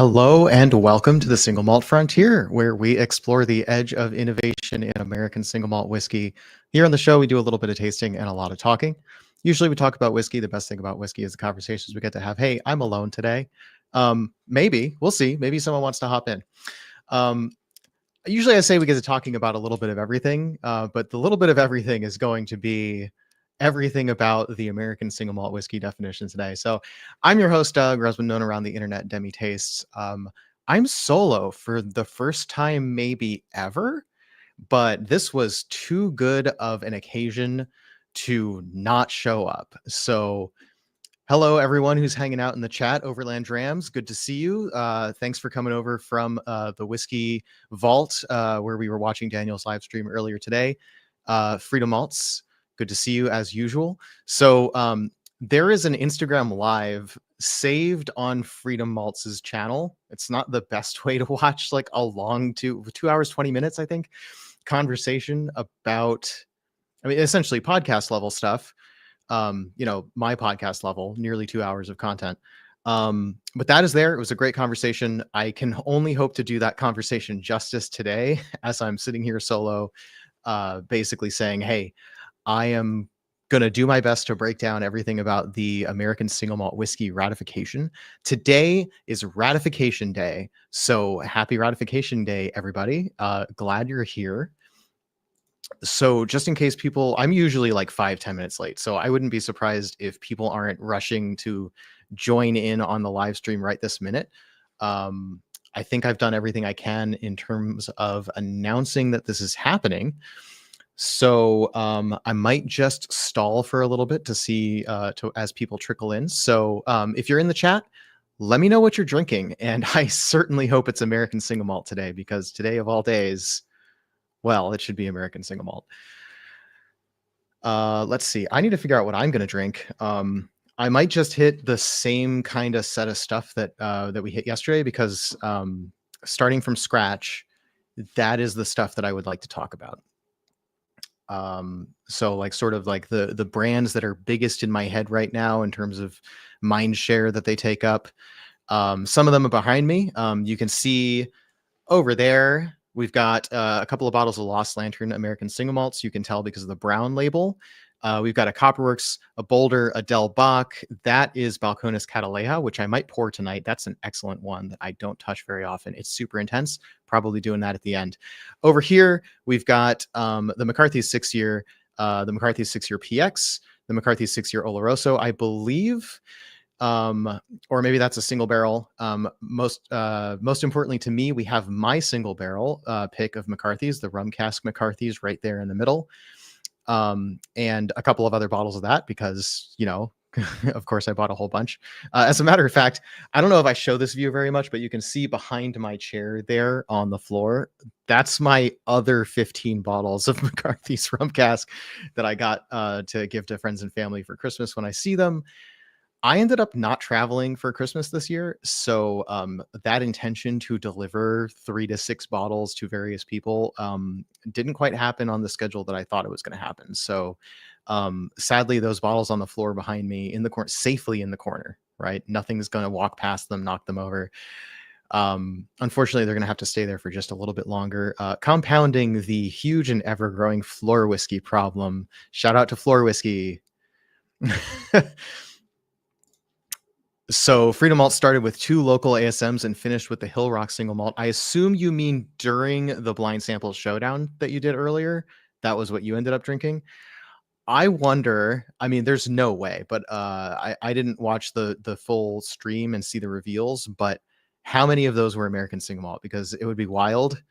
Hello and welcome to the Single Malt Frontier, where we explore the edge of innovation in American single malt whiskey. Here on the show, we do a little bit of tasting and a lot of talking. Usually we talk about whiskey. The best thing about whiskey is the conversations we get to have. Hey, I'm alone today. Maybe, we'll see. Maybe someone wants to hop in. Usually I say we get to talking about a little bit of everything, but the little bit of everything is going to be everything about the American single malt whiskey definition today. So I'm your host, Doug, or has been known around the internet, Demi Tastes. I'm solo for the first time, maybe ever, but this was too good of an occasion to not show up. So hello, everyone who's hanging out in the chat. Overland Drams, good to see you. Thanks for coming over from the Whiskey Vault, where we were watching Daniel's live stream earlier today. Freedom Malts, good to see you as usual. So there is an Instagram live saved on Freedom Malts' channel. It's not the best way to watch like a long 2 hours, 20 minutes, I think, conversation about, essentially podcast level stuff. My podcast level, nearly 2 hours of content. But that is there. It was a great conversation. I can only hope to do that conversation justice today as I'm sitting here solo, basically saying, hey, I am going to do my best to break down everything about the American single malt whiskey ratification. Today is ratification day. So happy ratification day, everybody. Glad you're here. So just in case people, I'm usually like 5-10 minutes late, so I wouldn't be surprised if people aren't rushing to join in on the live stream right this minute. I think I've done everything I can in terms of announcing that this is happening. So I might just stall for a little bit to see as people trickle in. So if you're in the chat, let me know what you're drinking, and I certainly hope it's American single malt today, because today of all days, well, it should be American single malt. Let's see. I need to figure out what I'm going to drink. I might just hit the same kind of set of stuff that we hit yesterday, because starting from scratch, that is the stuff that I would like to talk about. So like sort of like the brands that are biggest in my head right now in terms of mind share that they take up. Some of them are behind me. You can see over there, we've got a couple of bottles of Lost Lantern American single malts. You can tell because of the brown label. We've got a Copperworks, a Boulder, a Del Bach. That is Balcones Cataleja, which I might pour tonight. That's an excellent one that I don't touch very often. It's super intense. Probably doing that at the end. Over here, we've got the McCarthy 6-year, the McCarthy 6-year PX, the McCarthy 6-year Oloroso, I believe. Or maybe that's a single barrel. Most importantly to me, we have my single barrel pick of McCarthy's, the Rum Cask McCarthy's, right there in the middle. And a couple of other bottles of that because, of course I bought a whole bunch. As a matter of fact, I don't know if I show this view very much, but you can see behind my chair there on the floor, that's my other 15 bottles of McCarthy's Rum Cask that I got to give to friends and family for Christmas when I see them. I ended up not traveling for Christmas this year, so that intention to deliver 3 to 6 bottles to various people didn't quite happen on the schedule that I thought it was going to happen. So sadly, those bottles on the floor behind me in the corner, safely in the corner, right? Nothing's going to walk past them, knock them over. Unfortunately, they're going to have to stay there for just a little bit longer, compounding the huge and ever-growing floor whiskey problem. Shout out to floor whiskey. So Freedom Malt started with 2 local ASMs and finished with the Hill Rock single malt. I assume you mean during the blind sample showdown that you did earlier. That was what you ended up drinking. I wonder, there's no way, but I didn't watch the full stream and see the reveals, but how many of those were American single malt? Because it would be wild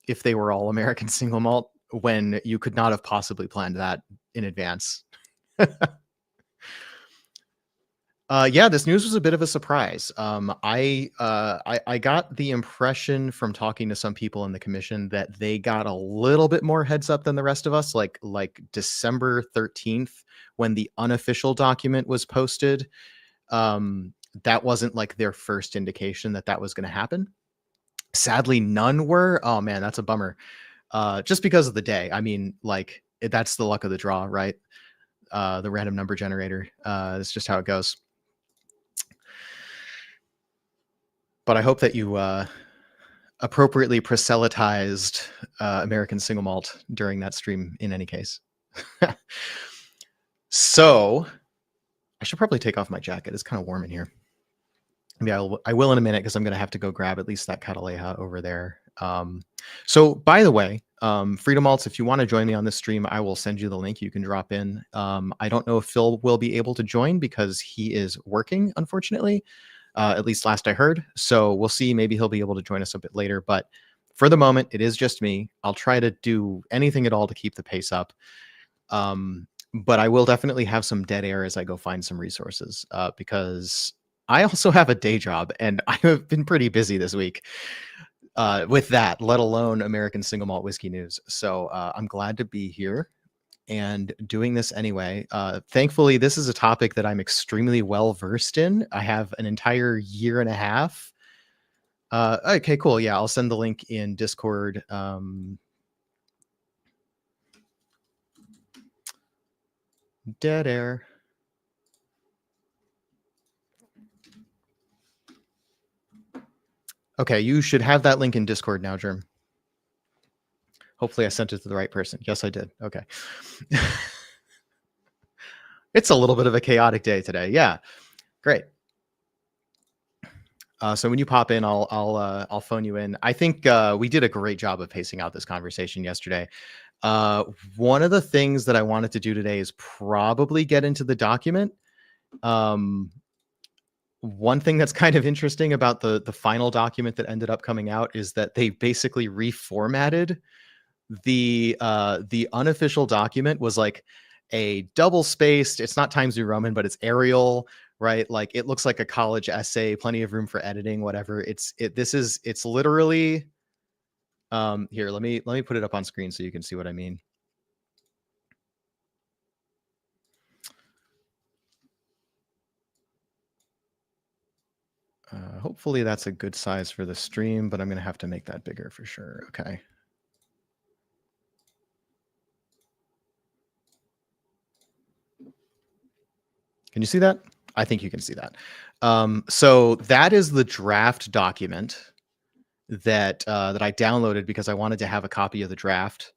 if they were all American single malt when you could not have possibly planned that in advance. Yeah, this news was a bit of a surprise. I got the impression from talking to some people in the commission that they got a little bit more heads up than the rest of us, like December 13th, when the unofficial document was posted. That wasn't like their first indication that was going to happen. Sadly, none were. Oh man, that's a bummer. Just because of the day. That's the luck of the draw, right? The random number generator. It's just how it goes. But I hope that you appropriately proselytized American single malt during that stream in any case. So I should probably take off my jacket. It's kind of warm in here. Yeah, I will in a minute because I'm going to have to go grab at least that Cataleja over there. So by the way, Freedom Malts, if you want to join me on this stream, I will send you the link. You can drop in. I don't know if Phil will be able to join because he is working, unfortunately, at least last I heard. So we'll see. Maybe he'll be able to join us a bit later. But for the moment, it is just me. I'll try to do anything at all to keep the pace up. But I will definitely have some dead air as I go find some resources because I also have a day job and I have been pretty busy this week with that, let alone American single malt whiskey news. So I'm glad to be here and doing this anyway. Thankfully, this is a topic that I'm extremely well versed in. I have an entire year and a half. Okay, cool. Yeah, I'll send the link in Discord. Dead air. Okay, you should have that link in Discord now, Germ. Hopefully I sent it to the right person. Yes, I did. Okay. It's a little bit of a chaotic day today. Yeah, great. So when you pop in, I'll phone you in. I think we did a great job of pacing out this conversation yesterday. One of the things that I wanted to do today is probably get into the document. One thing that's kind of interesting about the final document that ended up coming out is that they basically reformatted the unofficial document. Was like a double spaced, it's not Times New Roman, but it's Arial, right? Like it looks like a college essay, plenty of room for editing, whatever. It's literally here, let me put it up on screen so you can see what I mean. Hopefully that's a good size for the stream, but I'm going to have to make that bigger for sure. Okay. Can you see that? I think you can see that. So that is the draft document that that I downloaded because I wanted to have a copy of the draft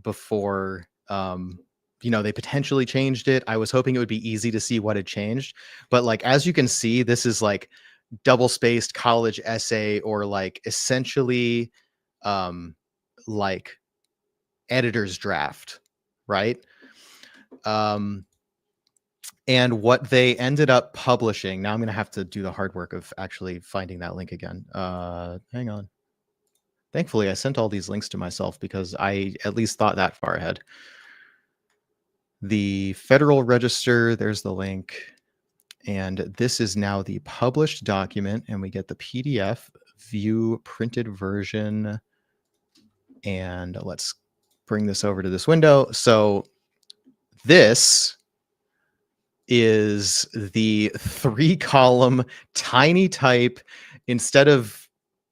before they potentially changed it. I was hoping it would be easy to see what had changed, but like as you can see, this is like double spaced college essay, or like essentially like editor's draft, right? And what they ended up publishing, now I'm going to have to do the hard work of actually finding that link again. Hang on. Thankfully, I sent all these links to myself because I at least thought that far ahead. The Federal Register, there's the link. And this is now the published document, and we get the PDF view printed version. And let's bring this over to this window. So this is the 3-column tiny type. Instead of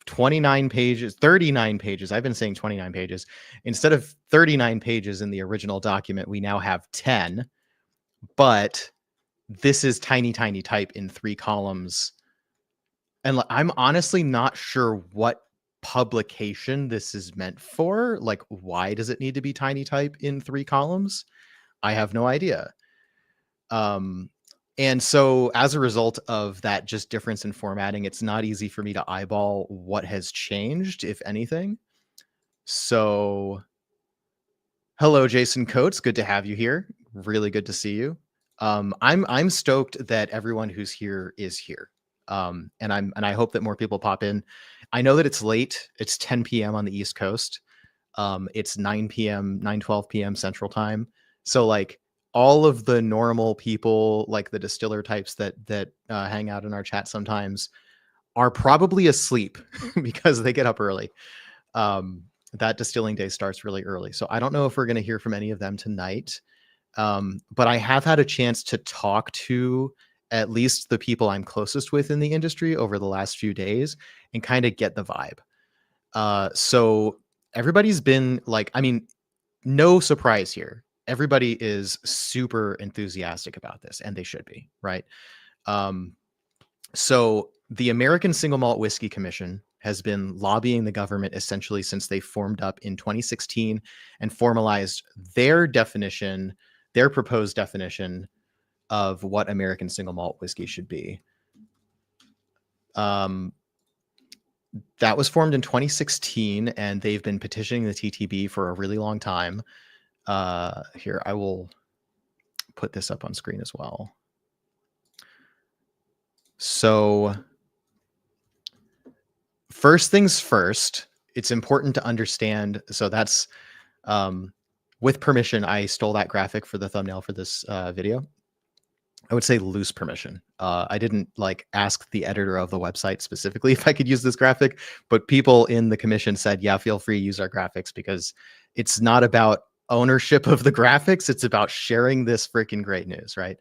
29 pages, 39 pages. I've been saying 29 pages. Instead of 39 pages in the original document, we now have 10. But this is tiny type in 3 columns. And I'm honestly not sure what publication this is meant for. Like, why does it need to be tiny type in 3 columns? I have no idea. And so as a result of that just difference in formatting, it's not easy for me to eyeball what has changed, if anything. So hello, Jason Coates. Good to have you here. Really good to see you. I'm stoked that everyone who's here is here. And I hope that more people pop in. I know that it's late. It's 10 p.m. on the East Coast. It's 9:12 p.m. Central Time. So like all of the normal people, like the distiller types that hang out in our chat sometimes, are probably asleep because they get up early. That distilling day starts really early. So I don't know if we're going to hear from any of them tonight. But I have had a chance to talk to at least the people I'm closest with in the industry over the last few days and kind of get the vibe. So everybody's been like, I mean, no surprise here. Everybody is super enthusiastic about this, and they should be, right? So the American Single Malt Whiskey Commission has been lobbying the government essentially since they formed up in 2016 and formalized their definition, their proposed definition of what American single malt whiskey should be. That was formed in 2016, and they've been petitioning the TTB for a really long time. Here, I will put this up on screen as well. So first things first, it's important to understand. So that's, with permission, I stole that graphic for the thumbnail for this video. I would say loose permission. I didn't like ask the editor of the website specifically if I could use this graphic, but people in the commission said, yeah, feel free to use our graphics, because it's not about ownership of the graphics. It's about sharing this freaking great news, right?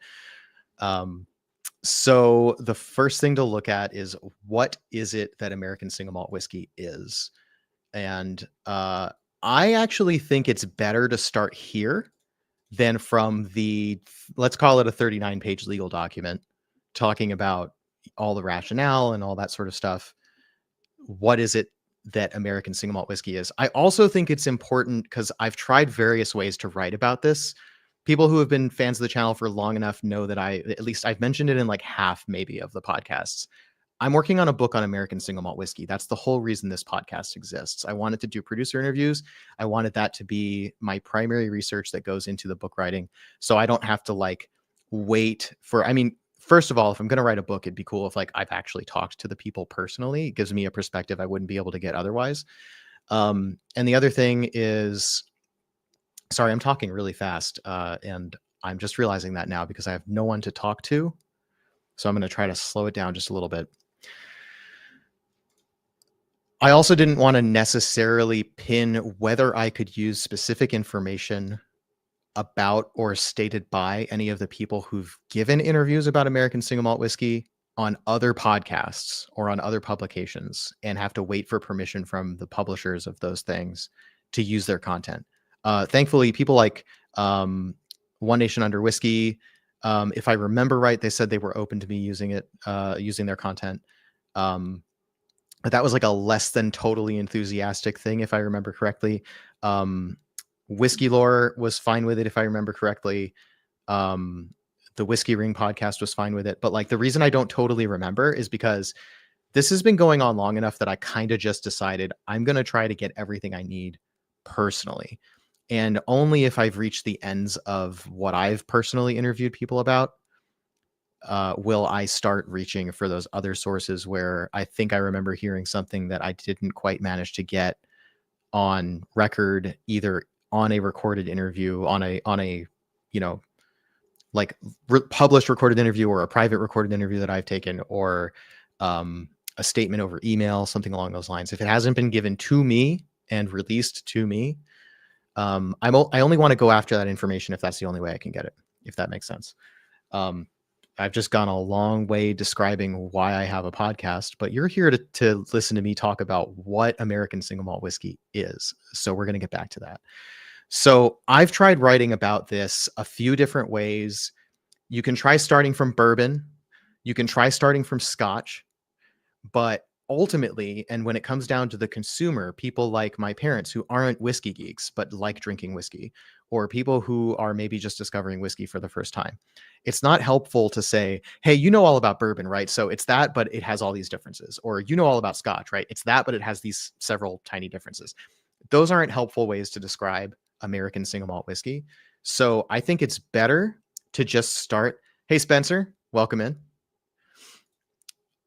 So the first thing to look at is, what is it that American single malt whiskey is? And I actually think it's better to start here than from the, let's call it a 39-page legal document talking about all the rationale and all that sort of stuff. What is it that American single malt whiskey is? I also think it's important because I've tried various ways to write about this. People who have been fans of the channel for long enough know that at least I've mentioned it in like half maybe of the podcasts. I'm working on a book on American single malt whiskey. That's the whole reason this podcast exists. I wanted to do producer interviews. I wanted that to be my primary research that goes into the book writing. So I don't have to like wait for, I mean, first of all, if I'm going to write a book, it'd be cool if like I've actually talked to the people personally. It gives me a perspective I wouldn't be able to get otherwise. And the other thing is, sorry, I'm talking really fast. And I'm just realizing that now because I have no one to talk to. So I'm going to try to slow it down just a little bit. I also didn't want to necessarily pin whether I could use specific information about or stated by any of the people who've given interviews about American single malt whiskey on other podcasts or on other publications and have to wait for permission from the publishers of those things to use their content. Thankfully, people like One Nation Under Whiskey, if I remember right, they said they were open to me using it, using their content. But that was like a less than totally enthusiastic thing, if I remember correctly. Whiskey Lore was fine with it, if I remember correctly. The Whiskey Ring podcast was fine with it. But like the reason I don't totally remember is because this has been going on long enough that I kind of just decided I'm going to try to get everything I need personally. And only if I've reached the ends of what I've personally interviewed people about will I start reaching for those other sources where I think I remember hearing something that I didn't quite manage to get on record, either on a recorded interview, on a you know, like published recorded interview, or a private recorded interview that I've taken, or a statement over email, something along those lines. If it hasn't been given to me and released to me, I only want to go after that information if that's the only way I can get it, if that makes sense. I've just gone a long way describing why I have a podcast, but you're here to listen to me talk about what American single malt whiskey is. So we're going to get back to that. So I've tried writing about this a few different ways. You can try starting from bourbon. You can try starting from Scotch. But ultimately, and when it comes down to the consumer, people like my parents who aren't whiskey geeks, but like drinking whiskey, or people who are maybe just discovering whiskey for the first time, it's not helpful to say, hey, you know all about bourbon, right? So it's that, but it has all these differences. Or you know all about Scotch, right? It's that, but it has these several tiny differences. Those aren't helpful ways to describe American single malt whiskey. So I think it's better to just start. Hey, Spencer, welcome in.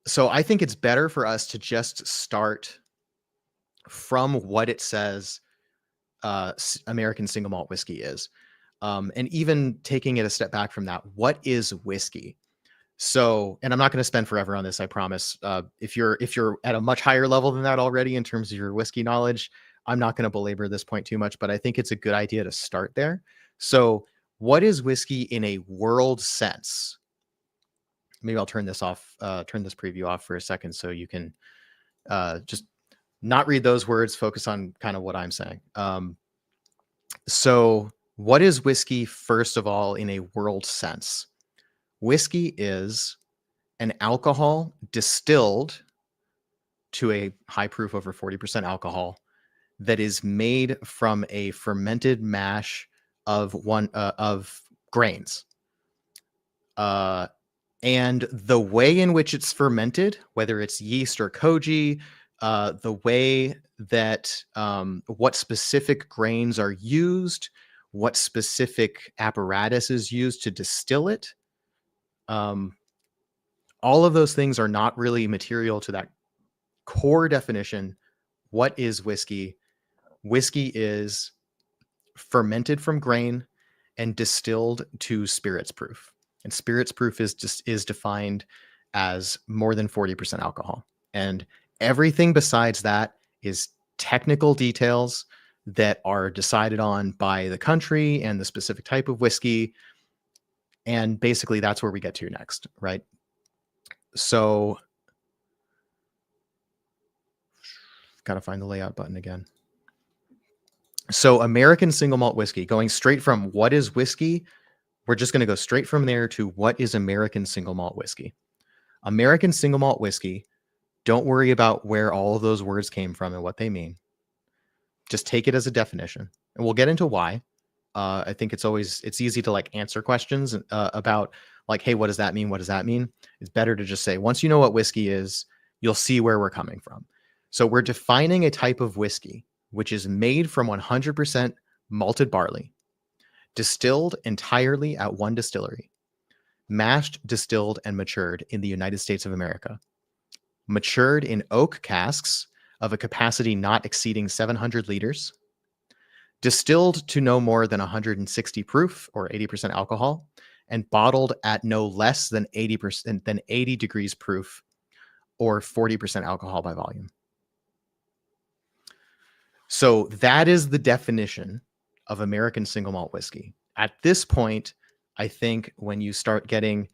So I think it's better for us to just start from what it says American single malt whiskey is. And even taking it a step back from that, what is whiskey? So, and I'm not going to spend forever on this, I promise. If you're at a much higher level than that already in terms of your whiskey knowledge, I'm not going to belabor this point too much, but I think it's a good idea to start there. So what is whiskey in a world sense? Maybe I'll turn this off, turn this preview off for a second so you can just not read those words, focus on kind of what I'm saying. So what is whiskey, first of all, in a world sense? Whiskey is an alcohol distilled to a high proof over 40% alcohol that is made from a fermented mash of grains. And the way in which it's fermented, whether it's yeast or koji, the way that what specific grains are used, what specific apparatus is used to distill it, all of those things are not really material to that core definition. What is whiskey? Whiskey is fermented from grain and distilled to spirits proof. And spirits proof is defined as more than 40% alcohol. And everything besides that is technical details that are decided on by the country and the specific type of whiskey. And basically that's where we get to next, right? So got to find the layout button again. So American single malt whiskey, going straight from what is whiskey, we're just going to go straight from there to what is American single malt whiskey. American single malt whiskey, don't worry about where all of those words came from and what they mean. Just take it as a definition. And we'll get into why. I think it's easy to like answer questions about like, hey, what does that mean? What does that mean? It's better to just say, once you know what whiskey is, you'll see where we're coming from. So we're defining a type of whiskey which is made from 100% malted barley, distilled entirely at one distillery, mashed, distilled, and matured in the United States of America, matured in oak casks of a capacity not exceeding 700 liters, distilled to no more than 160 proof or 80% alcohol, and bottled at no less than 80 degrees proof or 40% alcohol by volume. So that is the definition of American single malt whiskey. At this point, I think when you start getting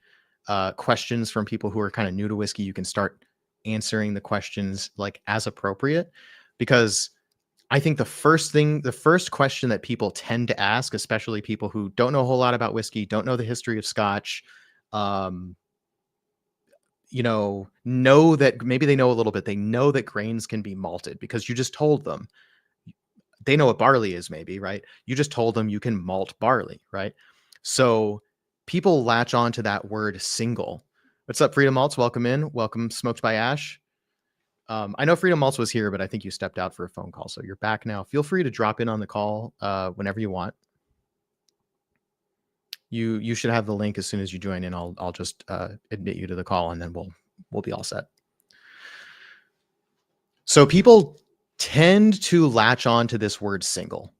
questions from people who are kind of new to whiskey, you can start answering the questions like as appropriate, because I think the first question that people tend to ask, especially people who don't know a whole lot about whiskey, don't know the history of Scotch, know that maybe they know a little bit. They know that grains can be malted because you just told them. They know what barley is, maybe, right? You just told them you can malt barley, right? So people latch on to that word single. What's up, Freedom Malts? Welcome in. Welcome, Smoked by Ash. I know Freedom Malts was here, but I think you stepped out for a phone call. So you're back now. Feel free to drop in on the call whenever you want. You should have the link as soon as you join in. I'll just admit you to the call, and then we'll be all set. So people tend to latch on to this word single,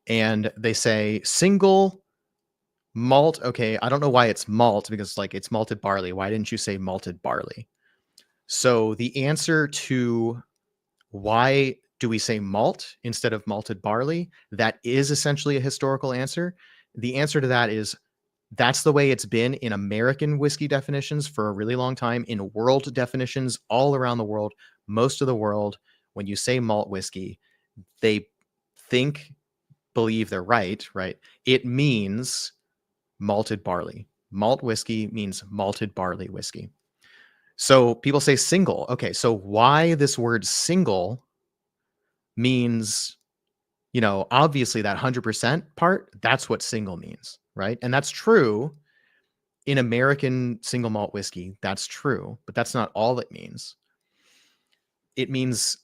and they say single malt. Okay, I don't know why it's malt, because like it's malted barley. Why didn't you say malted barley? So the answer to why do we say malt instead of malted barley, that is essentially a historical answer. The answer to that is that's the way it's been in American whiskey definitions for a really long time. In world definitions all around the world, most of the world, when you say malt whiskey, they believe they're right? It means malted barley. Malt whiskey means malted barley whiskey. So people say single. Okay, so why this word single means, obviously that 100% part, that's what single means, right? And that's true in American single malt whiskey. That's true, but that's not all it means. It means,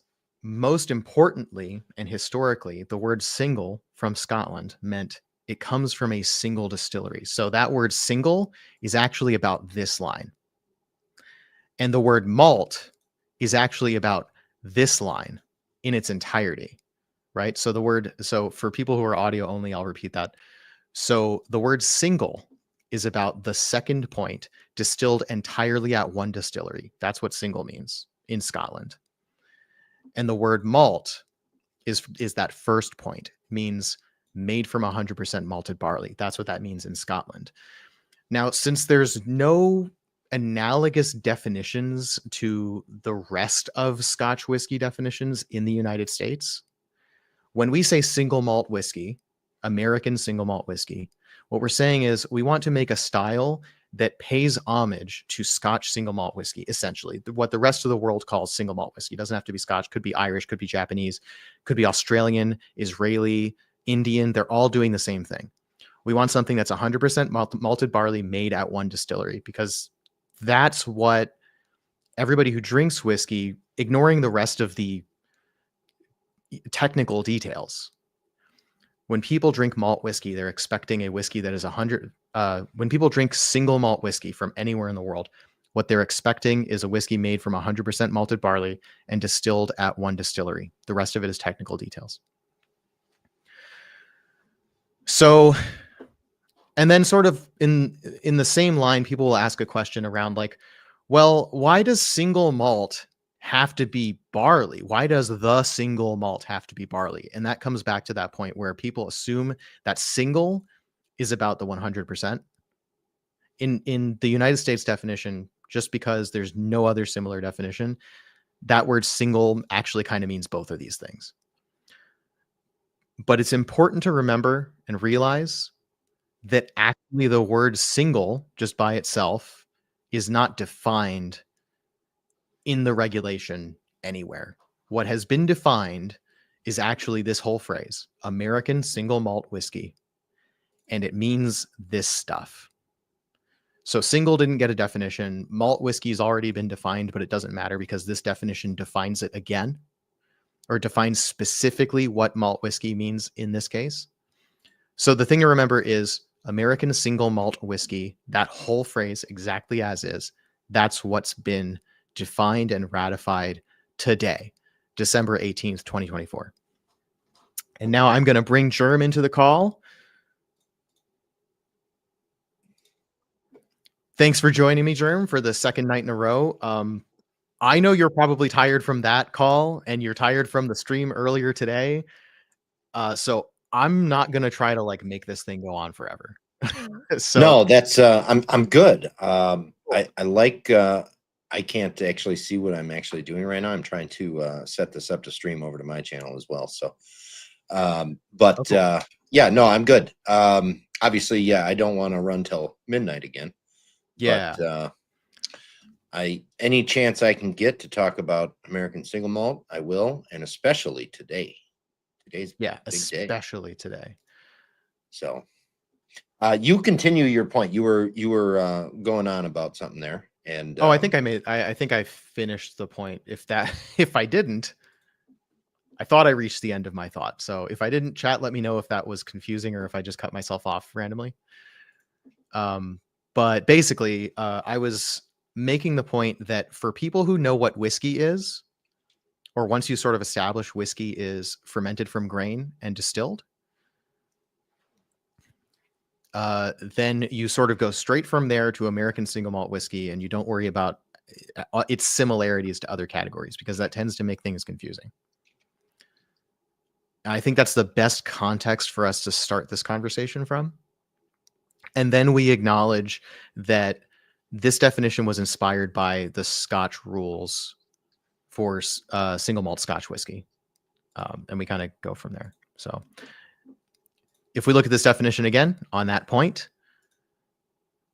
most importantly and historically, the word single from Scotland meant it comes from a single distillery. So that word single is actually about this line. And the word malt is actually about this line in its entirety, right? So for people who are audio only, I'll repeat that. So the word single is about the second point, distilled entirely at one distillery. That's what single means in Scotland. And the word malt is that first point, means made from 100% malted barley. That's what that means in Scotland. Now, since there's no analogous definitions to the rest of Scotch whiskey definitions in the United States, when we say single malt whiskey, American single malt whiskey, what we're saying is we want to make a style that pays homage to Scotch single malt whiskey, essentially what the rest of the world calls single malt whiskey. It doesn't have to be Scotch, could be Irish, could be Japanese, could be Australian, Israeli, Indian. They're all doing the same thing. We want something that's 100% malted barley made at one distillery, because that's what everybody who drinks whiskey, ignoring the rest of the technical details, when people drink malt whiskey, they're expecting a whiskey that is 100. When people drink single malt whiskey from anywhere in the world, what they're expecting is a whiskey made from 100% malted barley and distilled at one distillery. The rest of it is technical details. So, and then sort of in the same line, people will ask a question around like, well, why does single malt have to be barley? Why does the single malt have to be barley? And that comes back to that point where people assume that single is about the 100%. In the United States definition, just because there's no other similar definition, that word single actually kind of means both of these things. But it's important to remember and realize that actually the word single just by itself is not defined in the regulation anywhere. What has been defined is actually this whole phrase, American single malt whiskey, and it means this stuff. So single didn't get a definition. Malt whiskey has already been defined, but it doesn't matter because this definition defines it again, or defines specifically what malt whiskey means in this case. So the thing to remember is American single malt whiskey, that whole phrase exactly as is, that's what's been defined and ratified today, December 18th, 2024. And now I'm going to bring Germ into the call. Thanks for joining me, Germ, for the second night in a row. I know you're probably tired from that call and you're tired from the stream earlier today. So I'm not going to try to like make this thing go on forever. So no, that's I'm good. I like I can't actually see what I'm actually doing right now. I'm trying to set this up to stream over to my channel as well. So but okay. Yeah, no, I'm good. Obviously, yeah, I don't want to run till midnight again. Yeah. But any chance I can get to talk about American single malt, I will, and especially today. Today's big especially day. today. So you continue your point. You were going on about something there, and I think I think I finished the point. If I didn't, I thought I reached the end of my thought. So if I didn't, chat, let me know if that was confusing or if I just cut myself off randomly. But basically, I was making the point that for people who know what whiskey is, or once you sort of establish whiskey is fermented from grain and distilled, then you sort of go straight from there to American single malt whiskey, and you don't worry about its similarities to other categories, because that tends to make things confusing. I think that's the best context for us to start this conversation from. And then we acknowledge that this definition was inspired by the Scotch rules for single malt Scotch whiskey. And we kind of go from there. So if we look at this definition again on that point,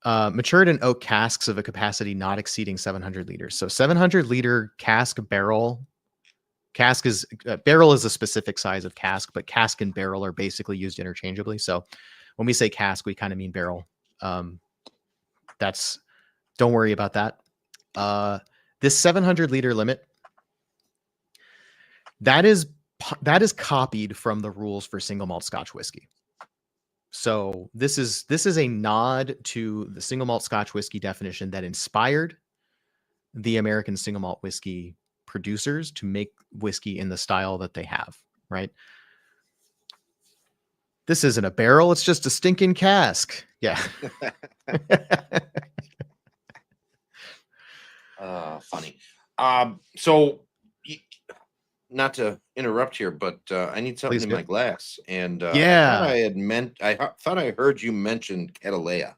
matured in oak casks of a capacity not exceeding 700 liters. So 700 liter cask barrel. Cask is barrel is a specific size of cask, but cask and barrel are basically used interchangeably. So when we say cask, we kind of mean barrel. Don't worry about that. This 700 liter limit, that is copied from the rules for single malt Scotch whiskey. So this is a nod to the single malt Scotch whiskey definition that inspired the American single malt whiskey producers to make whiskey in the style that they have, right? This isn't a barrel, it's just a stinking cask. Yeah. Funny. So not to interrupt here, but I need something in my glass, and yeah, I thought I heard you mention Catalea.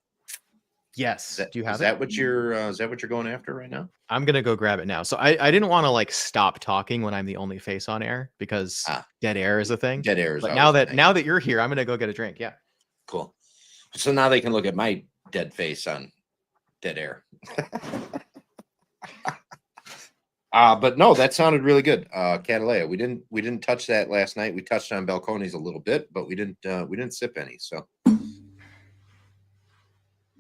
Yes. Do you have is that what you're going after right now? I'm gonna go grab it now. So I didn't want to like stop talking when I'm the only face on air, because dead air is a thing. Dead air is. But now that you're here, I'm gonna go get a drink. Yeah. Cool. So now they can look at my dead face on dead air. But no, that sounded really good. Catalea. We didn't touch that last night. We touched on Balcones a little bit, but we didn't sip any. So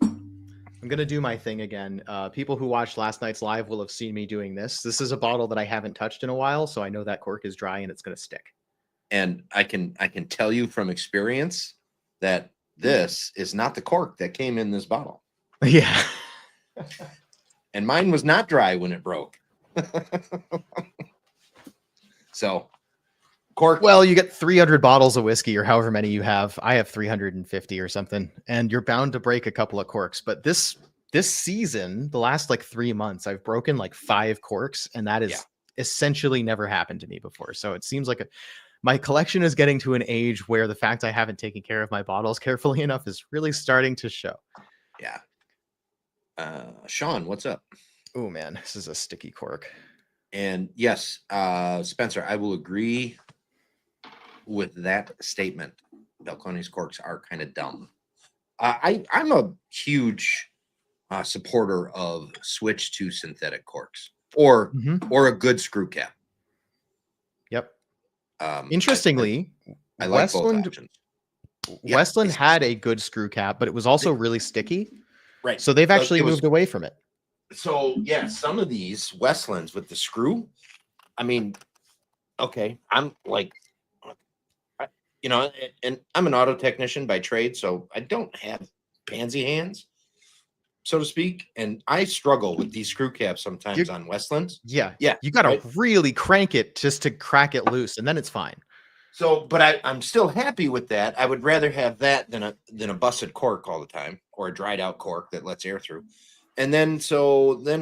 I'm gonna do my thing again. People who watched last night's live will have seen me doing this. This is a bottle that I haven't touched in a while, so I know that cork is dry and it's gonna stick. And I can tell you from experience that this is not the cork that came in this bottle. Yeah. And mine was not dry when it broke. So cork. Well, you get 300 bottles of whiskey or however many you have. I have 350 or something, and you're bound to break a couple of corks. But this season, the last like 3 months, I've broken like 5 corks, and that is essentially never happened to me before. So it seems like my collection is getting to an age where the fact I haven't taken care of my bottles carefully enough is really starting to show. Yeah. Sean, what's up? Oh man, this is a sticky cork. And yes, Spencer, I will agree with that statement. Balcones corks are kind of dumb. I'm a huge supporter of switch to synthetic corks or a good screw cap. Yep. Interestingly, I like both options. Westland had a good screw cap, but it was also really sticky. Right. So they've actually moved away from it. So yeah, some of these Westlands with the screw, I mean, okay, I'm like, and I'm an auto technician by trade, so I don't have pansy hands, so to speak, and I struggle with these screw caps sometimes on Westlands. Yeah. You got to really crank it just to crack it loose, and then it's fine. So, but I'm still happy with that. I would rather have that than a busted cork all the time, or a dried out cork that lets air through. And then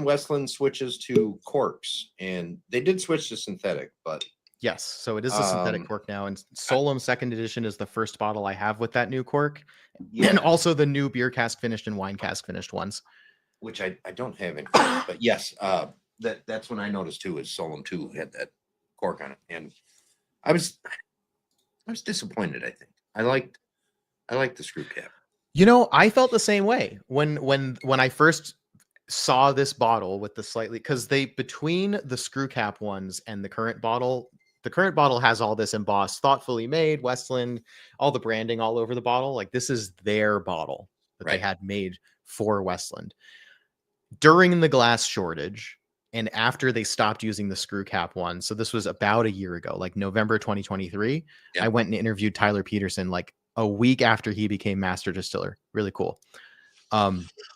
Westland switches to corks, and they did switch to synthetic, but yes, so it is a synthetic cork now, and Solom Second Edition is the first bottle I have with that new cork, and also the new beer cask finished and wine cask finished ones, which I don't have any. But yes, that's when I noticed too is Solom 2 had that cork on it, and I was disappointed. I think I liked the screw cap. I felt the same way when I first saw this bottle with the slightly, because between the screw cap ones and the current bottle has all this embossed, thoughtfully made Westland, all the branding all over the bottle. Like this is their bottle that they had made for Westland during the glass shortage and after they stopped using the screw cap one. So this was about a year ago, like November 2023. I went and interviewed Tyler Peterson like a week after he became master distiller. Really cool.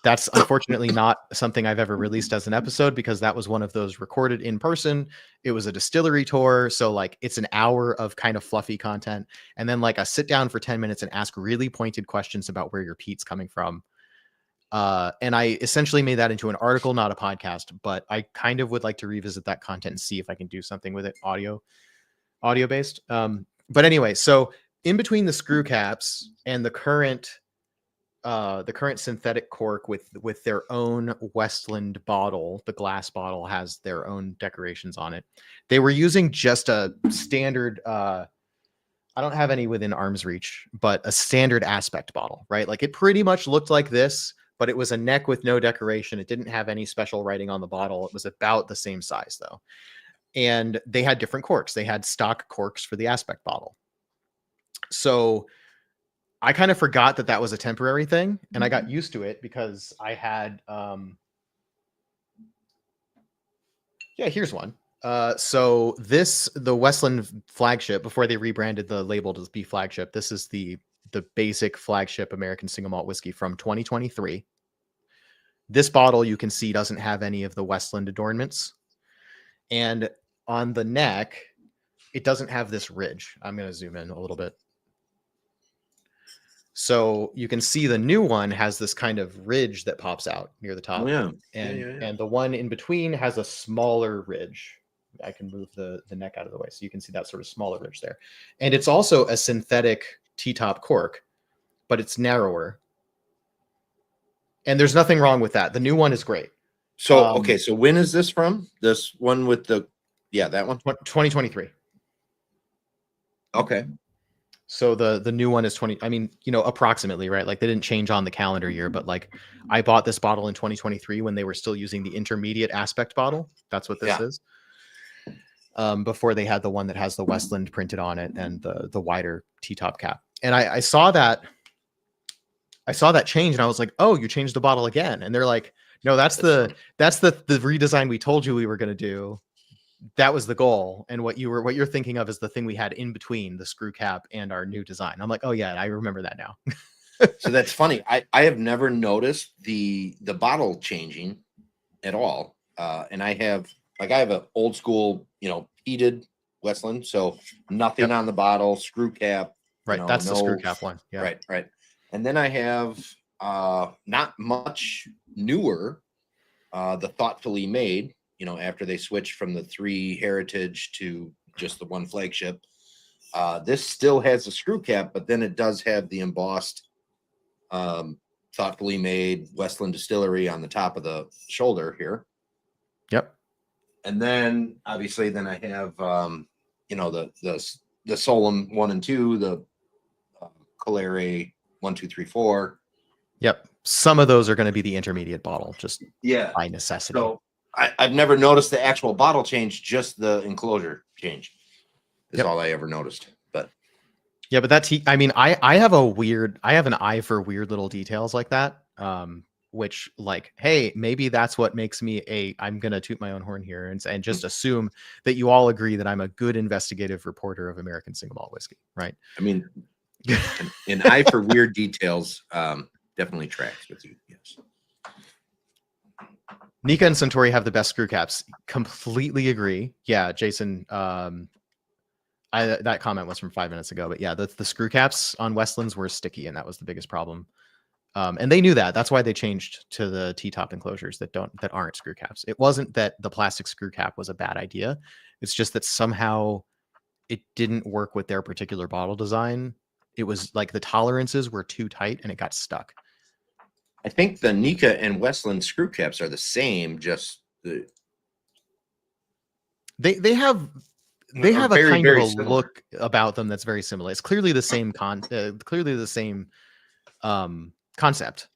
That's unfortunately not something I've ever released as an episode because that was one of those recorded in person. It was a distillery tour. So like it's an hour of kind of fluffy content. And then like a sit down for 10 minutes and ask really pointed questions about where your peat's coming from. And I essentially made that into an article, not a podcast, but I kind of would like to revisit that content and see if I can do something with it audio based. But anyway, so in between the screw caps and the current synthetic cork with their own Westland bottle, the glass bottle has their own decorations on it. They were using just a standard, I don't have any within arm's reach, but a standard aspect bottle, right? Like it pretty much looked like this, but it was a neck with no decoration. It didn't have any special writing on the bottle. It was about the same size though. And they had different corks. They had stock corks for the aspect bottle. So I kind of forgot that was a temporary thing, and I got used to it because I had, here's one. So the Westland flagship, before they rebranded the label to be flagship, this is the basic flagship American single malt whiskey from 2023. This bottle you can see doesn't have any of the Westland adornments. And on the neck, it doesn't have this ridge. I'm going to zoom in a little bit. So you can see the new one has this kind of ridge that pops out near the top. And the one in between has a smaller ridge. I can move the neck out of the way so you can see that sort of smaller ridge there. And it's also a synthetic T-top cork, but it's narrower. And there's nothing wrong with that. The new one is great. So, okay. So when is this from? This one with that one? 2023. Okay. So the new one is 20. I mean, approximately, right? Like they didn't change on the calendar year, but like I bought this bottle in 2023 when they were still using the intermediate aspect bottle. That's what this Yeah. is. Before they had the one that has the Westland printed on it and the wider T-top cap. And I saw that change and I was like, oh, you changed the bottle again. And they're like, no, that's the redesign we told you we were going to do. That was the goal. And what you're thinking of is the thing we had in between the screw cap and our new design. I'm like, oh yeah, I remember that now. So that's funny. I have never noticed the bottle changing at all. And I have an old school, heated Westland. So nothing on the bottle, screw cap. Right. That's the screw cap one. Yeah. Right. And then I have not much newer, the thoughtfully made, after they switched from the 3 heritage to just the 1 flagship. This still has a screw cap, but then it does have the embossed, thoughtfully made Westland distillery on the top of the shoulder here. Yep. And then obviously then I have, the Solom 1 and 2, the Calere 1, 2, 3, 4. Yep. Some of those are going to be the intermediate bottle, just by necessity. So I've never noticed the actual bottle change, just the enclosure change is all I ever noticed. But yeah, but I have an eye for weird little details like that. Which like, hey, maybe that's what makes me I'm going to toot my own horn here and just assume that you all agree that I'm a good investigative reporter of American single malt whiskey, right? I mean, an eye for weird details definitely tracks with you. Yes. Nika and Centauri have the best screw caps. Completely agree. Yeah, Jason. That comment was from 5 minutes ago, but yeah, the screw caps on Westlands were sticky, and that was the biggest problem. And they knew that. That's why they changed to the T-top enclosures that aren't screw caps. It wasn't that the plastic screw cap was a bad idea. It's just that somehow it didn't work with their particular bottle design. It was like the tolerances were too tight, and it got stuck. I think the Nika and Westland screw caps are the same, just they have a kind of a look about them that's very similar. It's clearly the same concept.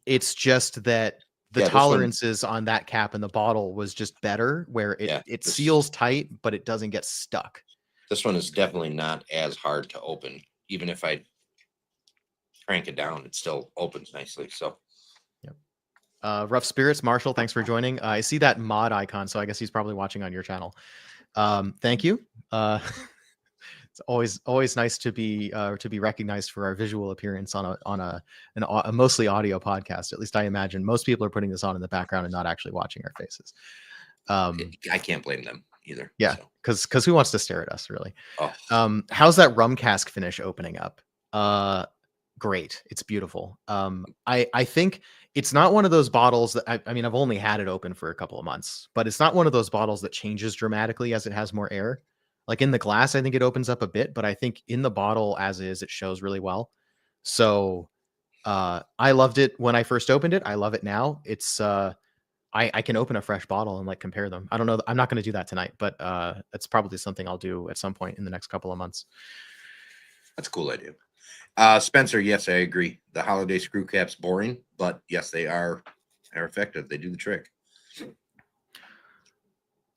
It's just that the tolerances on that cap and the bottle was just better, where it seals tight, but it doesn't get stuck. This one is definitely not as hard to open. Even if I crank it down, it still opens nicely. So, yep. Rough Spirits, Marshall, thanks for joining. I see that mod icon, so I guess he's probably watching on your channel. Thank you. It's always nice to be recognized for our visual appearance on a mostly audio podcast. At least I imagine most people are putting this on in the background and not actually watching our faces. I can't blame them either. Yeah, because who wants to stare at us, really? Oh. How's that rum cask finish opening up? Great. It's beautiful. I think it's not one of those bottles that I mean, I've only had it open for a couple of months, but it's not one of those bottles that changes dramatically as it has more air. Like in the glass, I think it opens up a bit, but I think in the bottle as is, it shows really well. So I loved it when I first opened it. I love it now. It's I can open a fresh bottle and like compare them. I don't know. I'm not going to do that tonight, but it's probably something I'll do at some point in the next couple of months. That's a cool idea. Spencer, yes, I agree. The holiday screw cap's boring, but yes, they are effective. They do the trick.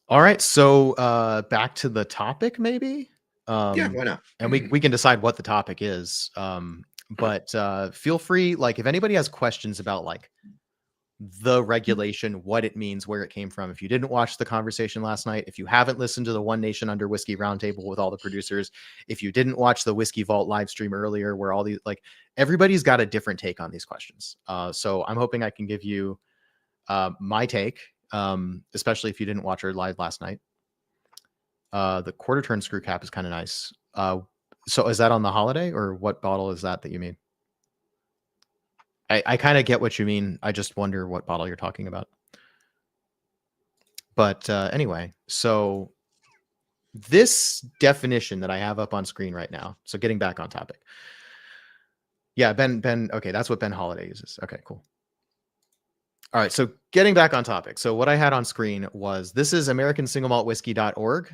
All right, so back to the topic, maybe. Yeah, why not? And we can decide what the topic is. But feel free, like, if anybody has questions about like the regulation, what it means, where it came from. If you didn't watch the conversation last night, if you haven't listened to the One Nation Under Whiskey Roundtable with all the producers, if you didn't watch the Whiskey Vault live stream earlier, where all these, like, everybody's got a different take on these questions. So I'm hoping I can give you my take, especially if you didn't watch our live last night. The quarter turn screw cap is kind of nice. So is that on the holiday, or what bottle is that you mean? I kind of get what you mean. I just wonder what bottle you're talking about. But anyway, so this definition that I have up on screen right now. So getting back on topic. Yeah, Ben. Okay, that's what Ben Holiday uses. Okay, cool. All right, so getting back on topic. So what I had on screen was, this is AmericanSingleMaltWhiskey.org.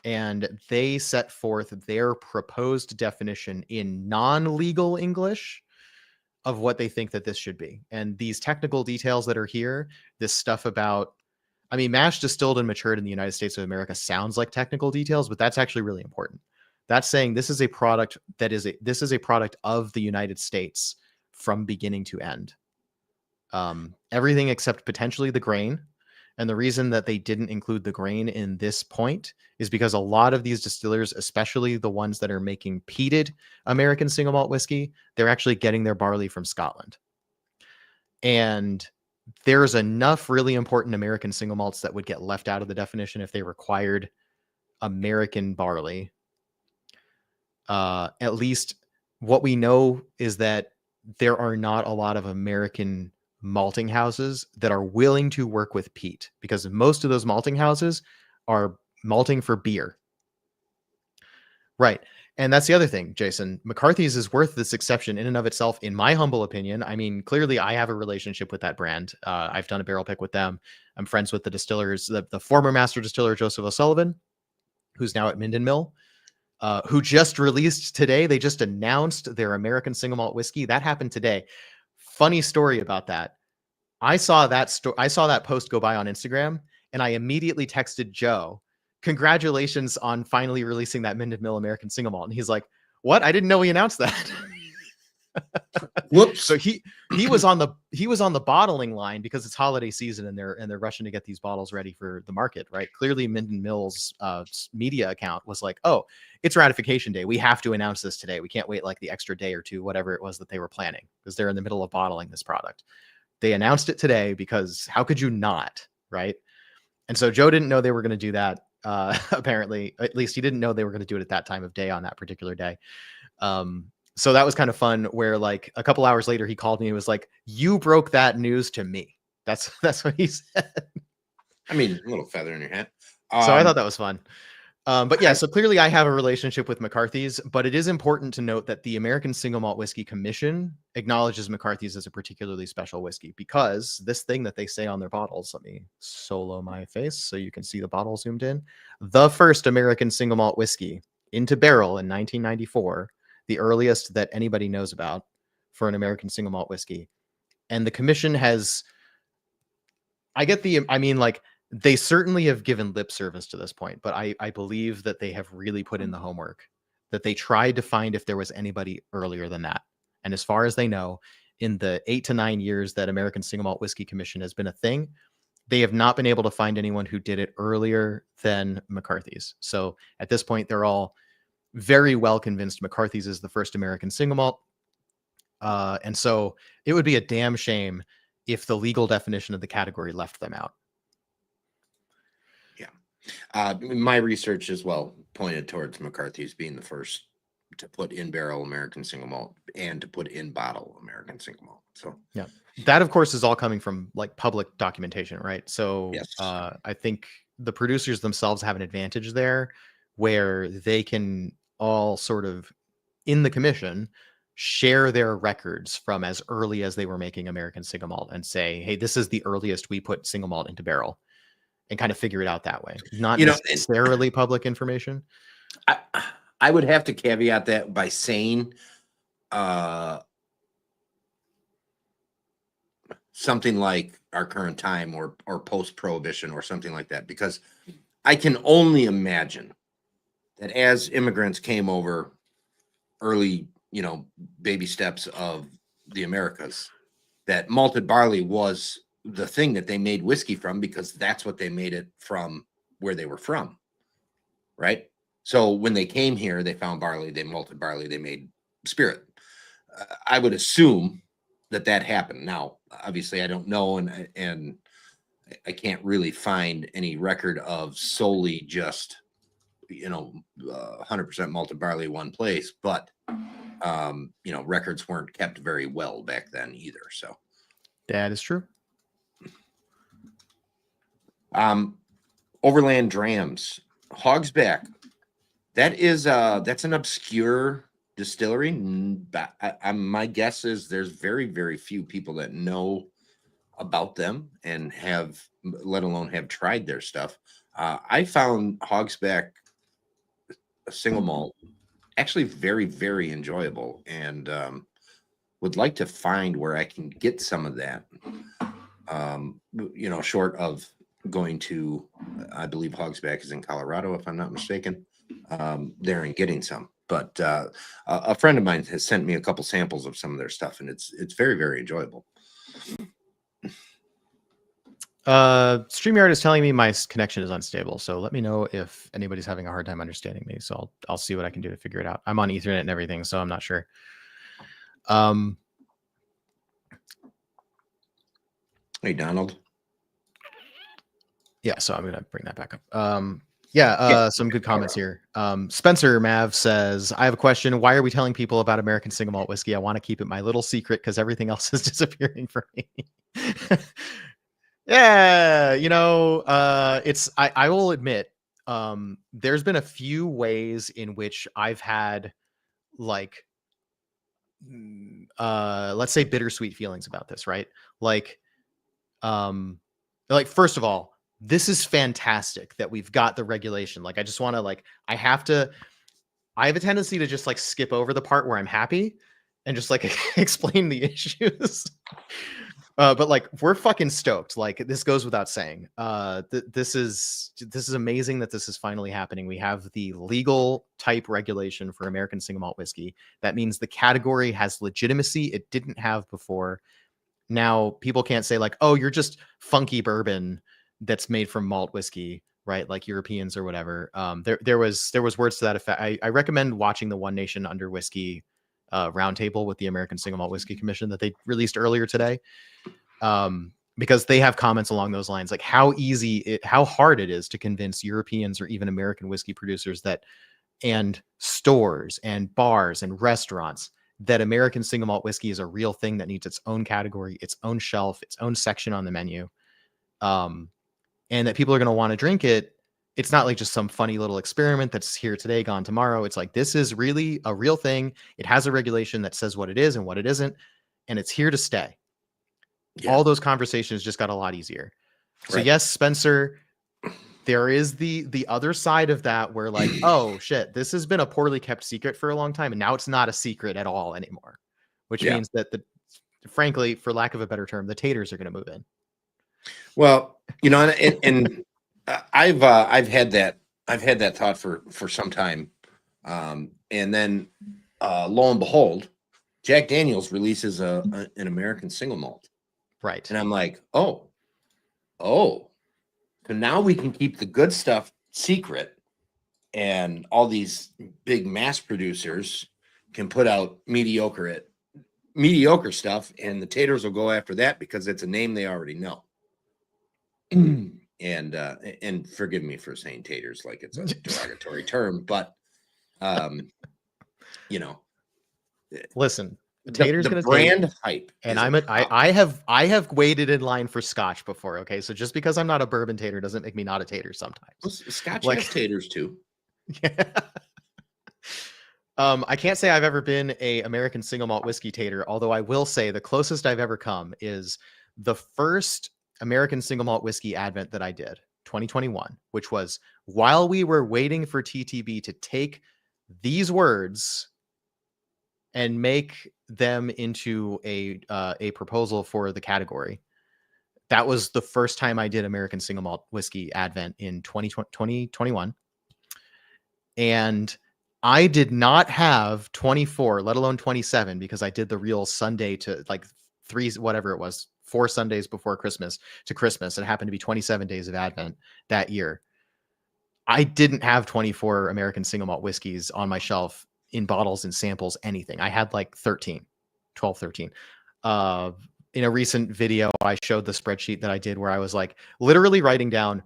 and they set forth their proposed definition in non-legal English of what they think that this should be. And these technical details that are here, this stuff about, I mean, mash distilled and matured in the United States of America sounds like technical details, but that's actually really important. That's saying this is a product this is a product of the United States from beginning to end. Everything except potentially the grain. And the reason that they didn't include the grain in this point is because a lot of these distillers, especially the ones that are making peated American single malt whiskey, they're actually getting their barley from Scotland. And there's enough really important American single malts that would get left out of the definition if they required American barley. At least what we know is that there are not a lot of American malting houses that are willing to work with peat, because most of those malting houses are malting for beer. Right. And that's the other thing, Jason. McCarthy's is worth this exception in and of itself, in my humble opinion. I mean, clearly I have a relationship with that brand. I've done a barrel pick with them. I'm friends with the distillers, the former master distiller, Joseph O'Sullivan, who's now at Minden Mill, who just released today. They just announced their American single malt whiskey. That happened today. Funny story about that. I saw that post go by on Instagram, and I immediately texted Joe, "Congratulations on finally releasing that Minden Mill American single malt." And he's like, "What? I didn't know we announced that." Whoops. So he was on the bottling line because it's holiday season and they're rushing to get these bottles ready for the market, right? Clearly, Minden Mill's media account was like, "Oh, it's ratification day. We have to announce this today. We can't wait like the extra day or two, whatever it was that they were planning, because they're in the middle of bottling this product." They announced it today because how could you not, right? And so Joe didn't know they were going to do that. Apparently, at least he didn't know they were going to do it at that time of day on that particular day. So that was kind of fun, where like a couple hours later, he called me and was like, "You broke that news to me." That's what he said. I mean, a little feather in your hat. So I thought that was fun. But yeah, so clearly I have a relationship with McCarthy's, but it is important to note that the American Single Malt Whiskey Commission acknowledges McCarthy's as a particularly special whiskey, because this thing that they say on their bottles, let me solo my face so you can see the bottle zoomed in. The first American single malt whiskey into barrel in 1994, the earliest that anybody knows about for an American single malt whiskey. And the commission has, they certainly have given lip service to this point, but I believe that they have really put in the homework, that they tried to find if there was anybody earlier than that. And as far as they know, in the 8 to 9 years that American Single Malt Whiskey Commission has been a thing, they have not been able to find anyone who did it earlier than McCarthy's. So at this point, they're all very well convinced McCarthy's is the first American single malt. And so it would be a damn shame if the legal definition of the category left them out. My research as well pointed towards McCarthy's being the first to put in barrel American single malt and to put in bottle American single malt. So yeah, that of course is all coming from like public documentation, right? So yes. I think the producers themselves have an advantage there, where they can all sort of in the commission share their records from as early as they were making American single malt and say, "Hey, this is the earliest we put single malt into barrel," and kind of figure it out that way. Not necessarily public information. I would have to caveat that by saying something like our current time or post-prohibition or something like that, because I can only imagine that as immigrants came over, early, baby steps of the Americas, that malted barley was the thing that they made whiskey from, because that's what they made it from where they were from, right? So when they came here, they found barley, they malted barley, they made spirit. I would assume that happened. Now, obviously, I don't know, and I can't really find any record of solely just 100% malted barley one place, but records weren't kept very well back then either. So that is true. Overland Drams, Hogsback. That's an obscure distillery. My guess is there's very, very few people that know about them and have, let alone have tried their stuff. I found Hogsback a single malt, actually very, very enjoyable, and would like to find where I can get some of that. Short of going to, I believe Hogsback is in Colorado, if I'm not mistaken, there and getting some. But a friend of mine has sent me a couple samples of some of their stuff, and it's very, very enjoyable. StreamYard is telling me my connection is unstable, so let me know if anybody's having a hard time understanding me. So I'll see what I can do to figure it out. I'm on Ethernet and everything, so I'm not sure. Hey, Donald. Yeah, so I'm gonna bring that back up. Some good comments here. Spencer Mav says, I have a question. Why are we telling people about American single malt whiskey? I want to keep it my little secret because everything else is disappearing for me. Yeah, I will admit, there's been a few ways in which I've had like let's say bittersweet feelings about this, right? Like first of all, this is fantastic that we've got the regulation. Like I just want to I have a tendency to just like skip over the part where I'm happy and just like explain the issues. But like we're fucking stoked. Like this goes without saying. This is amazing that this is finally happening. We have the legal type regulation for American single malt whiskey. That means the category has legitimacy it didn't have before. Now people can't say like, oh, you're just funky bourbon that's made from malt whiskey, right? Like Europeans or whatever. There was words to that effect. I recommend watching the One Nation Under Whiskey roundtable with the American Single Malt Whiskey Commission that they released earlier today. Because they have comments along those lines, like how hard it is to convince Europeans or even American whiskey producers and stores and bars and restaurants that American single malt whiskey is a real thing that needs its own category, its own shelf, its own section on the menu. And that people are going to want to drink it. It's not like just some funny little experiment that's here today, gone tomorrow. It's like, this is really a real thing. It has a regulation that says what it is and what it isn't, and it's here to stay. Yeah. All those conversations just got a lot easier. So right. Yes, Spencer, there is the other side of that where like, oh shit, this has been a poorly kept secret for a long time. And now it's not a secret at all anymore, which means that frankly, for lack of a better term, the taters are going to move in. Well, and I've had that thought for some time. And then lo and behold, Jack Daniel's releases an American single malt. Right. And I'm like, oh, so now we can keep the good stuff secret, and all these big mass producers can put out mediocre stuff, and the taters will go after that because it's a name they already know. And forgive me for saying taters like it's a derogatory term, but listen. The tater's the brand hype, and I have waited in line for Scotch before. Okay, so just because I'm not a bourbon tater doesn't make me not a tater. Sometimes Scotch has taters too. Yeah. I can't say I've ever been a American single malt whiskey tater, although I will say the closest I've ever come is the first American single malt whiskey advent that I did, 2021, which was while we were waiting for TTB to take these words and make them into a proposal for the category. That was the first time I did American single malt whiskey advent in 2021. And I did not have 24, let alone 27, because I did the real Sunday to like 4 Sundays before Christmas to Christmas. It happened to be 27 days of Advent that year. I didn't have 24 American single malt whiskeys on my shelf in bottles and samples, anything. I had like 13. In a recent video, I showed the spreadsheet that I did where I was like literally writing down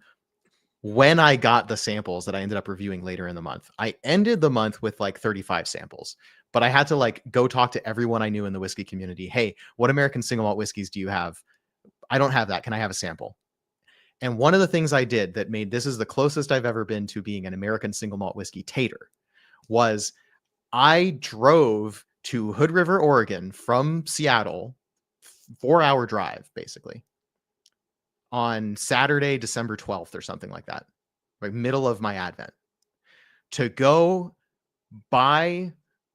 when I got the samples that I ended up reviewing later in the month. I ended the month with like 35 samples, but I had to like go talk to everyone I knew in the whiskey community. Hey, what American single malt whiskeys do you have? I don't have that. Can I have a sample? And one of the things I did that made this is the closest I've ever been to being an American single malt whiskey tater was I drove to Hood River, Oregon from Seattle, 4-hour drive, basically, on Saturday, December 12th or something like that, right? Middle of my Advent, to go buy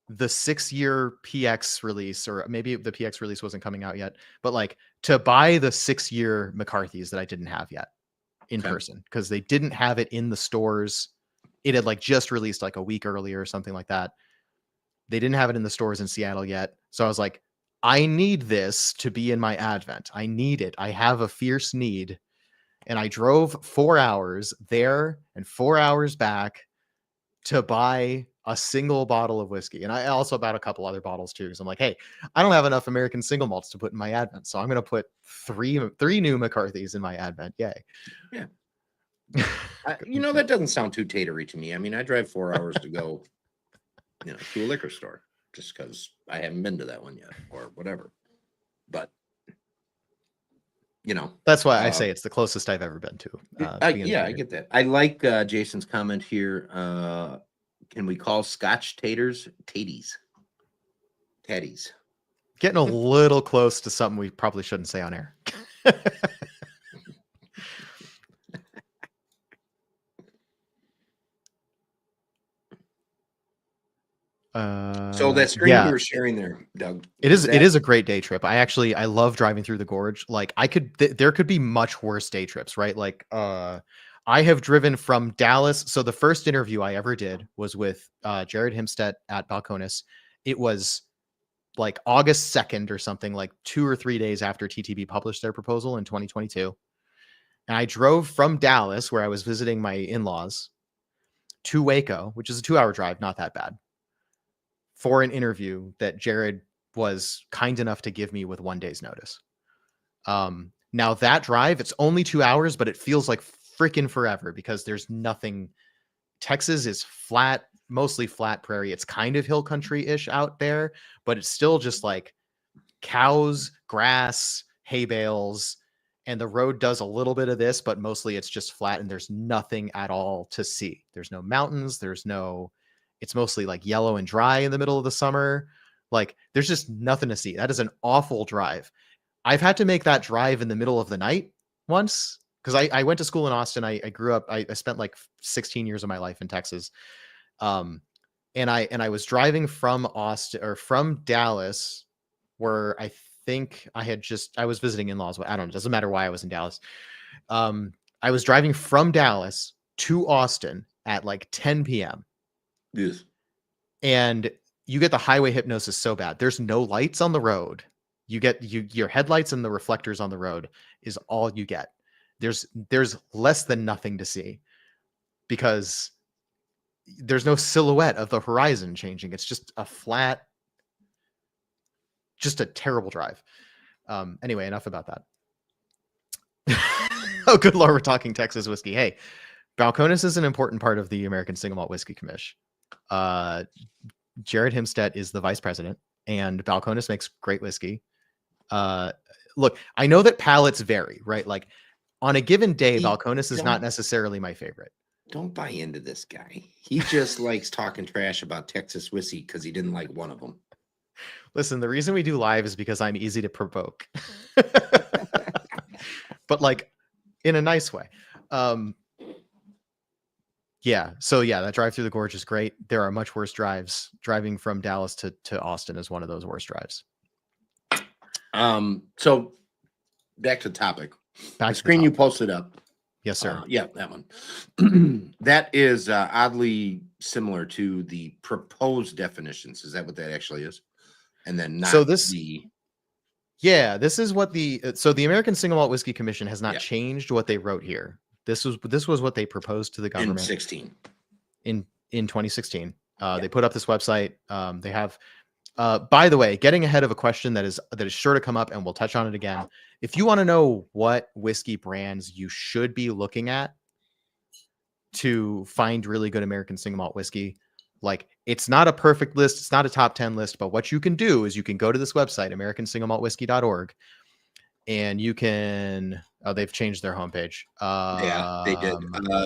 the 6-year PX release, or maybe the PX release wasn't coming out yet, but like to buy the 6-year McCarthy's that I didn't have yet in person, because they didn't have it in the stores. It had like just released like a week earlier or something like that. They didn't have it in the stores in Seattle yet. So I was like, I need this to be in my Advent. I need it. I have a fierce need. And I drove 4 hours there and 4 hours back to buy a single bottle of whiskey. And I also bought a couple other bottles too. So I'm like, hey, I don't have enough American single malts to put in my Advent. So I'm going to put three new McCarthy's in my Advent. Yay. Yeah. That doesn't sound too tatery to me. I mean, I drive 4 hours to go, to a liquor store just because I haven't been to that one yet or whatever. But, that's why I say it's the closest I've ever been to. I get that. I like Jason's comment here. Can we call Scotch taters taties? Tatties. Getting a little close to something we probably shouldn't say on air. So that screen you were sharing there, Doug. It is a great day trip. I love driving through the gorge. Like there could be much worse day trips, right? Like I have driven from Dallas. So the first interview I ever did was with Jared Himstedt at Balcones. It was like August 2nd or something, like 2 or 3 days after TTB published their proposal in 2022. And I drove from Dallas, where I was visiting my in-laws, to Waco, which is a 2-hour drive, not that bad, for an interview that Jared was kind enough to give me with 1 day's notice. Now that drive, it's only 2 hours, but it feels like freaking forever because there's nothing. Texas is flat, mostly flat prairie. It's kind of hill country-ish out there, but it's still just like cows, grass, hay bales, and the road does a little bit of this, but mostly it's just flat and there's nothing at all to see. There's no mountains. It's mostly like yellow and dry in the middle of the summer. Like there's just nothing to see. That is an awful drive. I've had to make that drive in the middle of the night once because I went to school in Austin. I grew up. I spent like 16 years of my life in Texas. And I was driving from Austin or from Dallas, where I think I was visiting in-laws. I don't know. It doesn't matter why I was in Dallas. I was driving from Dallas to Austin at like 10 p.m. Yes. And you get the highway hypnosis so bad. There's no lights on the road. You get your headlights and the reflectors on the road is all you get. There's less than nothing to see because there's no silhouette of the horizon changing. It's just a flat, just a terrible drive. Anyway, enough about that. Oh, good Lord, we're talking Texas whiskey. Hey, Balcones is an important part of the American Single Malt Whiskey Commission. Jared Himstedt is the vice president, and Balcones makes great whiskey. Look, I know that palates vary, right? Like on a given day, Balcones is not necessarily my favorite. Don't buy into this guy. He just likes talking trash about Texas whiskey because he didn't like one of them. Listen, the reason we do live is because I'm easy to provoke. But like in a nice way. Yeah. So yeah, that drive through the gorge is great. There are much worse drives. Driving from Dallas to Austin is one of those worst drives. So back to the topic. The screen you posted up. Yes, sir. Yeah, that one. That is oddly similar to the proposed definitions. Is that what that actually is? And then not Yeah, this is what the American Single Malt Whiskey Commission has not changed what they wrote here. This was what they proposed to the government in 2016. They put up this website. They have, by the way, getting ahead of a question that is sure to come up, and we'll touch on it again. If you want to know what whiskey brands you should be looking at to find really good American single malt whiskey, like it's not a perfect list, it's not a top 10 list, but what you can do is you can go to this website, americansinglemaltwhiskey.org, and you can. Oh, they've changed their homepage. Yeah, they did.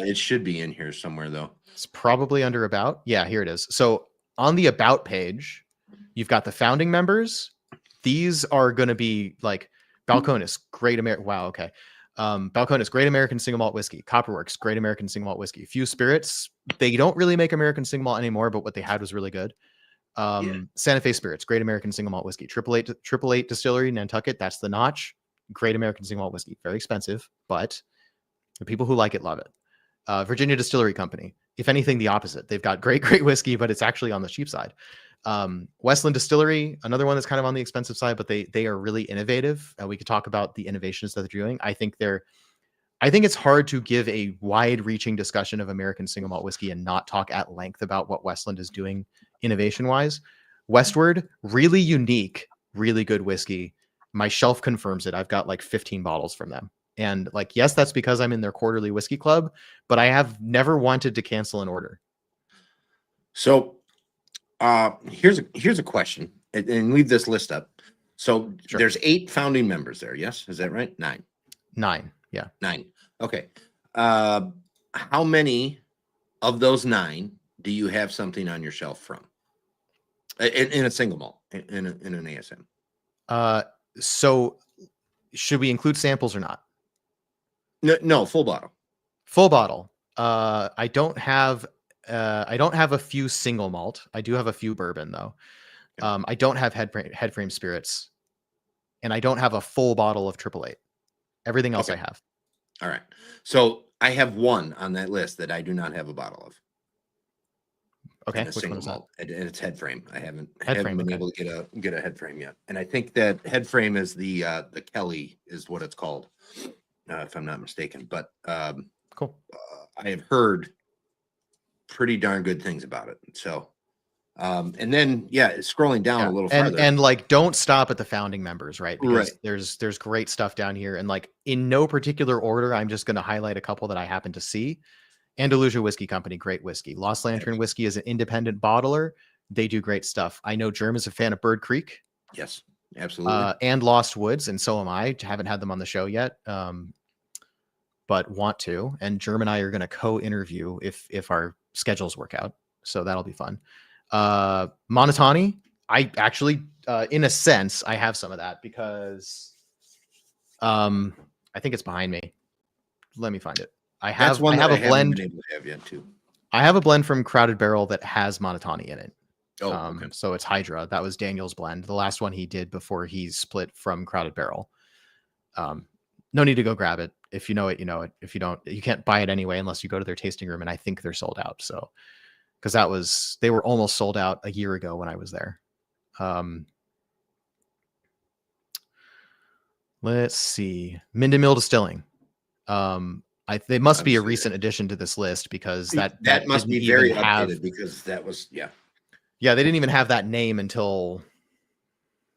It should be in here somewhere, though. It's probably under About. Yeah, here it is. So on the About page, you've got the founding members. These are going to be like Balcones, great American. Wow, okay. Balcones, great American single malt whiskey. Copperworks, great American single malt whiskey. Few Spirits, they don't really make American single malt anymore, but what they had was really good. Yeah. Santa Fe Spirits, great American single malt whiskey. Triple Eight Distillery, Nantucket, that's the Notch. Great American single malt whiskey. Very expensive, but the people who like it love it. Virginia Distillery Company, if anything, the opposite. They've got great whiskey, but it's actually on the cheap side. Westland Distillery, another one that's kind of on the expensive side, but they are really innovative. We could talk about the innovations that they're doing. I think it's hard to give a wide-reaching discussion of American single malt whiskey and not talk at length about what Westland is doing innovation-wise. Westward, really unique, really good whiskey. My shelf confirms it. I've got like 15 bottles from them. And like, yes, that's because I'm in their quarterly whiskey club, but I have never wanted to cancel an order. So here's a question, and leave this list up. So Sure. There's 8 founding members there. Yes, is that right? 9. 9. Yeah. 9. Okay. How many of those 9 do you have something on your shelf from? In a single malt, in an ASM. So should we include samples or not? No, full bottle. Full bottle. I don't have a few single malt. I do have a few bourbon though. Okay. I don't have head frame spirits, and I don't have a full bottle of Triple Eight. Everything else I have. All right. So I have one on that list that I do not have a bottle of. Okay. Which one is that? And it's head frame. I haven't been able to get a head frame yet. And I think that head frame is the Kelly is what it's called, if I'm not mistaken. But cool. I have heard pretty darn good things about it. So and then scrolling down a little farther. And like, don't stop at the founding members, right? Because there's great stuff down here. And like, in no particular order, I'm just going to highlight a couple that I happen to see. Andalusia Whiskey Company, great whiskey. Lost Lantern Whiskey is an independent bottler. They do great stuff. I know Germ is a fan of Bird Creek. Yes, absolutely. And Lost Woods, and so am I. Haven't had them on the show yet, but want to. And Germ and I are going to co-interview if our schedules work out. So that'll be fun. Monotoni, I actually, in a sense, I have some of that because I think it's behind me. Let me find it. I have a blend. I have a blend from Crowded Barrel that has Monotoni in it. Okay. So it's Hydra. That was Daniel's blend, the last one he did before he split from Crowded Barrel. No need to go grab it. If you know it, you know it. If you don't, you can't buy it anyway unless you go to their tasting room, and I think they're sold out. So, because they were almost sold out a year ago when I was there. Let's see, Minden Mill Distilling. They must be a recent addition to this list because that must be very updated because that was they didn't even have that name until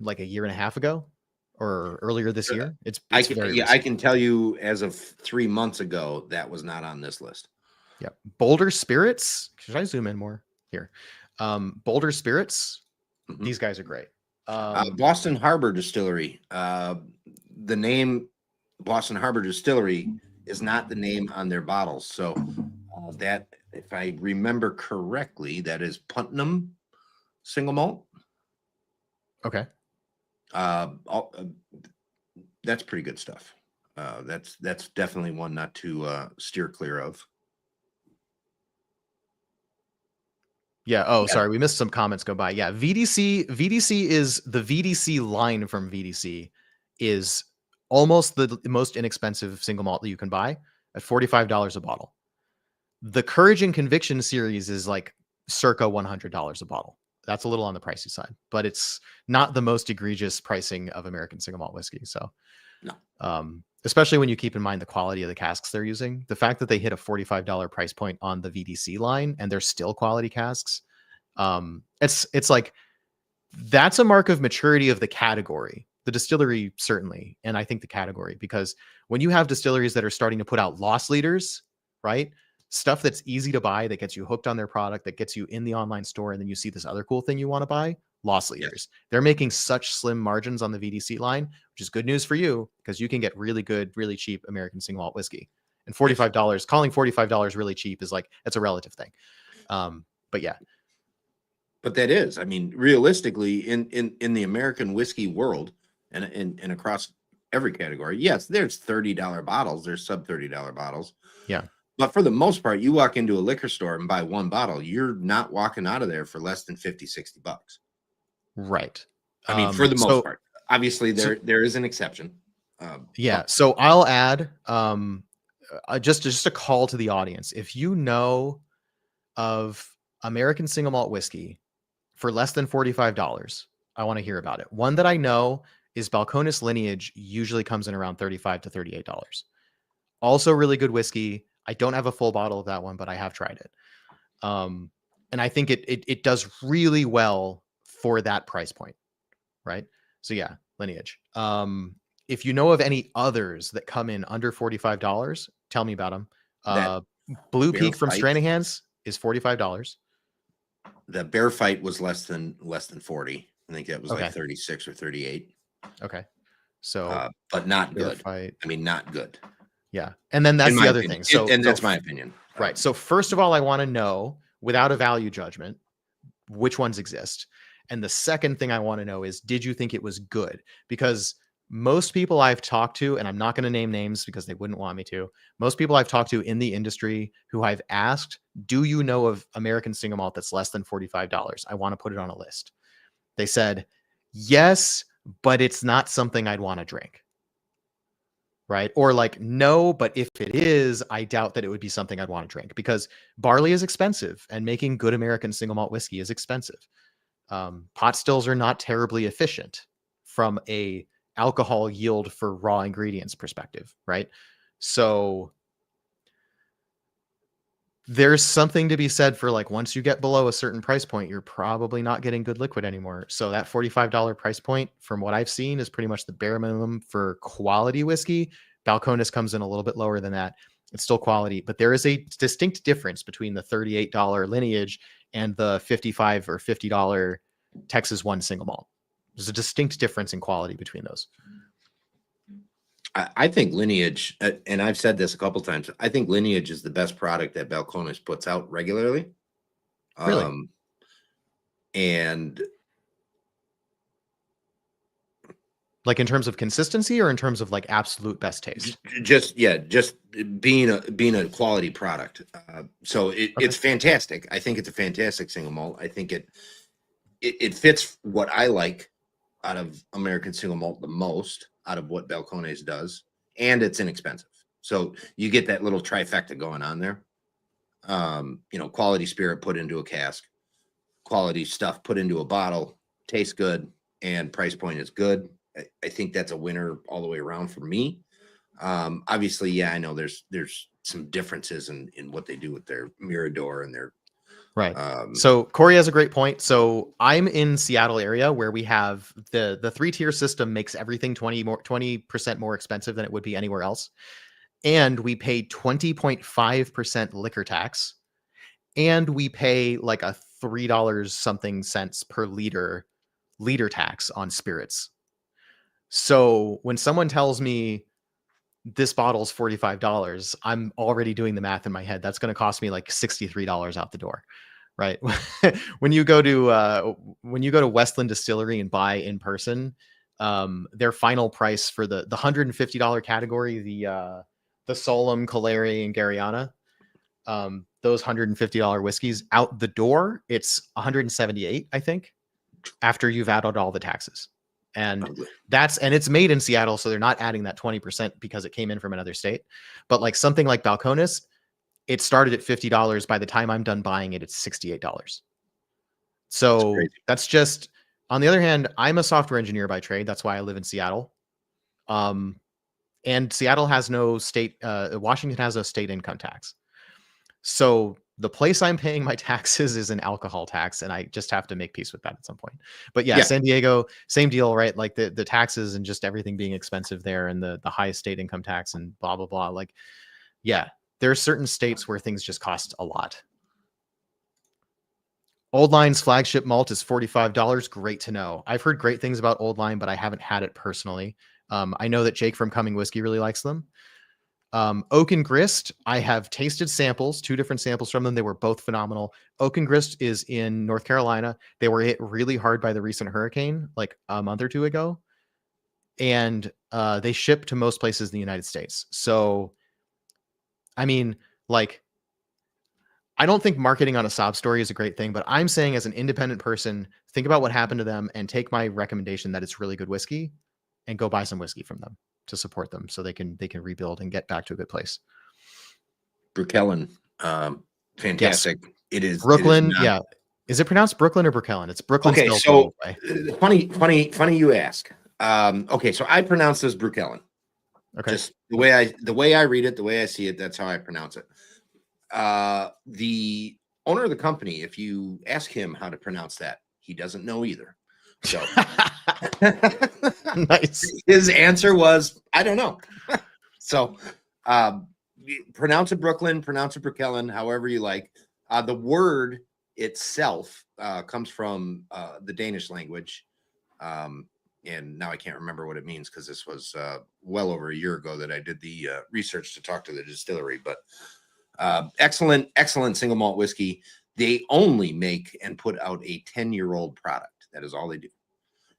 like a year and a half ago or earlier this year. I can tell you as of 3 months ago that was not on this list. Yeah, Boulder Spirits. Should I zoom in more here? Boulder Spirits. Mm-hmm. These guys are great. Boston Harbor Distillery. The name Boston Harbor Distillery is not the name on their bottles. So that, if I remember correctly, that is Putnam single malt. Okay. That's pretty good stuff. That's definitely one not to steer clear of. Yeah. Oh, sorry. We missed some comments go by. Yeah. VDC is the VDC line from VDC is almost the most inexpensive single malt that you can buy at $45 a bottle. The Courage and Conviction series is like circa $100 a bottle. That's a little on the pricey side, but it's not the most egregious pricing of American single malt whiskey. So, no. Especially when you keep in mind the quality of the casks they're using, the fact that they hit a $45 price point on the VDC line and they're still quality casks. It's like, that's a mark of maturity of the category, the distillery, certainly. And I think the category, because when you have distilleries that are starting to put out loss leaders, right? Stuff that's easy to buy, that gets you hooked on their product, that gets you in the online store, and then you see this other cool thing you want to buy, loss leaders. Yes. They're making such slim margins on the VDC line, which is good news for you because you can get really good, really cheap American single malt whiskey. And $45, calling $45 really cheap is like, it's a relative thing. But yeah. But that is, I mean, realistically, in the American whiskey world and across every category. Yes, there's $30 bottles, there's sub $30 bottles. Yeah. But for the most part, you walk into a liquor store and buy one bottle, you're not walking out of there for less than 50, 60 bucks. Right. I mean, for the most So part. Obviously, so there is an exception. yeah, But so I'll add just a call to the audience. If you know of American single malt whiskey for less than $45, I want to hear about it. One that I know is Balcones Lineage, usually comes in around $35 to $38. Also really good whiskey. I don't have a full bottle of that one, but I have tried it. And I think it does really well for that price point, right? So yeah, Lineage. If you know of any others that come in under $45, tell me about them. that Blue bear Peak from fight, Stranahan's is $45. the bear fight was less than 40. I think that was like Okay. 36 or 38. Okay. So But not Bear good. Fight. I mean, not good. Yeah. And then that's In the my other opinion. thing. So, And that's my opinion. right. So first of all, I want to know, without a value judgment, which ones exist. And the second thing I want to know is, did you think it was good? Because most people I've talked to, and I'm not going to name names because they wouldn't want me to, most people I've talked to in the industry who I've asked, do you know of American single malt that's less than $45? I want to put it on a list. They said, yes, but it's not something I'd want to drink. Right. Or like, no, but if it is, I doubt that it would be something I'd want to drink, because barley is expensive and making good American single malt whiskey is expensive. Pot stills are not terribly efficient from a alcohol yield for raw ingredients perspective. Right. So there's something to be said for, like, once you get below a certain price point, you're probably not getting good liquid anymore. So that $45 price point, from what I've seen, is pretty much the bare minimum for quality whiskey. Balcones comes in a little bit lower than that. It's still quality, but there is a distinct difference between the $38 Lineage and the $55 or $50 Texas One single malt. There's a distinct difference in quality between those. I think Lineage, and I've said this a couple times, I think Lineage is the best product that Balcones puts out regularly. Really? And Like in terms of consistency, or in terms of like absolute best taste? just being a quality product. So it's fantastic. I think it's a fantastic single malt. I think it fits what I like out of American single malt the most, out of what Balcones does, and it's inexpensive. So you get that little trifecta going on there. Quality spirit put into a cask, quality stuff put into a bottle, tastes good, and price point is good. I think that's a winner all the way around for me. Obviously, yeah, I know there's some differences in what they do with their Mirador and their right. So Corey has a great point. So I'm in Seattle area, where we have the 3-tier system makes everything 20% more expensive than it would be anywhere else. And we pay 20.5% liquor tax. And we pay like a $3 something cents per liter tax on spirits. So when someone tells me this bottle's $45, I'm already doing the math in my head. That's going to cost me like $63 out the door. Right. When you go to Westland Distillery and buy in person, their final price for the $150 category, the Solum, Calare, and Gariana, those $150 whiskeys, out the door, it's $178, I think, after you've added all the taxes. And it's made in Seattle, so they're not adding that 20% because it came in from another state. But like something like Balcones, it started at $50. By the time I'm done buying it, it's $68. So that's just, on the other hand, I'm a software engineer by trade. That's why I live in Seattle. And Seattle has no state, Washington has no state income tax. So the place I'm paying my taxes is an alcohol tax, and I just have to make peace with that at some point. But yeah, San Diego, same deal, right? Like the taxes and just everything being expensive there, and the highest state income tax and blah, blah, blah. Like, yeah, there are certain states where things just cost a lot. Old Line's flagship malt is $45. Great to know. I've heard great things about Old Line, but I haven't had it personally. I know that Jake from Coming Whiskey really likes them. Oak and Grist, I have tasted samples, 2 different samples from them. They were both phenomenal. Oak and Grist is in North Carolina. They were hit really hard by the recent hurricane, like a month or 2 ago. and they ship to most places in the United States. So, I mean, like, I don't think marketing on a sob story is a great thing, but I'm saying as an independent person, think about what happened to them and take my recommendation that it's really good whiskey and go buy some whiskey from them to support them so they can rebuild and get back to a good place. Brooklyn, fantastic. Yes. It is Brooklyn, not. yeah. Is it pronounced Brooklyn or Brooklyn? It's Brooklyn Okay, spelled the so old way. funny you ask. Okay, so I pronounce this Brooklyn. Okay. Just the way I read it, the way I see it, that's how I pronounce it. The owner of the company, if you ask him how to pronounce that, he doesn't know either. So nice. His answer was, I don't know. So pronounce it Brooklyn, pronounce it Brooklyn, however you like. The word itself comes from the Danish language. And now I can't remember what it means because this was well over a year ago that I did the research to talk to the distillery. But excellent single malt whiskey. They only make and put out a 10-year-old product. That is all they do.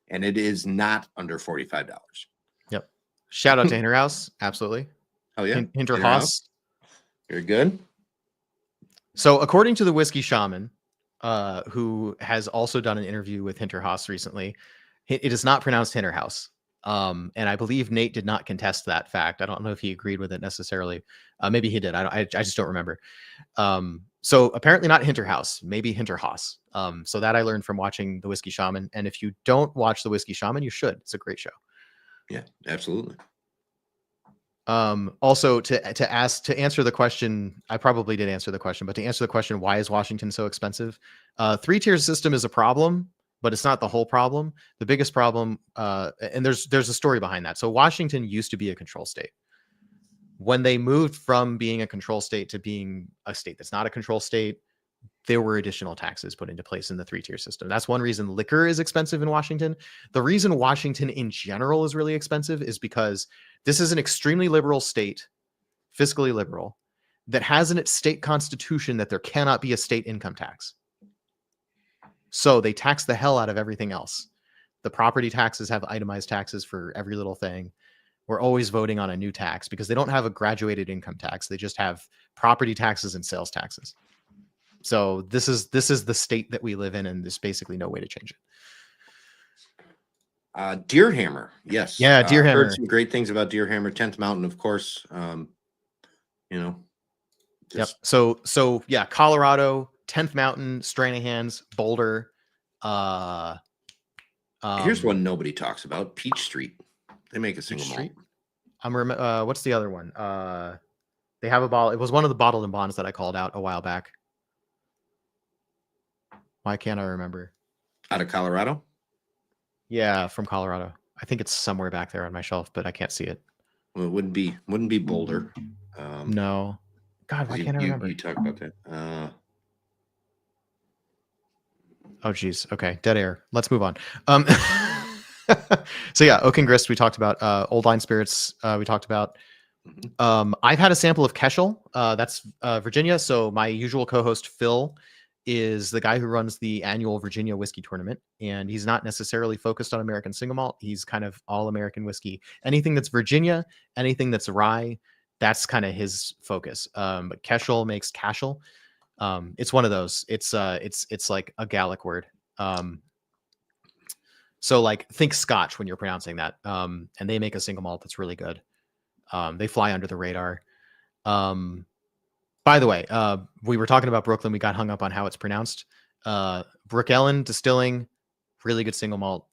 And it is not under $45. Yep. Shout out to Hinterhouse. Absolutely. Oh, yeah. Hinterhouse. Very good. So according to the Whiskey Shaman, who has also done an interview with Hinterhouse recently, it is not pronounced Hinterhouse. And I believe Nate did not contest that fact. I don't know if he agreed with it necessarily. Maybe he did. I just don't remember. So apparently not Hinterhouse, maybe Hinterhouse. So that I learned from watching the Whiskey Shaman. And if you don't watch the Whiskey Shaman, you should. It's a great show. Yeah, absolutely. Also to answer the question, I probably did answer the question, but to answer the question, why is Washington so expensive? 3-tier system is a problem, but it's not the whole problem. The biggest problem, and there's a story behind that. So Washington used to be a control state. When they moved from being a control state to being a state that's not a control state, there were additional taxes put into place in the 3-tier system. That's one reason liquor is expensive in Washington. The reason Washington in general is really expensive is because this is an extremely liberal state, fiscally liberal, that has in its state constitution that there cannot be a state income tax. So they tax the hell out of everything else. The property taxes have itemized taxes for every little thing. We're always voting on a new tax because they don't have a graduated income tax. They just have property taxes and sales taxes. So this is the state that we live in, and there's basically no way to change it. Deer Hammer, yes. Yeah, Deer Hammer. Heard some great things about Deer Hammer. 10th Mountain, of course. Yep. So yeah, Colorado, 10th Mountain, Stranahan's, Boulder. Here's one nobody talks about: Peach Street. They make a single malt. What's the other one? They have a bottle. It was one of the bottled and bonds that I called out a while back. Why can't I remember? Out of Colorado? Yeah, from Colorado. I think it's somewhere back there on my shelf, but I can't see it. Well, it wouldn't be Boulder. No. God, why can't I remember? You talk about that. Oh, geez. Okay, dead air. Let's move on. So yeah, Oak and Grist we talked about. Old Line Spirits we talked about. I've had a sample of Keschel. That's Virginia. So my usual co-host Phil is the guy who runs the annual Virginia whiskey tournament, and he's not necessarily focused on American single malt. He's kind of all American whiskey. Anything that's Virginia, anything that's rye, that's kind of his focus. But Keschel makes Cashel. It's one of those. It's like a Gaelic word. So like think Scotch when you're pronouncing that. And they make a single malt that's really good. They fly under the radar. By the way, we were talking about Brooklyn. We got hung up on how it's pronounced. Brooklyn Distilling, really good single malt.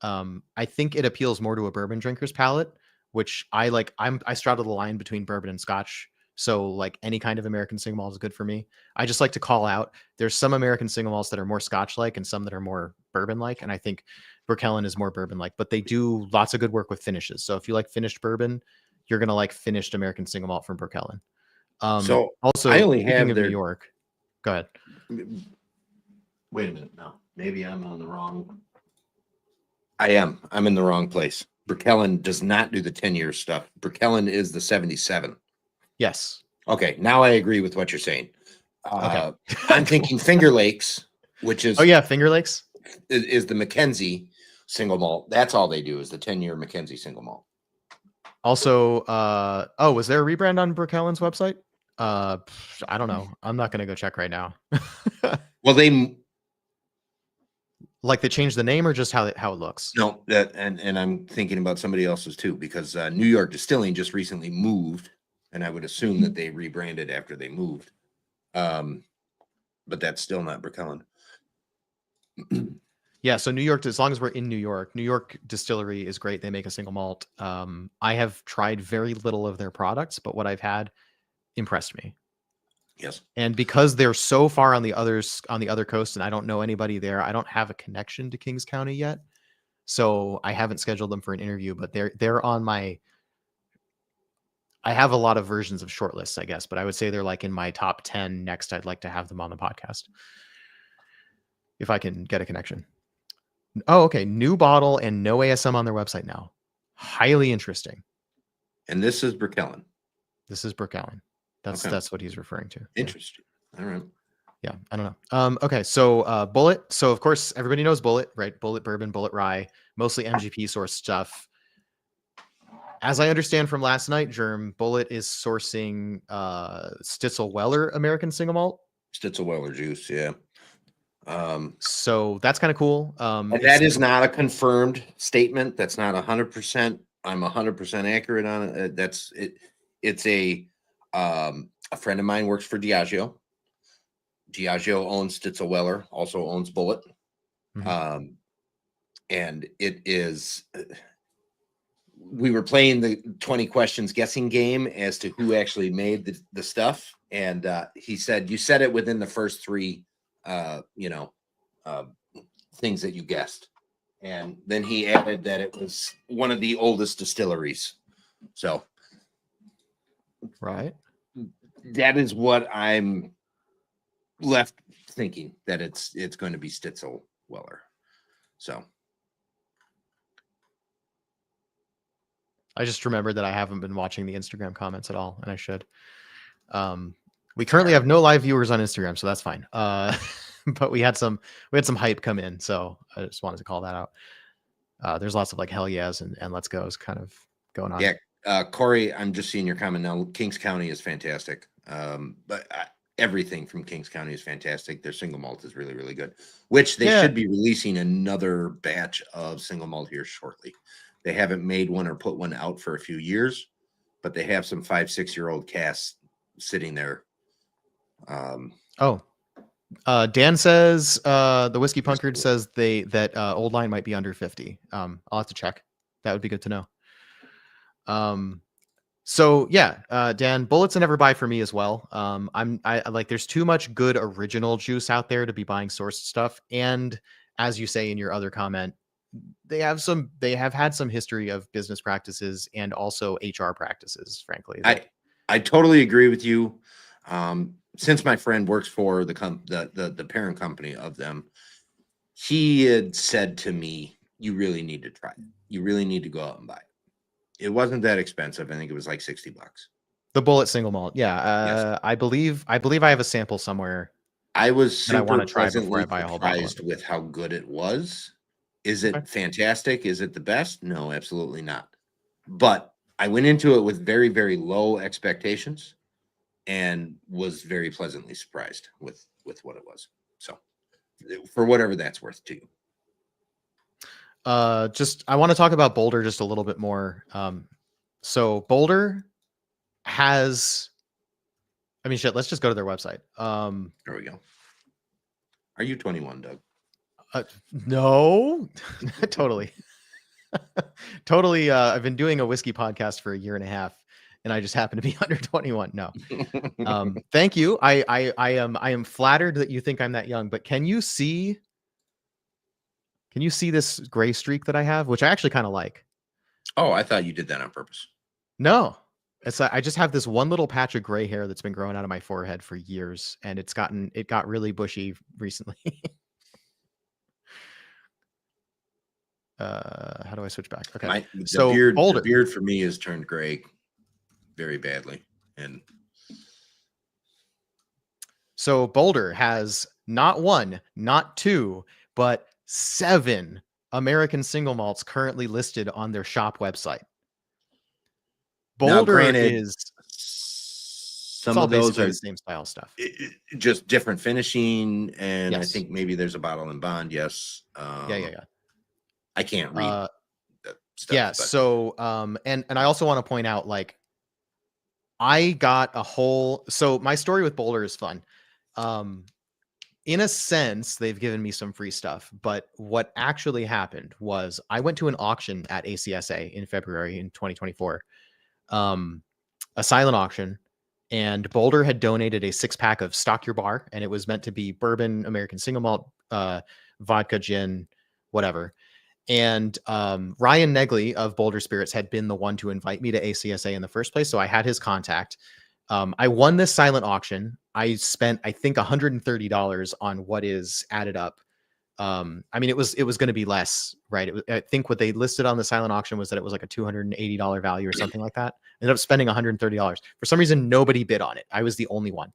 I think it appeals more to a bourbon drinker's palate, which I like. I straddle the line between bourbon and Scotch. So like any kind of American single malt is good for me. I just like to call out there's some American single malts that are more Scotch-like and some that are more bourbon-like. And I think Brooklyn is more bourbon-like, but they do lots of good work with finishes. So if you like finished bourbon, you're going to like finished American single malt from Brooklyn. So also, I only have New York. Go ahead. Wait a minute. No, maybe I'm on the wrong. I'm in the wrong place. Brooklyn does not do the 10-year stuff. Brooklyn is the 77. Yes. Okay. Now I agree with what you're saying. Okay. I'm thinking Finger Lakes, which is Finger Lakes is the Mackenzie, single malt. That's all they do is the 10-year Mackenzie single malt. Also, oh, was there a rebrand on Brookellen's website? I don't know. I'm not gonna go check right now. Well, they Like they changed the name or just how it looks? no that and I'm thinking about somebody else's too, because New York Distilling just recently moved, and I would assume that they rebranded after they moved. But that's still not Brookellen. Yeah, so New York, as long as we're in New York Distillery is great. They make a single malt. I have tried very little of their products, but what I've had impressed me. Yes. And because they're so far on the other coast, and I don't know anybody there, I don't have a connection to Kings County yet. So I haven't scheduled them for an interview, but they're on my. I have a lot of versions of shortlists, I guess, but I would say they're like in my top 10 next. I'd like to have them on the podcast if I can get a connection. Oh, okay. New bottle and no ASM on their website now. Highly interesting. And this is Brookellen. This is Brookellen. That's what he's referring to. Interesting. All right. Yeah, I don't know. Okay, so Bullet. So of course everybody knows Bullet, right? Bullet bourbon, Bullet rye, mostly MGP source stuff. As I understand from last night, Germ, Bullet is sourcing Stitzel Weller American single malt. Stitzel Weller juice, yeah. So that's kind of cool. And that is not a confirmed statement. That's not 100%. I'm 100% accurate on it. That's it. It's a friend of mine works for Diageo. Diageo owns Stitzel Weller, also owns Bullet. Mm-hmm. And it is. We were playing the 20 questions guessing game as to who actually made the stuff, and he said, "You said it within the first three, things that you guessed." And then he added that it was one of the oldest distilleries. So, right, that is what I'm left thinking, that it's going to be Stitzel Weller. So. I just remembered that I haven't been watching the Instagram comments at all, and I should. We currently have no live viewers on Instagram, so that's fine. But we had some hype come in, so I just wanted to call that out. There's lots of like hell yes and let's go's kind of going on. Yeah, Corey, I'm just seeing your comment now. Kings County is fantastic. But everything from Kings County is fantastic. Their single malt is really, really good, which they should be releasing another batch of single malt here shortly. They haven't made one or put one out for a few years, but they have some 5-6-year-old casks sitting there. Dan says the Whiskey Punkard says that Old Line might be under 50. I'll have to check. That would be good to know. So yeah, Dan, Bullet's a never buy for me as well. I like there's too much good original juice out there to be buying sourced stuff. And as you say in your other comment, they have had some history of business practices and also HR practices, frankly. I totally agree with you. Since my friend works for the parent company of them, he had said to me, "You really need to try it. You really need to go out and buy it." It wasn't that expensive. I think it was like $60. The Bullet single malt. Yeah. Yes. I believe I have a sample somewhere. I was super I want to try pleasantly before I buy a whole bottle. surprised with how good it was. Is it fantastic? Is it the best? No, absolutely not. But I went into it with very, very low expectations and was very pleasantly surprised with what it was. So for whatever that's worth to you. I want to talk about Boulder just a little bit more. So Boulder has, I mean, shit, let's just go to their website. There we go. Are you 21, Doug? No, totally. Totally. I've been doing a whiskey podcast for a year and a half, and I just happen to be under 21. No. Thank you. I am flattered that you think I'm that young, but can you see this gray streak that I have, which I actually kind of like? Oh, I thought you did that on purpose. No. I just have this one little patch of gray hair that's been growing out of my forehead for years, and it got really bushy recently. How do I switch back? Okay. The beard for me has turned gray very badly. And so Boulder has not one, not two, but 7 American single malts currently listed on their shop website. Now, Boulder granted, is, it's some all of those basically are the same style stuff. just different finishing, and I Yes. think maybe there's a bottle and bond. Yes. Yeah. I can't read Uh, that yeah. stuff, but So, and I also want to point out, like, I got a whole, so my story with Boulder is fun. Um, in a sense, they've given me some free stuff, but what actually happened was I went to an auction at ACSA in February in 2024, a silent auction, and Boulder had donated a 6-pack of Stock Your Bar, and it was meant to be bourbon, American single malt, vodka, gin, whatever. And Ryan Negley of Boulder Spirits had been the one to invite me to ACSA in the first place, so I had his contact. I won this silent auction. I spent, I think, $130 on what is added up. I mean, it was going to be less, right? I think what they listed on the silent auction was that it was like a $280 value or something like that. I ended up spending $130. For some reason, nobody bid on it. I was the only one.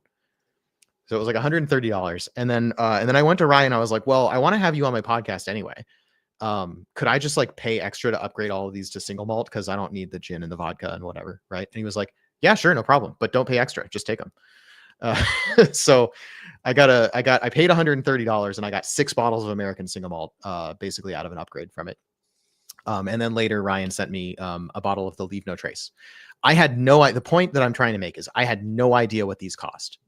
So it was like $130. And then I went to Ryan. I was like, well, I want to have you on my podcast anyway. Could I just like pay extra to upgrade all of these to single malt? Cause I don't need the gin and the vodka and whatever. Right. And he was like, yeah, sure. No problem. But don't pay extra. Just take them. So I paid $130 and I got 6 bottles of American single malt, basically out of an upgrade from it. And then later Ryan sent me, a bottle of the Leave No Trace. I had the point that I'm trying to make is I had no idea what these cost,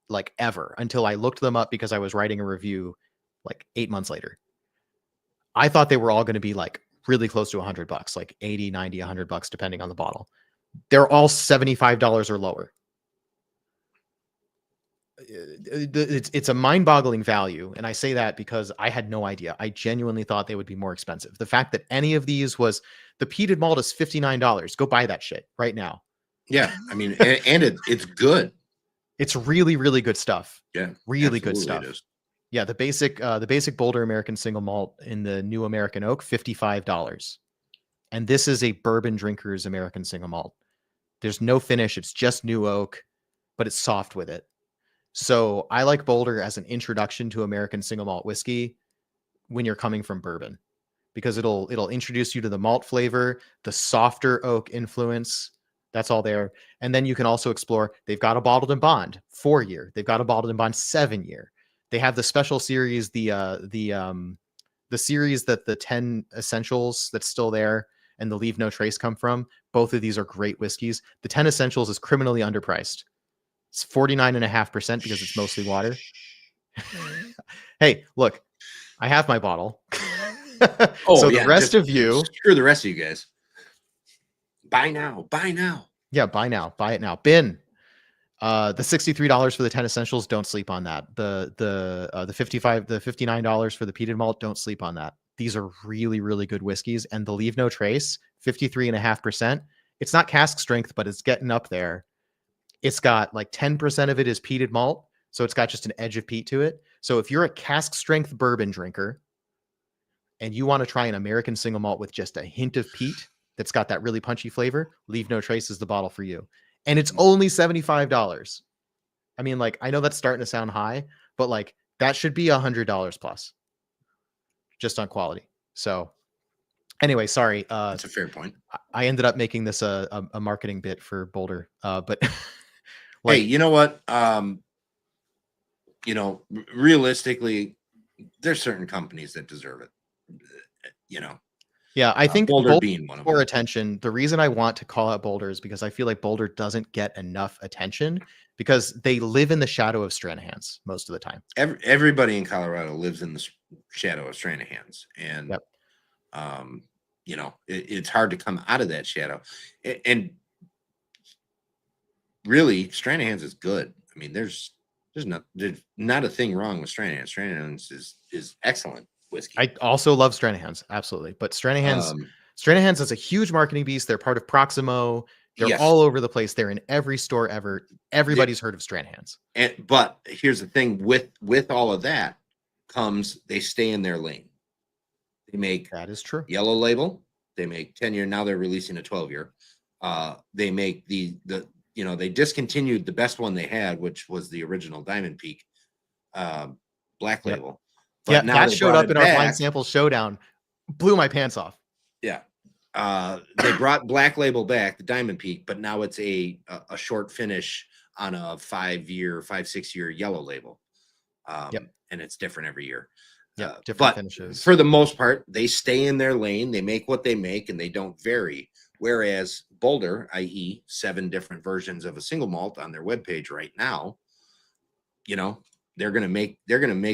like, ever, until I looked them up because I was writing a review like 8 months later. I thought they were all going to be like really close to $100, like 80, 90, $100, depending on the bottle. They're all $75 or lower. It's a mind-boggling value, and I say that because I had no idea. I genuinely thought they would be more expensive. The fact that any of these was, the peated malt is $59. Go buy that shit right now. yeah, I mean, and it's good. It's really, really good stuff. Yeah, Really good absolutely stuff. it is. Yeah, the basic Boulder American single malt in the new American oak, $55. And this is a bourbon drinker's American single malt. There's no finish. It's just new oak, but it's soft with it. So I like Boulder as an introduction to American single malt whiskey when you're coming from bourbon, because it'll introduce you to the malt flavor, the softer oak influence. That's all there. And then you can also explore, they've got a bottled and bond 4-year. They've got a bottled and bond 7-year. They have the special series, the series that the 10 essentials that's still there and the Leave No Trace come from. Both of these are great whiskeys. The 10 essentials is criminally underpriced. It's 49.5% because it's mostly water. Hey, look, I have my bottle. Oh, so yeah, the rest of you, screw the rest of you guys. Buy now. yeah, buy now, buy it now. Bin. The $63 for the 10 essentials, don't sleep on that. The $59 for the peated malt, don't sleep on that. These are really, really good whiskeys. And the Leave No Trace, 53.5%. It's not cask strength, but it's getting up there. It's got like 10% of it is peated malt, so it's got just an edge of peat to it. So if you're a cask strength bourbon drinker and you want to try an American single malt with just a hint of peat that's got that really punchy flavor, Leave No Trace is the bottle for you. And it's only $75. I mean, like, I know that's starting to sound high, but like that should be $100 plus just on quality. So anyway, sorry. That's a fair point. I ended up making this a marketing bit for Boulder. But Hey, like, you know what? Realistically, there's certain companies that deserve it. yeah, I think Boulder Boulder being one of for them. attention. The reason I want to call out Boulder is because I feel like Boulder doesn't get enough attention because they live in the shadow of Stranahan's most of the time. Everybody in Colorado lives in the shadow of Stranahan's, and Yep. it's hard to come out of that shadow. And really, Stranahan's is good. I mean, there's not a thing wrong with Stranahan's. Stranahan's is excellent whiskey. I also love Stranahan's, absolutely. But Stranahan's is a huge marketing beast. They're part of Proximo. They're Yes. all over the place. They're in every store ever. Everybody's heard of Stranahan's. But here's the thing: with all of that comes, they stay in their lane. They make, That is true, yellow label. They make 10-year. Now they're releasing a 12-year. They make they discontinued the best one they had, which was the original Diamond Peak Black Label. But But now that they showed brought up it in our back. blind sample showdown. blew my pants off. Yeah. They brought Black Label back, the Diamond Peak, but now it's a short finish on a 5-6 year yellow label. Yep. And it's different every year. Yep. Different But finishes. for the most part, they stay in their lane. They make what they make, and they don't vary. Whereas Boulder, i.e., 7 different versions of a single malt on their webpage right now, you know, they're gonna make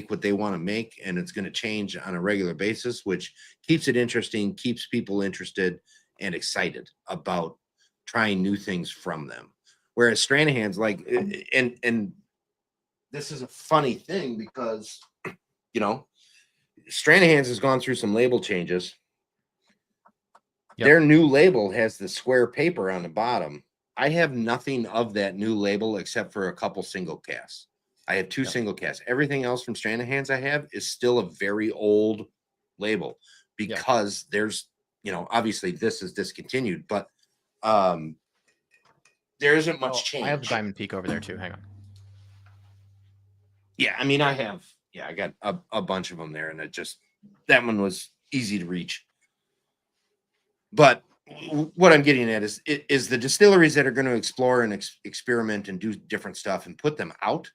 what they want to make, and it's gonna change on a regular basis, which keeps it interesting, keeps people interested and excited about trying new things from them. Whereas Stranahan's like, and this is a funny thing because, you know, Stranahan's has gone through some label changes. Yep. Their new label has the square paper on the bottom. I have nothing of that new label except for a couple single casts. I have 2 single casts. Everything else from Stranahan's I have is still a very old label because there's, you know, obviously this is discontinued, but there isn't much change. I have the Diamond Peak over there too. Hang on. Yeah, I mean, I got a bunch of them there, and that one was easy to reach. But what I'm getting at is the distilleries that are going to explore and experiment and do different stuff and put them out.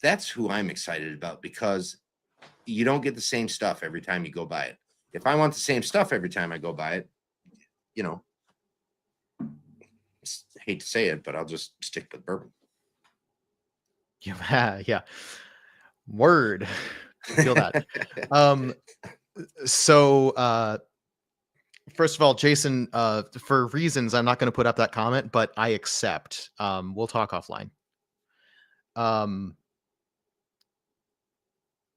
That's who I'm excited about, because you don't get the same stuff every time you go buy it. If I want the same stuff every time I go buy it, you know, I hate to say it, but I'll just stick with bourbon. Yeah. Word. Feel that. So first of all, Jason, for reasons I'm not going to put up that comment, but I accept. We'll talk offline.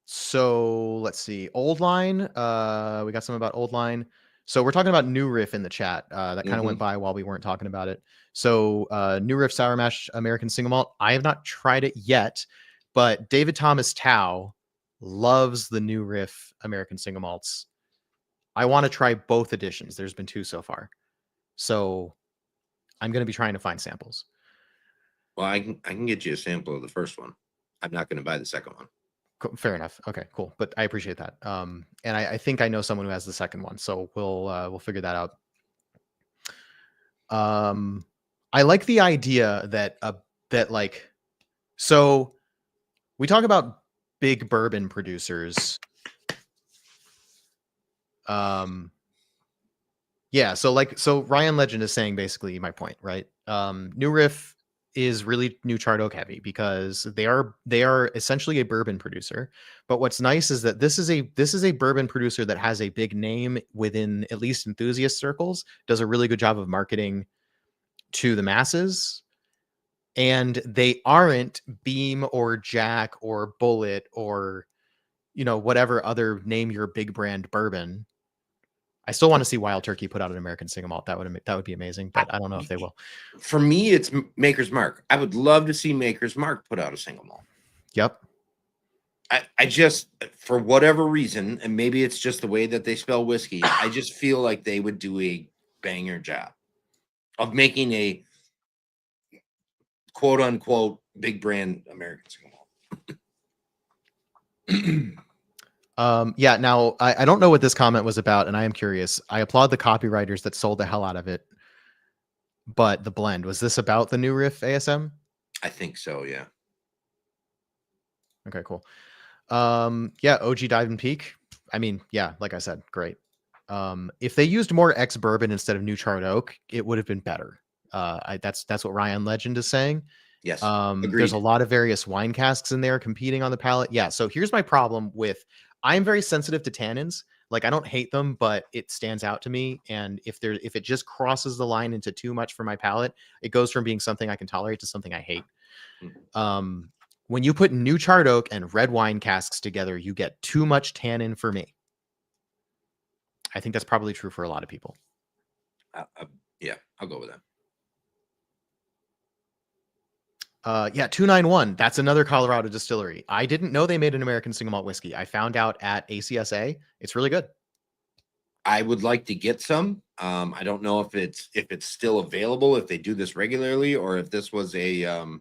So let's see. Old Line. We got something about Old Line. So we're talking about New Riff in the chat. That kind of went by while we weren't talking about it. So New Riff Sour Mash American Single Malt. I have not tried it yet, but David Thomas Tao loves the New Riff American Single Malts. I want to try both editions. There's been 2 so far. So I'm going to be trying to find samples. Well, I can get you a sample of the first one. I'm not going to buy the second one. Fair enough. Okay, cool. But I appreciate that. And I think I know someone who has the second one, so we'll figure that out. I like the idea that like, so we talk about big bourbon producers. Yeah. So Ryan Legend is saying basically my point, right? New Riff is really new charred oak heavy because they are essentially a bourbon producer. But what's nice is that this is a bourbon producer that has a big name within at least enthusiast circles, does a really good job of marketing to the masses, and they aren't Beam or Jack or Bullet or, you know, whatever other name your big brand bourbon. I still want to see Wild Turkey put out an American single malt. That would be amazing, but I don't know if they will. For me, it's Maker's Mark. I would love to see Maker's Mark put out a single malt. Yep. I just, for whatever reason, and maybe it's just the way that they spell whiskey, I just feel like they would do a banger job of making a quote unquote big brand American single malt. Yeah, now I don't know what this comment was about, and I am curious. I applaud the copywriters that sold the hell out of it. But the blend, was this about the New Riff ASM? I think so, yeah. Okay, cool. Yeah, OG Diamond Peak. I mean, yeah, like I said, great. If they used more ex-bourbon instead of new charred oak, it would have been better. That's what Ryan Legend is saying. Yes. There's a lot of various wine casks in there competing on the palate. Yeah, so here's my problem with, I'm very sensitive to tannins. Like, I don't hate them, but it stands out to me. And if it just crosses the line into too much for my palate, it goes from being something I can tolerate to something I hate. When you put new charred oak and red wine casks together, you get too much tannin for me. I think that's probably true for a lot of people. Yeah, I'll go with that. Yeah, 291. That's another Colorado distillery. I didn't know they made an American single malt whiskey. I found out at ACSA. It's really good. I would like to get some. I don't know if it's still available, if they do this regularly, or if this was a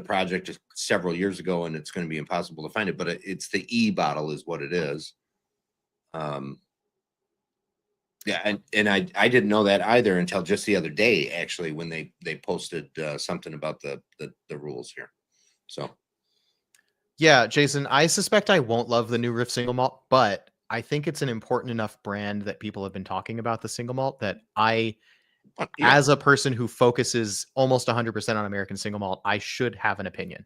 project several years ago and it's going to be impossible to find it. But it's the E bottle is what it is. Yeah, and I didn't know that either until just the other day, actually, when they posted something about the rules here. So Yeah, Jason, I suspect I won't love the new Riff single malt, but I think it's an important enough brand that people have been talking about the single malt that yeah, as a person who focuses almost 100% on American single malt, I should have an opinion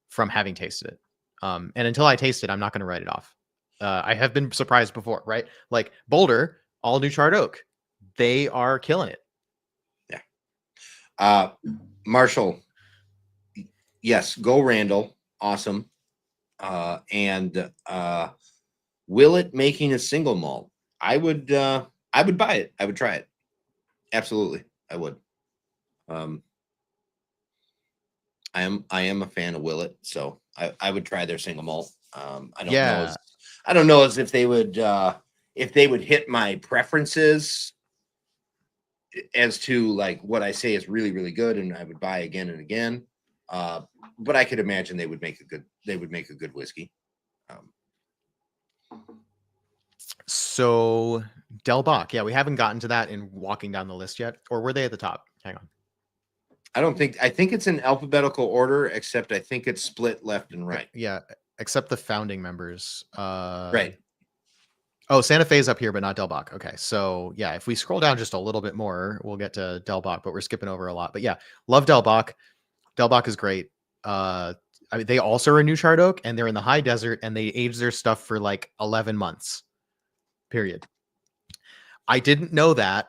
from having tasted it. And until I taste it, I'm not going to write it off. I have been surprised before, right? Like Boulder, all new charred oak, they are killing it. yeah. Marshall, yes, go Randall, awesome. And Willet making a single malt. I would buy it. I would try it. Absolutely, I would. I am a fan of Willet, so I would try their single malt. I don't know as if they would hit my preferences as to like what I say is really really good and I would buy again and again. But I could imagine they would make a good whiskey. So Del Bach, yeah, we haven't gotten to that in walking down the list yet, or were they at the top? Hang on. I think it's in alphabetical order, except I think it's split left and right. Yeah, except the founding members. Right. Oh, Santa Fe's up here, but not Del Bach. Okay, so yeah, if we scroll down just a little bit more, we'll get to Del Bach, but we're skipping over a lot. But yeah, love Del Bach. Del Bach is great. I mean, they also are a new charred oak, and they're in the high desert, and they age their stuff for like 11 months. Period. I didn't know that,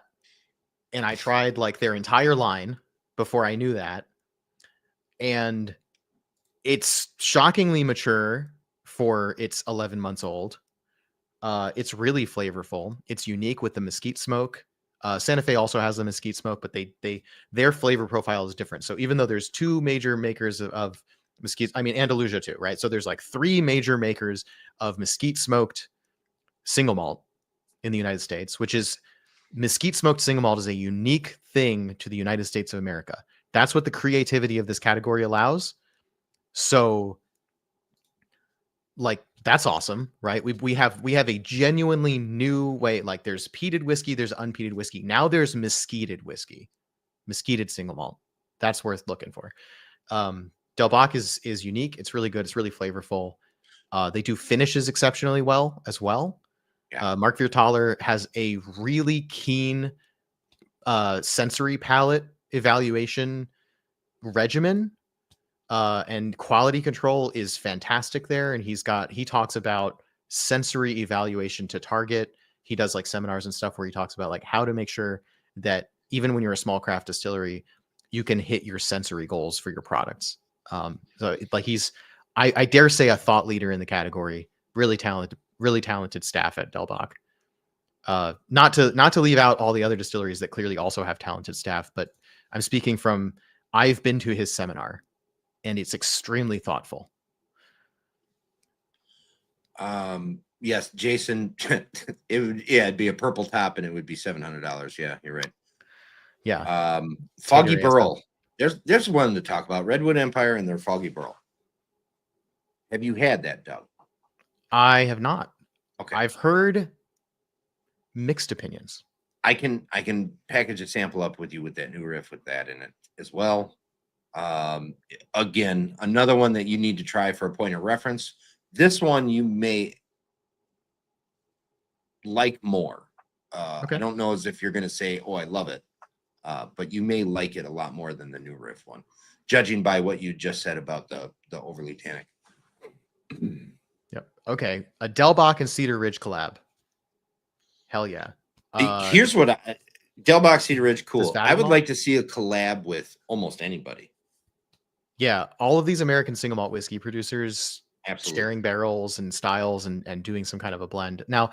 and I tried like their entire line before I knew that, and it's shockingly mature for its 11 months old. It's really flavorful. It's unique with the mesquite smoke. Santa Fe also has the mesquite smoke, but their flavor profile is different. So even though there's two major makers of mesquite, I mean Andalusia too, right? So there's like three major makers of mesquite smoked single malt in the United States, which is mesquite smoked single malt is a unique thing to the United States of America. That's what the creativity of this category allows. So like that's awesome, right? We have a genuinely new way. Like there's peated whiskey, there's unpeated whiskey. Now there's mesquited whiskey, mesquited single malt. That's worth looking for. Del Bach is unique. It's really good. It's really flavorful. They do finishes exceptionally well as well. Yeah. Mark Viertaler has a really keen sensory palate evaluation regimen. And quality control is fantastic there. And he talks about sensory evaluation to target. He does like seminars and stuff where he talks about like how to make sure that even when you're a small craft distillery, you can hit your sensory goals for your products. So like I dare say a thought leader in the category, really talented staff at Del Bach. Not to leave out all the other distilleries that clearly also have talented staff, but I'm speaking from, I've been to his seminar and it's extremely thoughtful. Yes, Jason, it'd be a purple top and it would be $700. Yeah, you're right. Yeah. Foggy Burl. There's one to talk about. Redwood Empire and their Foggy Burl. Have you had that, Doug? I have not. Okay. I've heard mixed opinions. I can package a sample up with you with that new riff with that in it as well. Again, another one that you need to try for a point of reference. This one you may like more. Okay. I don't know as if you're going to say, oh, I love it. But you may like it a lot more than the new riff one, judging by what you just said about the overly tannic. Yep. Okay. A Del Bach and Cedar Ridge collab. Hell yeah. Here's what Del Bach Cedar Ridge, cool. I would like to see a collab with almost anybody. Yeah, all of these American single malt whiskey producers absolutely sharing barrels and styles and doing some kind of a blend. Now,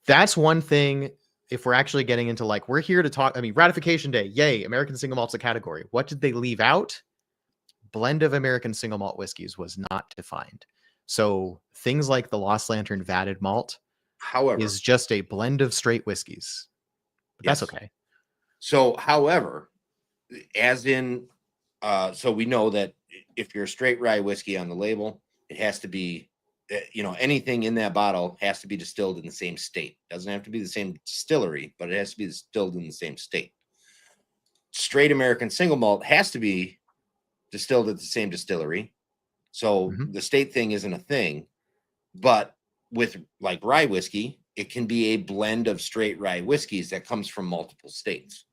that's one thing. If we're actually getting into like, we're here to talk, I mean, Ratification Day, yay, American single malt's a category. What did they leave out? Blend of American single malt whiskeys was not defined. So things like the Lost Lantern vatted malt, however, is just a blend of straight whiskeys. But yes, that's okay. So, however, as in, so we know that if you're a straight rye whiskey on the label, it has to be anything in that bottle has to be distilled in the same state. Doesn't have to be the same distillery, but it has to be distilled in the same state. Straight American single malt has to be distilled at the same distillery. So the state thing isn't a thing. But with like rye whiskey, it can be a blend of straight rye whiskeys that comes from multiple states.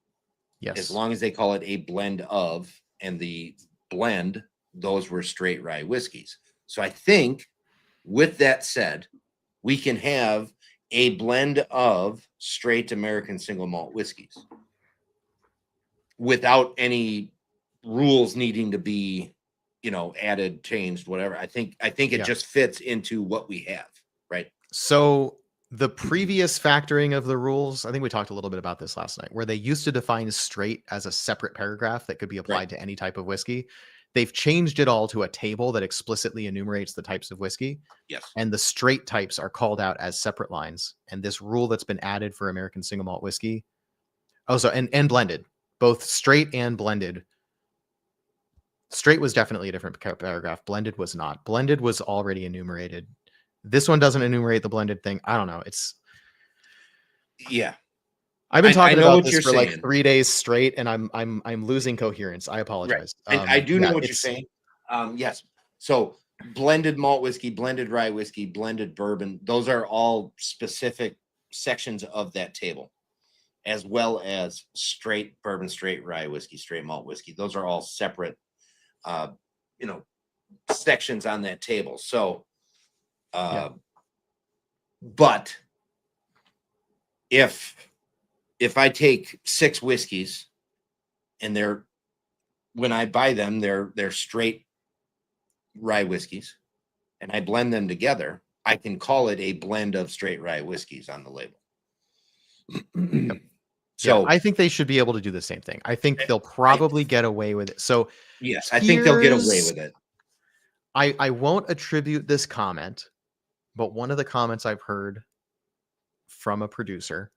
Yes. As long as they call it a blend of, and the blend, those were straight rye whiskeys. So I think with that said, we can have a blend of straight American single malt whiskeys without any rules needing to be, added, changed, whatever. I think it just fits into what we have, right? So the previous factoring of the rules, I think we talked a little bit about this last night, where they used to define straight as a separate paragraph that could be applied to any type of whiskey. They've changed it all to a table that explicitly enumerates the types of whiskey. Yes. And the straight types are called out as separate lines. And this rule that's been added for American single malt whiskey. Oh, so and blended, both straight and blended. Straight was definitely a different paragraph. Blended was not. Blended was already enumerated. This one doesn't enumerate the blended thing. I don't know. I've been talking about this for like 3 days straight, and I'm losing coherence. I apologize. Right. I do know what you're saying. Yes. So blended malt whiskey, blended rye whiskey, blended bourbon, those are all specific sections of that table, as well as straight bourbon, straight rye whiskey, straight malt whiskey. Those are all separate sections on that table. So but if I take 6 whiskeys and when I buy them, they're straight rye whiskeys, and I blend them together, I can call it a blend of straight rye whiskeys on the label. So I think they should be able to do the same thing. I think they'll probably get away with it. So yes, I think they'll get away with it. I won't attribute this comment, but one of the comments I've heard from a producer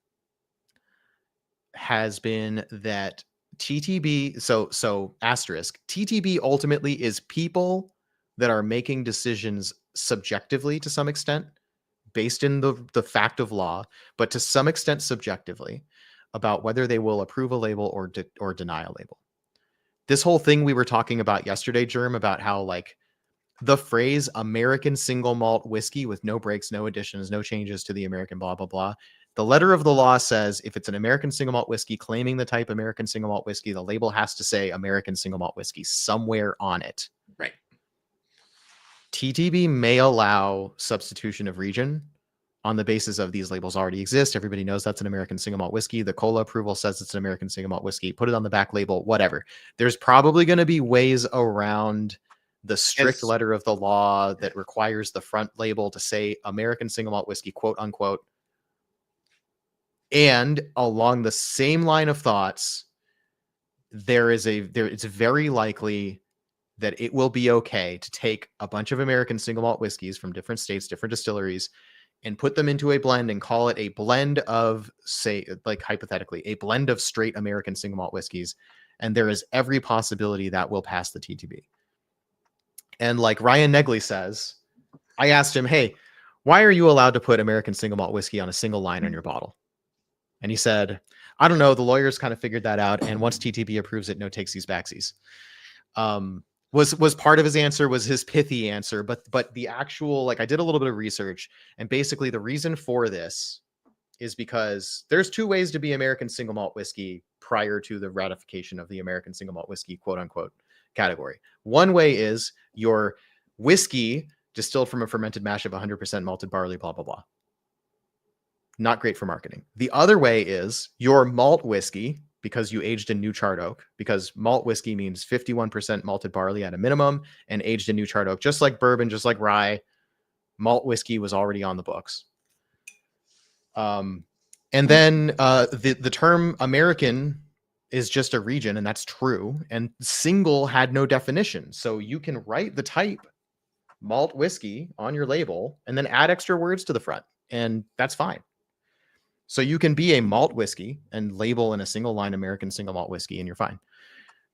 has been that TTB, so asterisk, TTB ultimately is people that are making decisions subjectively to some extent, based in the fact of law, but to some extent subjectively, about whether they will approve a label or deny a label. This whole thing we were talking about yesterday, Germ, about how like the phrase American single malt whiskey with no breaks, no additions, no changes to the American blah, blah, blah. The letter of the law says if it's an American single malt whiskey claiming the type American single malt whiskey, the label has to say American single malt whiskey somewhere on it. Right. TTB may allow substitution of region on the basis of these labels already exist. Everybody knows that's an American single malt whiskey. The COLA approval says it's an American single malt whiskey. Put it on the back label, whatever. There's probably going to be ways around the strict letter of the law that requires the front label to say American single malt whiskey, quote unquote. And along the same line of thoughts, it's very likely that it will be okay to take a bunch of American single malt whiskeys from different states, different distilleries, and put them into a blend and call it a blend of, say, like hypothetically, a blend of straight American single malt whiskeys. And there is every possibility that will pass the TTB. And like Ryan Negley says, I asked him, hey, why are you allowed to put American single malt whiskey on a single line on your bottle? And he said, I don't know. The lawyers kind of figured that out. And once TTB approves it, no takesies backsies. Was part of his answer, was his pithy answer, but the actual, like, I did a little bit of research, and basically the reason for this is because there's 2 ways to be American single malt whiskey prior to the ratification of the American single malt whiskey, quote unquote, category. One way is your whiskey distilled from a fermented mash of 100% malted barley, blah, blah, blah. Not great for marketing. The other way is your malt whiskey, because you aged in new charred oak, because malt whiskey means 51% malted barley at a minimum and aged in new charred oak, just like bourbon, just like rye. Malt whiskey was already on the books. And then the term American is just a region, and that's true. And single had no definition. So you can write the type malt whiskey on your label and then add extra words to the front, and that's fine. So you can be a malt whiskey and label in a single line American single malt whiskey, and you're fine.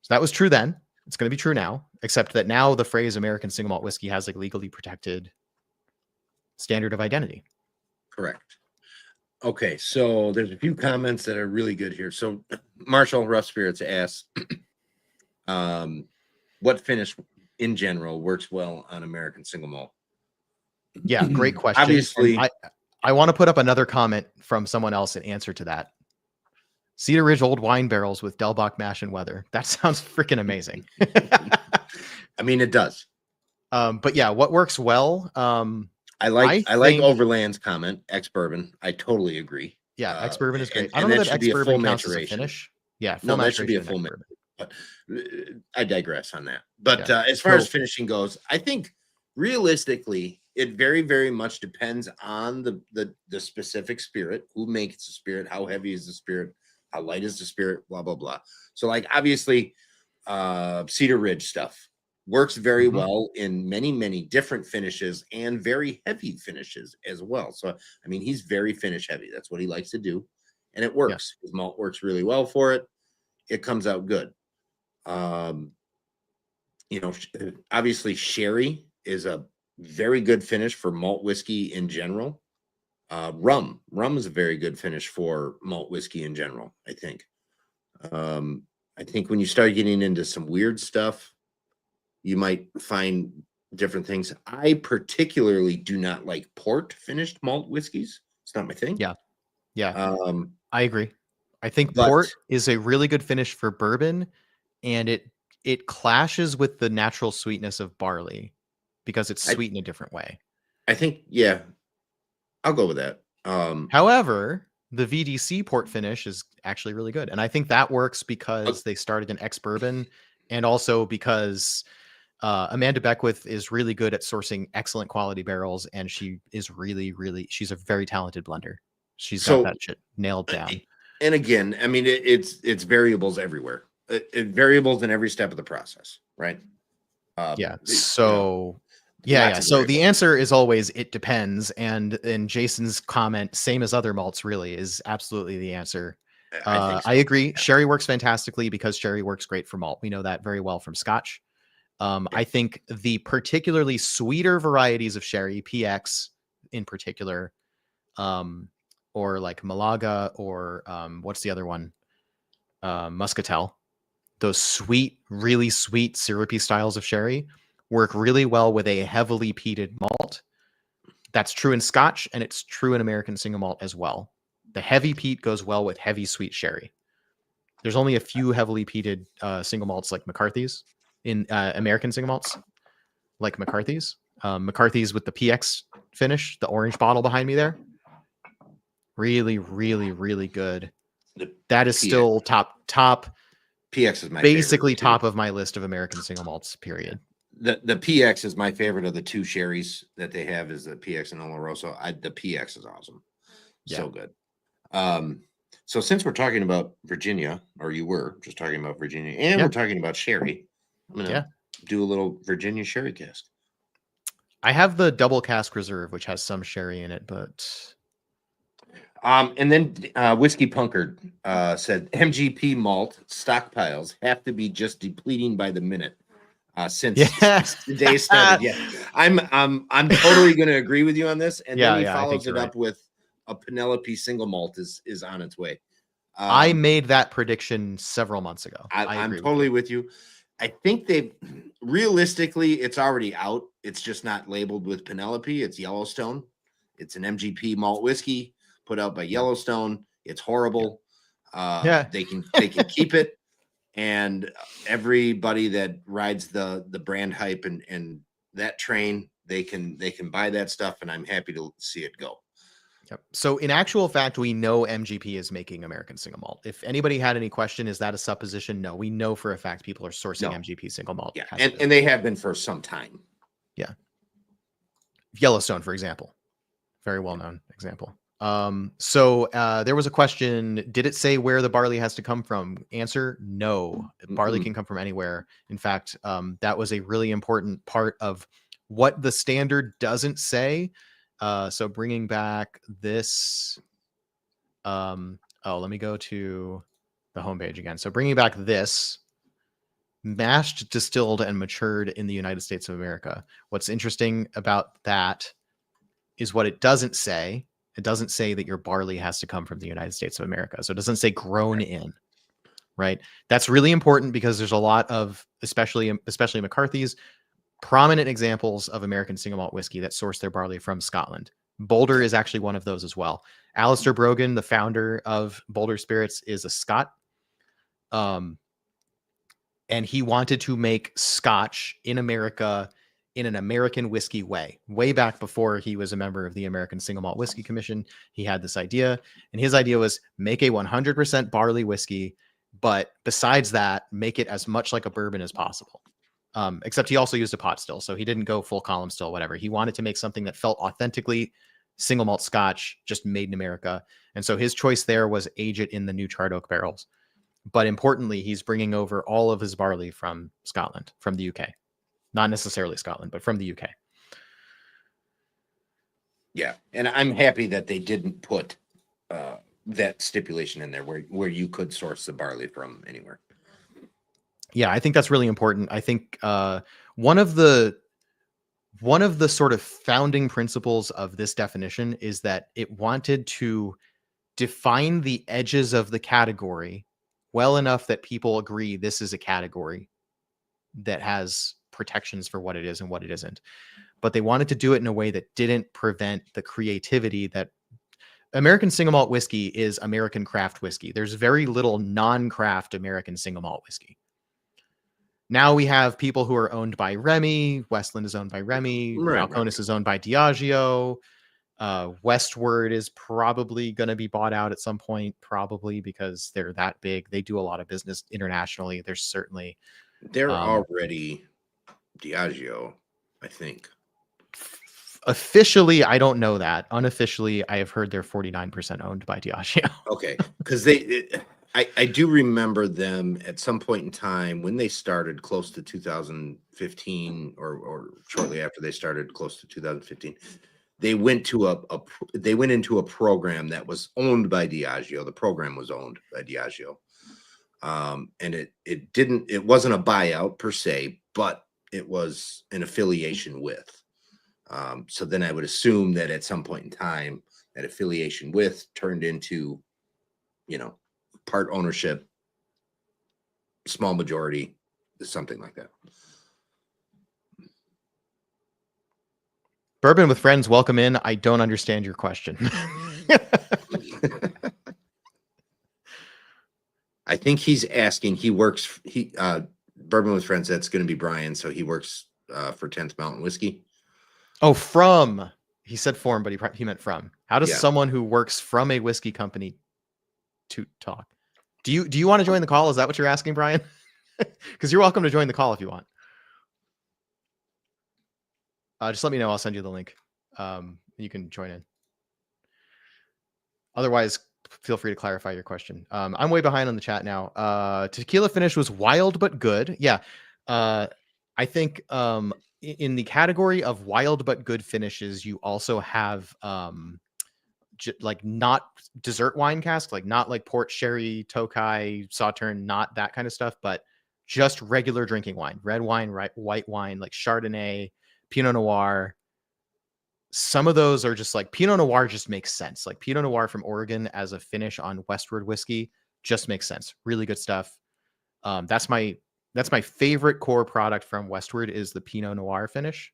So that was true then. It's going to be true now, except that now the phrase American single malt whiskey has like legally protected standard of identity. Correct. Okay, so there's a few comments that are really good here. So Marshall Rough Spirits asks, what finish in general works well on American single malt? Yeah, great question. Obviously, And I want to put up another comment from someone else in answer to that. Cedar Ridge old wine barrels with Delbach mash and weather. That sounds freaking amazing. I mean, it does. But yeah, what works well? I like think Overland's comment, ex-bourbon. I totally agree. Yeah, ex-bourbon is great. And I don't know that should be a full ex-bourbon counts as a maturation. finish. Yeah, No, that should be a full maturation. But I digress on that. But Yeah. as far as finishing goes, I think realistically, it very, very much depends on the specific spirit, who makes the spirit, how heavy is the spirit, how light is the spirit, blah, blah, blah. So like obviously Cedar Ridge stuff works very well in many, many different finishes and very heavy finishes as well. So I mean, he's very finish heavy. That's what he likes to do. And it works. His malt works really well for it. It comes out good. You know, obviously sherry is a very good finish for malt whiskey in general. Rum is a very good finish for malt whiskey in general, I think. I think when you start getting into some weird stuff, you might find different things. I particularly do not like port finished malt whiskeys. It's not my thing. Yeah. I agree. I think port is a really good finish for bourbon, and it clashes with the natural sweetness of barley because it's sweet in a different way. I think, yeah, I'll go with that. However, the VDC port finish is actually really good, and I think that works because they started an ex-bourbon, and also because Amanda Beckwith is really good at sourcing excellent quality barrels, and she is she's a very talented blender. She's got that shit nailed down. And again, I mean, it's variables everywhere. It variables in every step of the process, right? Yeah. So yeah. So the answer is always it depends, and in Jason's comment, same as other malts, really is absolutely the answer. I think so. I agree. Yeah. Sherry works fantastically because sherry works great for malt. We know that very well from Scotch. I think the particularly sweeter varieties of sherry, PX in particular, or like Malaga, or what's the other one? Muscatel. Those sweet, really sweet syrupy styles of sherry work really well with a heavily peated malt. That's true in Scotch, and it's true in American single malt as well. The heavy peat goes well with heavy sweet sherry. There's only a few heavily peated single malts like McCarthy's in American single malts, like McCarthy's. McCarthy's with the PX finish, the orange bottle behind me there. Really, really, really good. That is PX. Still top. PX is my basically top of my list of American single malts, period. The PX is my favorite of the two sherries that they have, is the PX and Oloroso. The PX is awesome. Yeah. So good. So since we're talking about Virginia, or you were just talking about Virginia, and we're talking about sherry, I'm going to do a little Virginia sherry cask. I have the double cask reserve, which has some sherry in it, but... and then Whiskey Punkard said MGP malt stockpiles have to be just depleting by the minute since the day started. Yeah, I'm totally going to agree with you on this. And then he follows it up with a Penelope single malt is on its way. I made that prediction several months ago. I'm totally with you. I think realistically, it's already out. It's just not labeled with Penelope. It's Yellowstone. It's an MGP malt whiskey put out by Yellowstone. It's horrible. They can keep it, and everybody that rides the brand hype and that train, they can buy that stuff, and I'm happy to see it go. Yep. So in actual fact, we know MGP is making American single malt. If anybody had any question, is that a supposition? No, we know for a fact people are sourcing MGP single malt. Yeah, and they have been for some time. Yeah. Yellowstone, for example, very well-known example. So there was a question, did it say where the barley has to come from? Answer, no. Barley can come from anywhere. In fact, that was a really important part of what the standard doesn't say. So bringing back this, let me go to the homepage again. So bringing back this, mashed, distilled, and matured in the United States of America. What's interesting about that is what it doesn't say. It doesn't say that your barley has to come from the United States of America. So it doesn't say grown in, right? That's really important because there's a lot of, especially McCarthy's, prominent examples of American single malt whiskey that source their barley from Scotland. Boulder is actually one of those as well. Alistair Brogan, the founder of Boulder Spirits, is a Scot. And he wanted to make Scotch in America in an American whiskey way back before he was a member of the American Single Malt Whiskey Commission. He had this idea, and his idea was make a 100% barley whiskey, but besides that, make it as much like a bourbon as possible. Except he also used a pot still, so he didn't go full column still, whatever. He wanted to make something that felt authentically single malt Scotch, just made in America. And so his choice there was age it in the new charred oak barrels. But importantly, he's bringing over all of his barley from Scotland, from the UK. Not necessarily Scotland, but from the UK. Yeah, and I'm happy that they didn't put that stipulation in there where you could source the barley from anywhere. Yeah, I think that's really important. I think one of the sort of founding principles of this definition is that it wanted to define the edges of the category well enough that people agree this is a category that has protections for what it is and what it isn't. But they wanted to do it in a way that didn't prevent the creativity that American single malt whiskey is American craft whiskey. There's very little non-craft American single malt whiskey. Now we have people who are owned by Remy. Westland is owned by Remy. Malconis is owned by Diageo. Westward is probably going to be bought out at some point, probably because they're that big. They do a lot of business internationally. There's certainly... They're already Diageo, I think. Officially, I don't know that. Unofficially, I have heard they're 49% owned by Diageo. Okay, because I do remember them at some point in time when they started close to 2015 or shortly after they started close to 2015. They went into a program that was owned by Diageo. The program was owned by Diageo. And it wasn't a buyout per se, but it was an affiliation with. So then I would assume that at some point in time, that affiliation with turned into, part ownership, small majority, something like that. Bourbon with Friends, welcome in. I don't understand your question. I think he's asking, Bourbon with Friends, that's going to be Brian. So he works for 10th Mountain Whiskey. Oh, he said form, but he meant from. How does someone who works from a whiskey company to talk? Do you want to join the call? Is that what you're asking, Brian? Because you're welcome to join the call if you want. Just let me know. I'll send you the link. You can join in. Otherwise, feel free to clarify your question. I'm way behind on the chat now. Tequila finish was wild but good. Yeah. I think in the category of wild but good finishes, you also have like not dessert wine cask, like not like port, sherry, Tokai, Sauterne, not that kind of stuff, but just regular drinking wine, red wine, white wine, like Chardonnay, Pinot Noir. Some of those are just like Pinot Noir just makes sense. Like Pinot Noir from Oregon as a finish on Westward whiskey just makes sense. Really good stuff. That's my favorite core product from Westward is the Pinot Noir finish.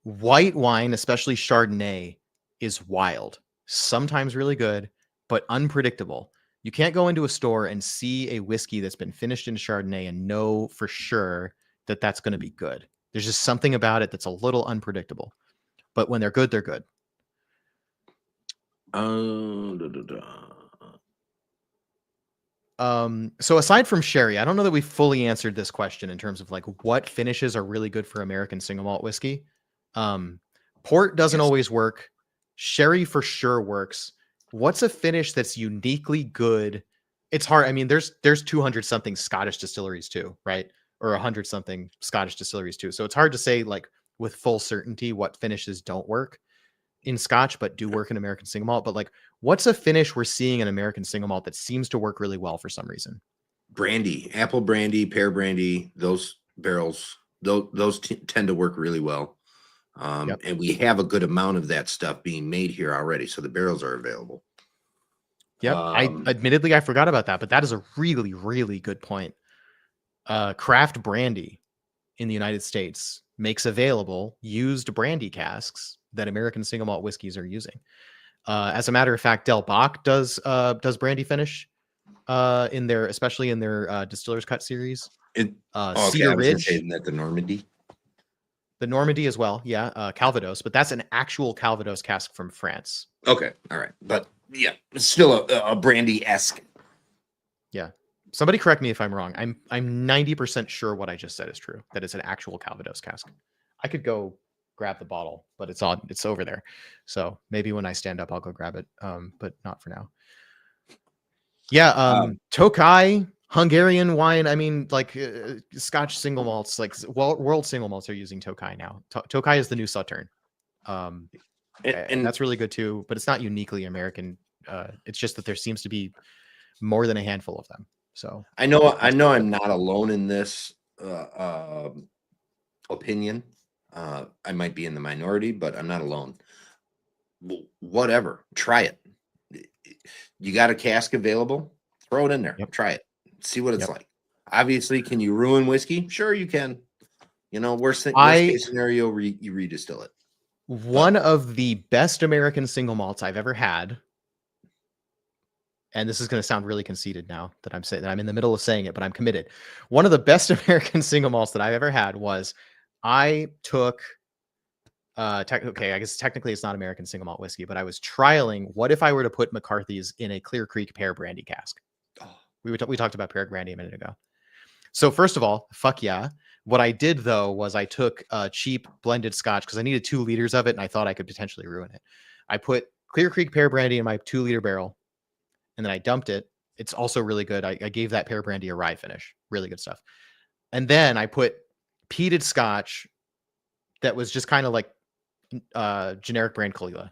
White wine, especially Chardonnay, is wild. Sometimes really good, but unpredictable. You can't go into a store and see a whiskey that's been finished in Chardonnay and know for sure that that's going to be good. There's just something about it that's a little unpredictable. But when they're good, they're good. So aside from sherry, I don't know that we fully answered this question in terms of like what finishes are really good for American single malt whiskey. Port doesn't always work. Sherry for sure works. What's a finish that's uniquely good? It's hard. I mean, there's 200 something Scottish distilleries too, right? Or 100 something Scottish distilleries too. So it's hard to say like with full certainty what finishes don't work in Scotch, but do work in American single malt. But like, what's a finish we're seeing in American single malt that seems to work really well for some reason? Brandy, apple brandy, pear brandy, those barrels, those tend to work really well. And we have a good amount of that stuff being made here already, so the barrels are available. Yep. I forgot about that, but that is a really, really good point. Craft brandy in the United States makes available used brandy casks that American single malt whiskeys are using. As a matter of fact, Del Bach does brandy finish especially in their Distillers Cut series. Okay, Cedar I was Ridge, saying that the Normandy. the Normandy as well, yeah. Calvados, but that's an actual Calvados cask from France. Okay, all right, but yeah, it's still a brandy-esque. Yeah. Somebody correct me if I'm wrong. I'm 90% sure what I just said is true. That it's an actual Calvados cask. I could go grab the bottle, but it's over there. So maybe when I stand up, I'll go grab it. But not for now. Yeah. Tokai, Hungarian wine. I mean, like Scotch single malts, like world single malts are using Tokai now. Tokai is the new Sauterne. And that's really good too, but it's not uniquely American. It's just that there seems to be more than a handful of them. So I know I'm not alone in this opinion. I might be in the minority, but I'm not alone. Whatever, try it. You got a cask available? Throw it in there. Yep. Try it. See what it's like. Obviously, can you ruin whiskey? Sure, you can. You know, worst case scenario, you redistill it. One of the best American single malts I've ever had, and this is going to sound really conceited now that I'm saying that I'm in the middle of saying it, but I'm committed. One of the best American single malts that I've ever had was I took okay, I guess technically it's not American single malt whiskey, but I was trialing what if I were to put McCarthy's in a Clear Creek pear brandy cask. We talked about pear brandy a minute ago. So first of all, fuck yeah. What I did though was I took cheap blended scotch because I needed 2 liters of it and I thought I could potentially ruin it. I put Clear Creek pear brandy in my 2-liter barrel and then I dumped it. It's also really good. I gave that pear brandy a rye finish. Really good stuff. And then I put peated scotch that was just kind of like generic brand Kalila.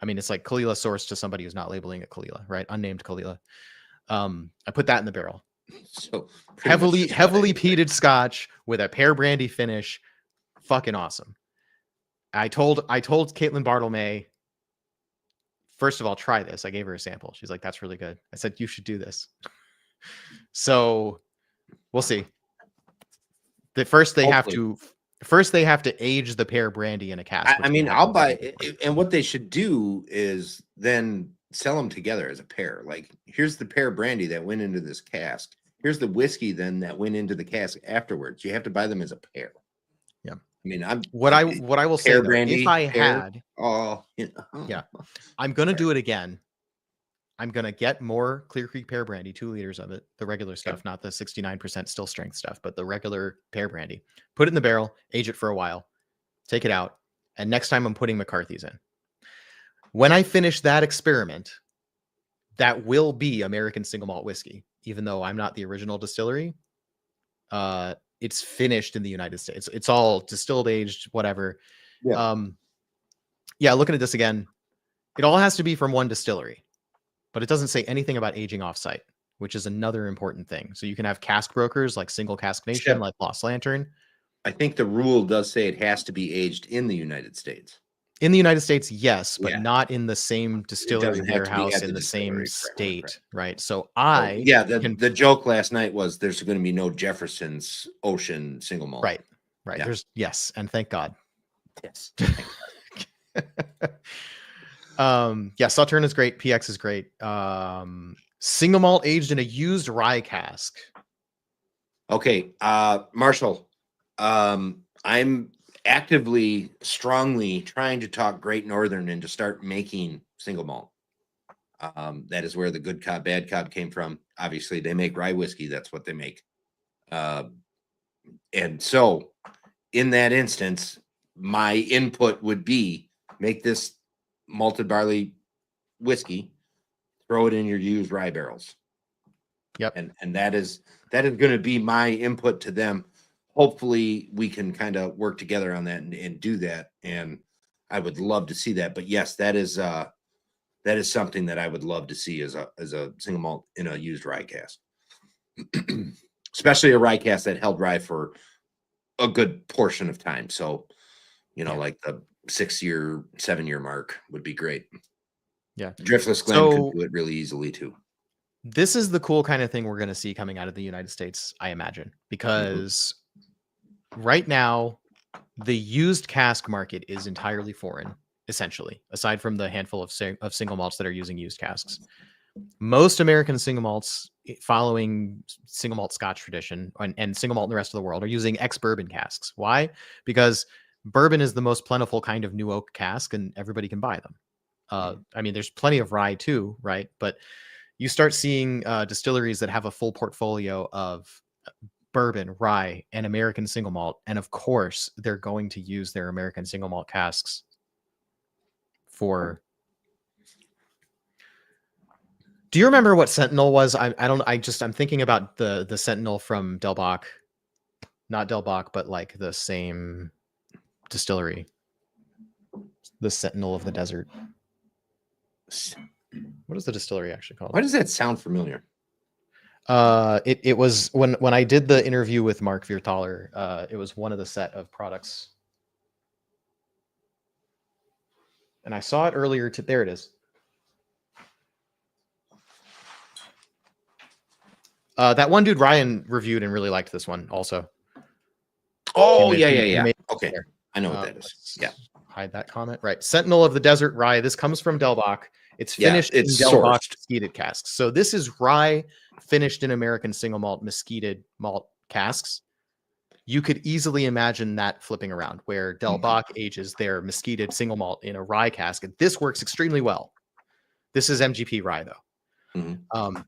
I mean, it's like Kalila sourced to somebody who's not labeling it Kalila, right? Unnamed Kalila. I put that in the barrel. So heavily peated scotch with a pear brandy finish. Fucking awesome. I told Caitlin Bartlemay, first of all, try this. I gave her a sample. She's like, that's really good. I said, you should do this. So we'll see. First they have to age the pear brandy in a cask. I mean, I'll buy it, and what they should do is then sell them together as a pair. Like, here's the pear brandy that went into this cask. Here's the whiskey then that went into the cask afterwards. You have to buy them as a pair. Yeah. I mean, what I will say though, brandy, if I pear, had, yeah, I'm gonna do it again. I'm gonna get more Clear Creek pear brandy, 2 liters of it, the regular stuff, not the 69% still strength stuff, but the regular pear brandy. Put it in the barrel, age it for a while, take it out, and next time I'm putting McCarthy's in. When I finish that experiment, that will be American single malt whiskey, even though I'm not the original distillery. It's finished in the United States. It's all distilled, aged, whatever. Yeah. Looking at this again, it all has to be from one distillery, but it doesn't say anything about aging offsite, which is another important thing. So you can have cask brokers like Single Cask Nation, like Lost Lantern. I think the rule does say it has to be aged in the United States. In the United States, yes, but not in the same distillery warehouse in the same state, right? So the joke last night was there's going to be no Jefferson's Ocean single malt. Right. Yeah. There's and thank God. Yes. Yeah, Sauterne is great. PX is great. Single malt aged in a used rye cask. Okay, Marshall, I'm actively, strongly trying to talk Great Northern into start making single malt. That is where the good cod, bad cod came from. Obviously, they make rye whiskey. That's what they make. And so, in that instance, my input would be make this malted barley whiskey, throw it in your used rye barrels. Yep. And that is going to be my input to them. Hopefully we can kind of work together on that and do that. And I would love to see that. But yes, that is something that I would love to see as a single malt in a used rye cask, especially a rye cask that held rye for a good portion of time. So You know, Yeah. like the 6-year, 7-year mark would be great. Yeah. Driftless Glen could So do it really easily too. this is the cool kind of thing we're going to see coming out of the United States, I imagine, Mhm. because right now the used cask market is entirely foreign, essentially, aside from the handful of single malts that are using used casks. Most American single malts following single malt Scotch tradition and single malt in the rest of the world are using ex-bourbon casks. Why? Because bourbon is the most plentiful kind of new oak cask and everybody can buy them. Mhm. I mean, there's plenty of rye too, right? But you start seeing distilleries that have a full portfolio of bourbon, rye, and American single malt. And of course, they're going to use their American single malt casks for. Do you remember what Sentinel was? I don't. I'm thinking about the Sentinel from Del Bach, not Del Bach, but like the same distillery, the Sentinel of the Desert. What is the distillery actually called? Why does that sound familiar? It was when I did the interview with Mark Viertaler. It was one of the set of products, and I saw it earlier. There it is. That one dude Ryan reviewed and really liked this one also. Oh, He yeah. made Okay. there. I know what that is. Yeah. Hide that comment. Right. Sentinel of the Desert Rye. This comes from Del Bach. It's Yeah, finished in it's Del Bach sourced. mesquite casks. So this is rye finished in American single malt mesquite malt casks. You could easily imagine that flipping around where Del Bach ages their mesquite single malt in a rye cask. And this works extremely well. This is MGP rye though.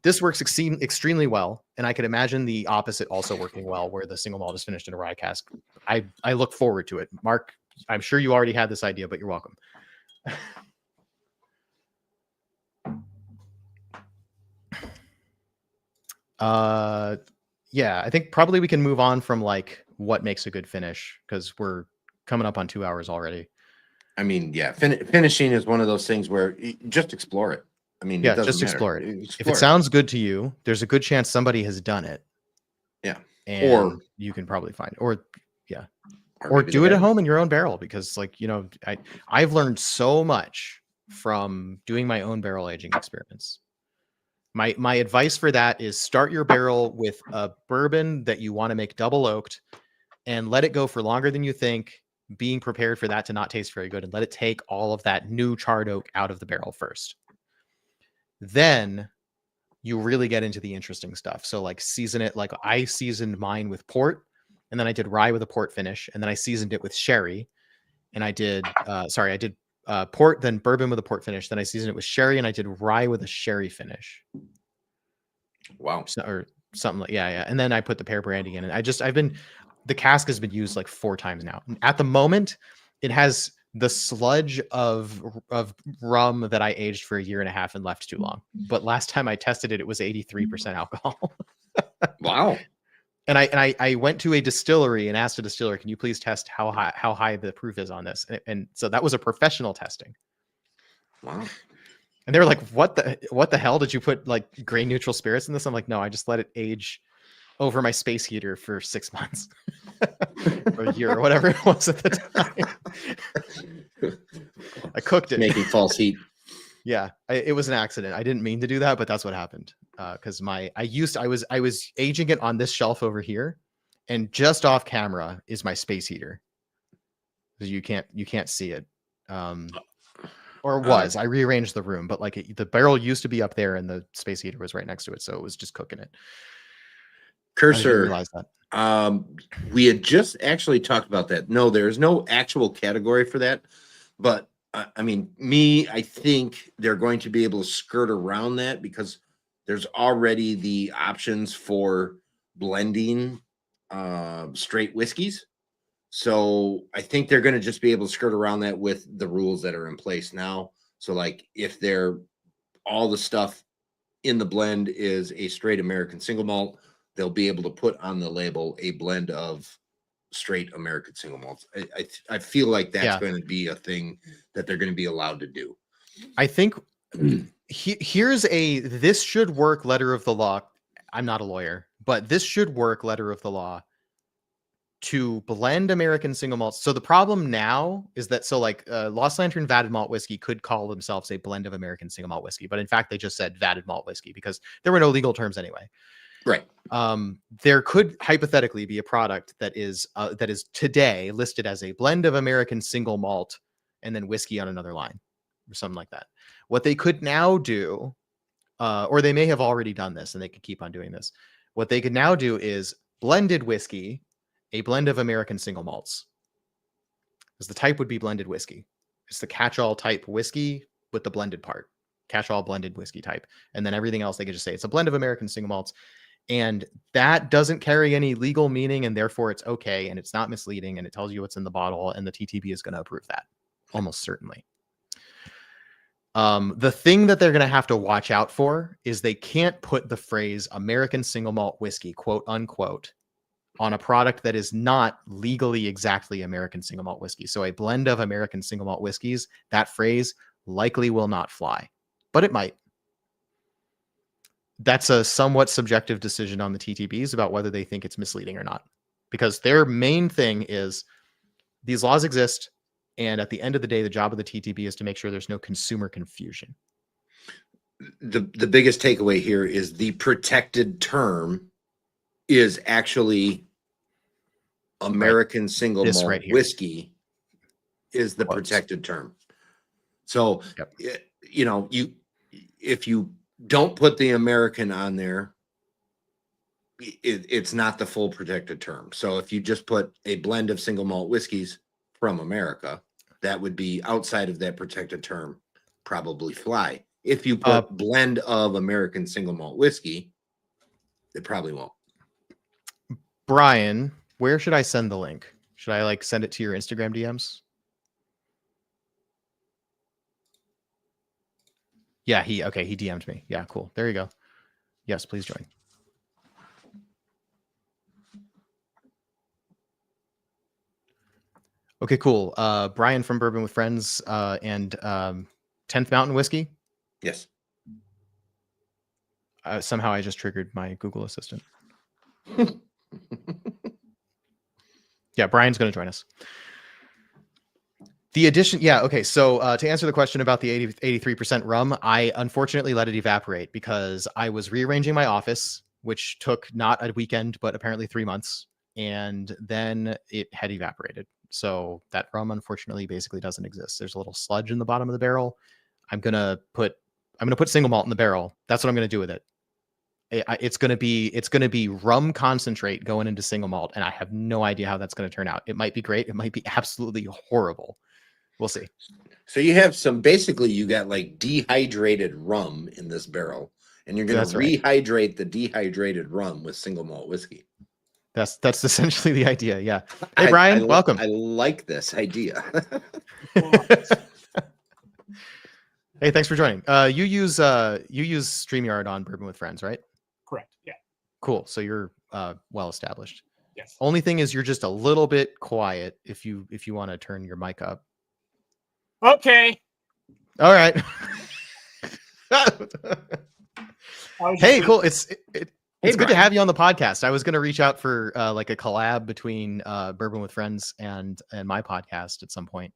This works extremely well, and I could imagine the opposite also working well, where the single malt is finished in a rye cask. I look forward to it. Mark, I'm sure you already had this idea, but you're welcome. Yeah, I think probably we can move on from like what makes a good finish because we're coming up on 2 hours already. I mean, yeah, finishing is one of those things where just explore it. I mean, Yeah, it doesn't just matter. explore it. If Explore it it. sounds good to you, there's a good chance somebody has done it. Yeah. And you can probably find it. Or maybe do they it at haven't. home in your own barrel because like, you know, I've learned so much from doing my own barrel aging experiments. My advice for that is start your barrel with a bourbon that you want to make double oaked and let it go for longer than you think, being prepared for that to not taste very good and let it take all of that new charred oak out of the barrel first. Then you really get into the interesting stuff. So like season it, like I seasoned mine with port and then I did rye with a port finish and then I seasoned it with sherry and I did port, then bourbon with a port finish. Then I seasoned it with sherry and I did rye with a sherry finish. Wow. Or something like, yeah. And then I put the pear brandy in and the cask has been used like 4 times now. At the moment, it has the sludge of rum that I aged for 1.5 years and left too long. But last time I tested it, it was 83% alcohol. Wow. And I went to a distillery and asked a distiller, can you please test how high the proof is on this? And so that was a professional testing. Wow. And they were like, what the hell did you put like grain neutral spirits in this? I'm like, no, I just let it age over my space heater for 6 months or a year or whatever it was at the time. I cooked it. Making false heat. Yeah, it was an accident. I didn't mean to do that, but that's what happened. Because I was aging it on this shelf over here, and just off camera is my space heater. Because you can't see it. Or was I rearranged the room, but like the barrel used to be up there, and the space heater was right next to it, so it was just cooking it. Cursor. I didn't realize that. We had just actually talked about that. No, there's no actual category for that, but I mean, I think they're going to be able to skirt around that because there's already the options for blending straight whiskeys. So I think they're going to just be able to skirt around that with the rules that are in place now. So like if they're all the stuff in the blend is a straight American single malt, they'll be able to put on the label a blend of straight American single malts. I feel like that's going to be a thing that they're going to be allowed to do. I think this should work letter of the law. I'm not a lawyer, but this should work letter of the law to blend American single malts. So the problem now is that Lost Lantern vatted malt whiskey could call themselves a blend of American single malt whiskey, but in fact they just said vatted malt whiskey because there were no legal terms anyway. Right. There could hypothetically be a product that is today listed as a blend of American single malt and then whiskey on another line or something like that. What they could now do, or they may have already done this and they could keep on doing this. What they could now do is blended whiskey, a blend of American single malts. Because the type would be blended whiskey. It's the catch-all type whiskey with the blended part. Catch-all blended whiskey type. And then everything else they could just say it's a blend of American single malts. And that doesn't carry any legal meaning, and therefore it's okay, and it's not misleading, and it tells you what's in the bottle, and the TTB is going to approve that. Almost certainly. The thing that they're going to have to watch out for is they can't put the phrase American single malt whiskey, quote unquote, on a product that is not legally exactly American single malt whiskey. So a blend of American single malt whiskeys, that phrase likely will not fly, but it might. That's a somewhat subjective decision on the TTBs about whether they think it's misleading or not, because their main thing is these laws exist. And at the end of the day, the job of the TTB is to make sure there's no consumer confusion. The biggest takeaway here is the protected term is actually American single malt whiskey is the protected term. So, if you don't put the American on there, it's not the full protected term. So if you just put a blend of single malt whiskeys from America, that would be outside of that protected term, probably fly. If you put blend of American single malt whiskey, it probably won't. Brian, where should I send the link? Should I send it to your Instagram DMs? Yeah, he DM'd me. Yeah, cool. There you go. Yes, please join. Okay, cool. Brian from Bourbon with Friends and 10th Mountain Whiskey. Yes. Somehow I just triggered my Google Assistant. Yeah, Brian's going to join us. The addition, yeah, okay. So to answer the question about the 83% rum, I unfortunately let it evaporate because I was rearranging my office, which took not a weekend, but apparently 3 months. And then it had evaporated. So that rum, unfortunately, basically doesn't exist. There's a little sludge in the bottom of the barrel. I'm gonna put single malt in the barrel. That's what I'm gonna do with it. It's gonna be rum concentrate going into single malt, and I have no idea how that's gonna turn out. It might be great. It might be absolutely horrible. We'll see. So you have basically you got dehydrated rum in this barrel, and you're going to rehydrate the dehydrated rum with single malt whiskey. That's essentially the idea. Yeah. Hey, Brian, welcome. I like this idea. Hey, thanks for joining. You use StreamYard on Bourbon with Friends, right? Correct. Yeah. Cool. So you're well established. Yes. Only thing is you're just a little bit quiet if you want to turn your mic up. Okay. All right. Hey, cool. It's good to have you on the podcast. I was going to reach out for a collab between Bourbon with Friends and my podcast at some point.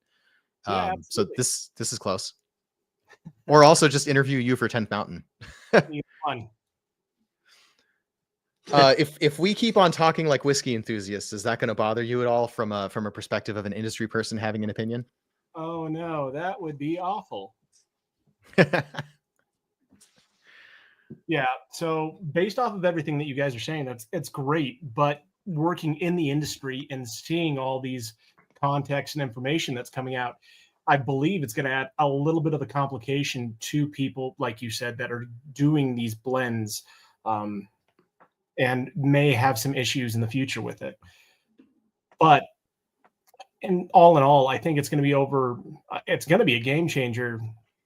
So this is close. Or also just interview you for 10th Mountain. Fun. If we keep on talking like whiskey enthusiasts, is that going to bother you at all from a perspective of an industry person having an opinion? Oh no, that would be awful. Yeah. So based off of everything that you guys are saying, it's great. But working in the industry and seeing all these context and information that's coming out, I believe it's going to add a little bit of a complication to people, like you said, that are doing these blends, and may have some issues in the future with it. But in all, I think it's going to be it's going to be a game changer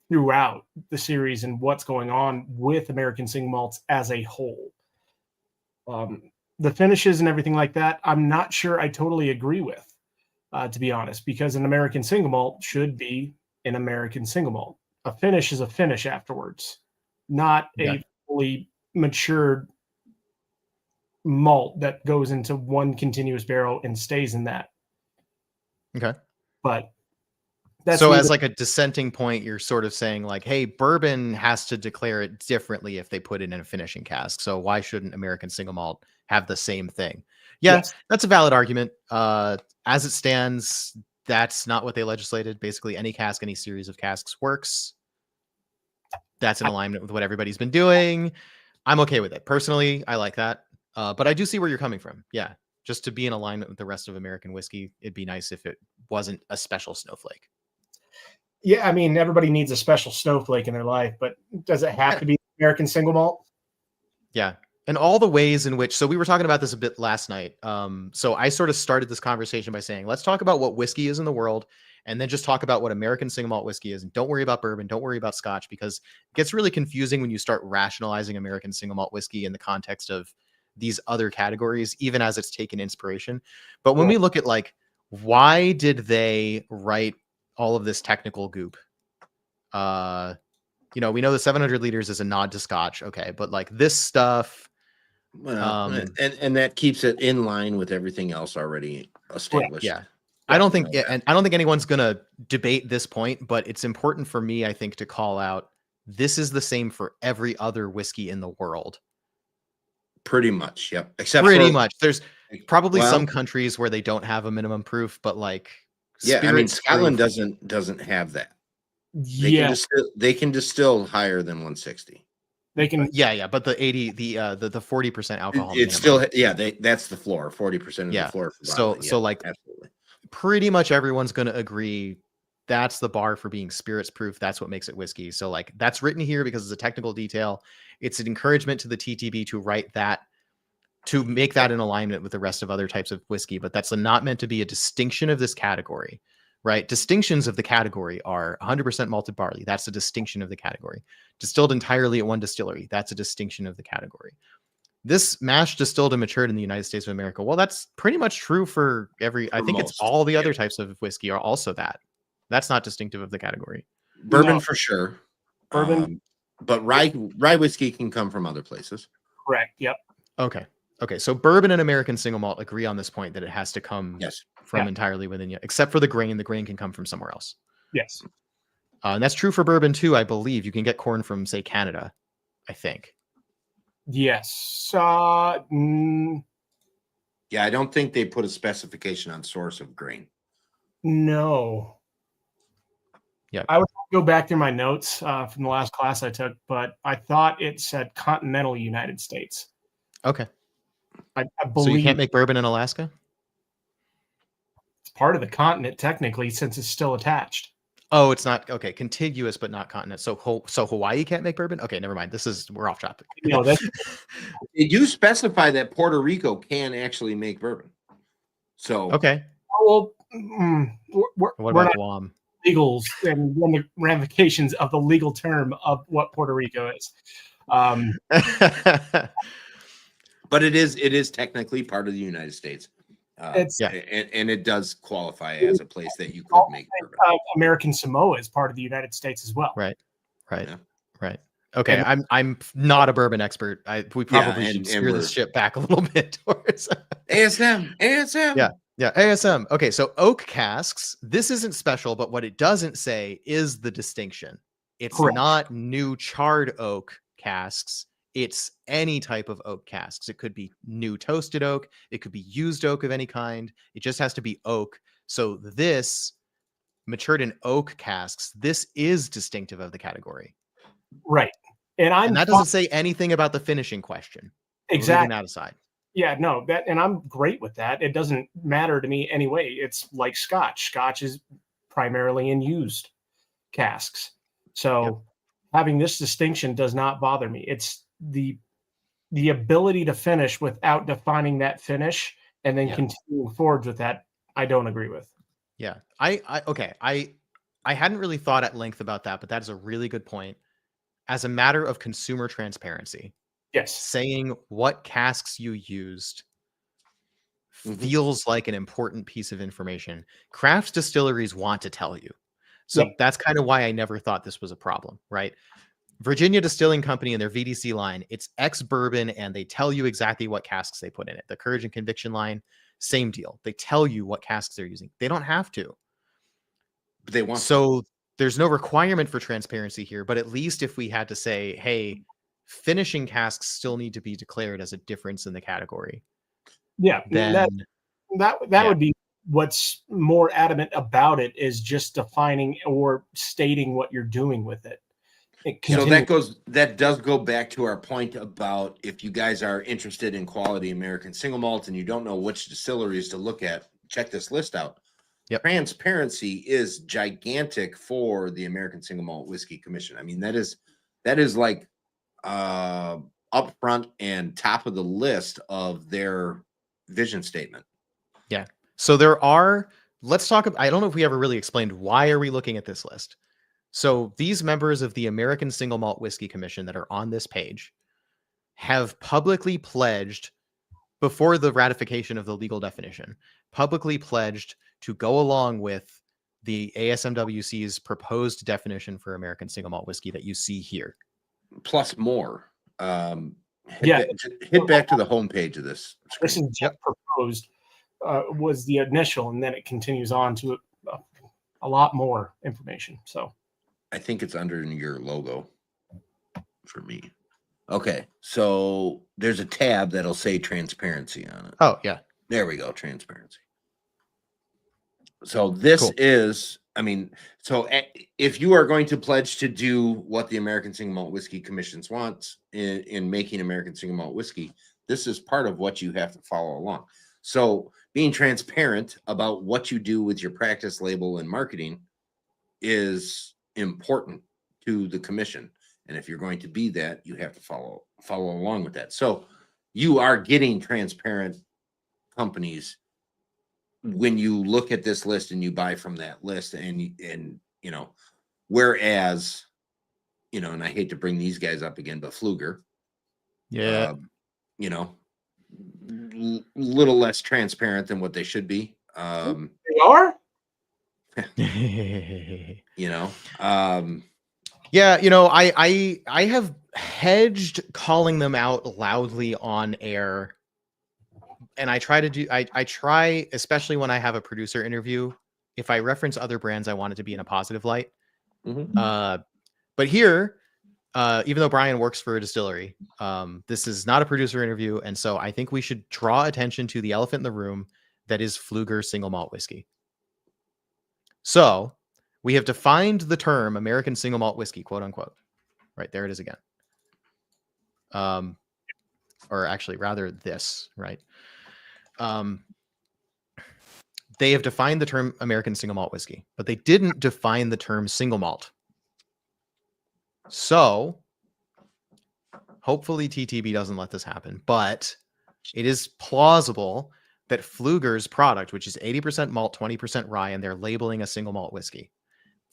throughout the series and what's going on with American single malts as a whole. The finishes and everything like that, I'm not sure I totally agree with, to be honest, because an American single malt should be an American single malt. A finish is a finish afterwards, not a fully matured malt that goes into one continuous barrel and stays in that. Okay. But that's so neither- as like a dissenting point, you're sort of saying like, hey, bourbon has to declare it differently if they put it in a finishing cask. So why shouldn't American single malt have the same thing? Yeah, Yes. that's a valid argument. As it stands, that's not what they legislated. Basically, any cask, any series of casks works. That's in alignment with what everybody's been doing. I'm okay with it. Personally, I like that. But I do see where you're coming from. Yeah. Just to be in alignment with the rest of American whiskey, it'd be nice if it wasn't a special snowflake. Yeah, I mean, everybody needs a special snowflake in their life, but does it have to be American single malt? Yeah. And all the ways in which, so we were talking about this a bit last night. So I sort of started this conversation by saying, let's talk about what whiskey is in the world, and then just talk about what American single malt whiskey is. And don't worry about bourbon. Don't worry about scotch, because it gets really confusing when you start rationalizing American single malt whiskey in the context of these other categories, even as it's taken inspiration. But when we look at like, why did they write all of this technical goop? We know the 700 liters is a nod to scotch. Okay. But like this stuff, and that keeps it in line with everything else already established. Yeah. I don't think anyone's going to debate this point, but it's important for me, I think, to call out this is the same for every other whiskey in the world. Pretty much. Yep. Except pretty much. There's probably some countries where they don't have a minimum proof, but like, I mean, Scotland doesn't have that. They can distill higher than 160. They can, but the 40% alcohol. It's still, that's the floor. 40% of the floor. So like, absolutely, pretty much everyone's going to agree that's the bar for being spirits proof. That's what makes it whiskey. So like, that's written here because it's a technical detail. It's an encouragement to the TTB to write that, to make that in alignment with the rest of other types of whiskey. But that's not meant to be a distinction of this category. Right? Distinctions of the category are 100% malted barley. That's a distinction of the category. Distilled entirely at one distillery. That's a distinction of the category. This mash distilled and matured in the United States of America. Well, that's pretty much true for I think it's all the other types of whiskey are also that. That's not distinctive of the category. Bourbon for sure. Bourbon. But rye whiskey can come from other places. Correct. Yep. Okay. So bourbon and American single malt agree on this point that it has to come from entirely within you, except for the grain. The grain can come from somewhere else. Yes. And that's true for bourbon too, I believe. You can get corn from, say, Canada, I think. Yes. Yeah, I don't think they put a specification on source of grain. No. Yeah. I would go back through my notes from the last class I took, but I thought it said continental United States. Okay. I believe. So you can't make bourbon in Alaska? It's part of the continent, technically, since it's still attached. Oh, it's not. Okay. Contiguous, but not continent. So Hawaii can't make bourbon? Okay. Never mind. We're off topic. No, they do specify that Puerto Rico can actually make bourbon. So. Okay. Well, what about Guam? Legals and one of the ramifications of the legal term of what Puerto Rico is. But it is technically part of the United States. And it does qualify as a place that you could make bourbon. American Samoa is part of the United States as well. Right. Okay, I'm not a bourbon expert. We probably should steer this ship back a little bit towards ASM. Yeah, ASM. Okay, so oak casks. This isn't special, but what it doesn't say is the distinction. It's not new charred oak casks. It's any type of oak casks. It could be new toasted oak. It could be used oak of any kind. It just has to be oak. So this matured in oak casks, this is distinctive of the category. Right. And that doesn't say anything about the finishing question. Exactly. Leaving that aside. Yeah, no, and I'm great with that. It doesn't matter to me anyway. It's like Scotch. Scotch is primarily in used casks. So having this distinction does not bother me. It's the ability to finish without defining that finish and then continuing forward with that, I don't agree with. Yeah. I hadn't really thought at length about that, but that is a really good point. As a matter of consumer transparency, saying what casks you used feels like an important piece of information. Craft distilleries want to tell you. So that's kind of why I never thought this was a problem, right? Virginia Distilling Company and their VDC line, it's ex-bourbon, and they tell you exactly what casks they put in it. The Courage and Conviction line, same deal. They tell you what casks they're using. They don't have to. But they want to. So there's no requirement for transparency here, but at least if we had to say, hey, finishing casks still need to be declared as a difference in the category. Yeah, Then that yeah. would be what's more adamant about it, is just defining or stating what you're doing with it. So that does go back to our point about, if you guys are interested in quality American single malt and you don't know which distilleries to look at, check this list out. Yep. Transparency is gigantic for the American Single Malt Whiskey Commission. I mean, that is like up front and top of the list of their vision statement. Yeah. So let's talk about, I don't know if we ever really explained why are we looking at this list. So these members of the American Single Malt Whiskey Commission that are on this page have publicly pledged, before the ratification of the legal definition, publicly pledged to go along with the ASMWC's proposed definition for American single malt whiskey that you see here. Plus more. Yeah. Hit back to the homepage of this. This is just proposed, was the initial, and then it continues on to a lot more information. So I think it's under your logo for me. Okay, so there's a tab that'll say transparency on it. Oh, yeah. There we go, transparency. So this is, I mean, so if you are going to pledge to do what the American Single Malt Whiskey Commission wants in making American Single Malt Whiskey, this is part of what you have to follow along. So being transparent about what you do with your practice label and marketing is important to the commission. And if you're going to be that, you have to follow along with that. So you are getting transparent companies when you look at this list and you buy from that list, and you know, whereas, you know, and I hate to bring these guys up again, but Pfluger, yeah, you know, little less transparent than what they should be. they are. You know, yeah, you know, I have hedged calling them out loudly on air, and I try to do, I try, especially when I have a producer interview, if I reference other brands, I want it to be in a positive light. But here, even though Brian works for a distillery, this is not a producer interview, and so I think we should draw attention to the elephant in the room that is Pfluger single malt whiskey. So we have defined the term American single malt whiskey, quote unquote. Right, there it is again. Or actually, rather this, right? They have defined the term American single malt whiskey, but they didn't define the term single malt. So hopefully TTB doesn't let this happen, but it is plausible that Pfluger's product, which is 80% malt, 20% rye, and they're labeling a single malt whiskey,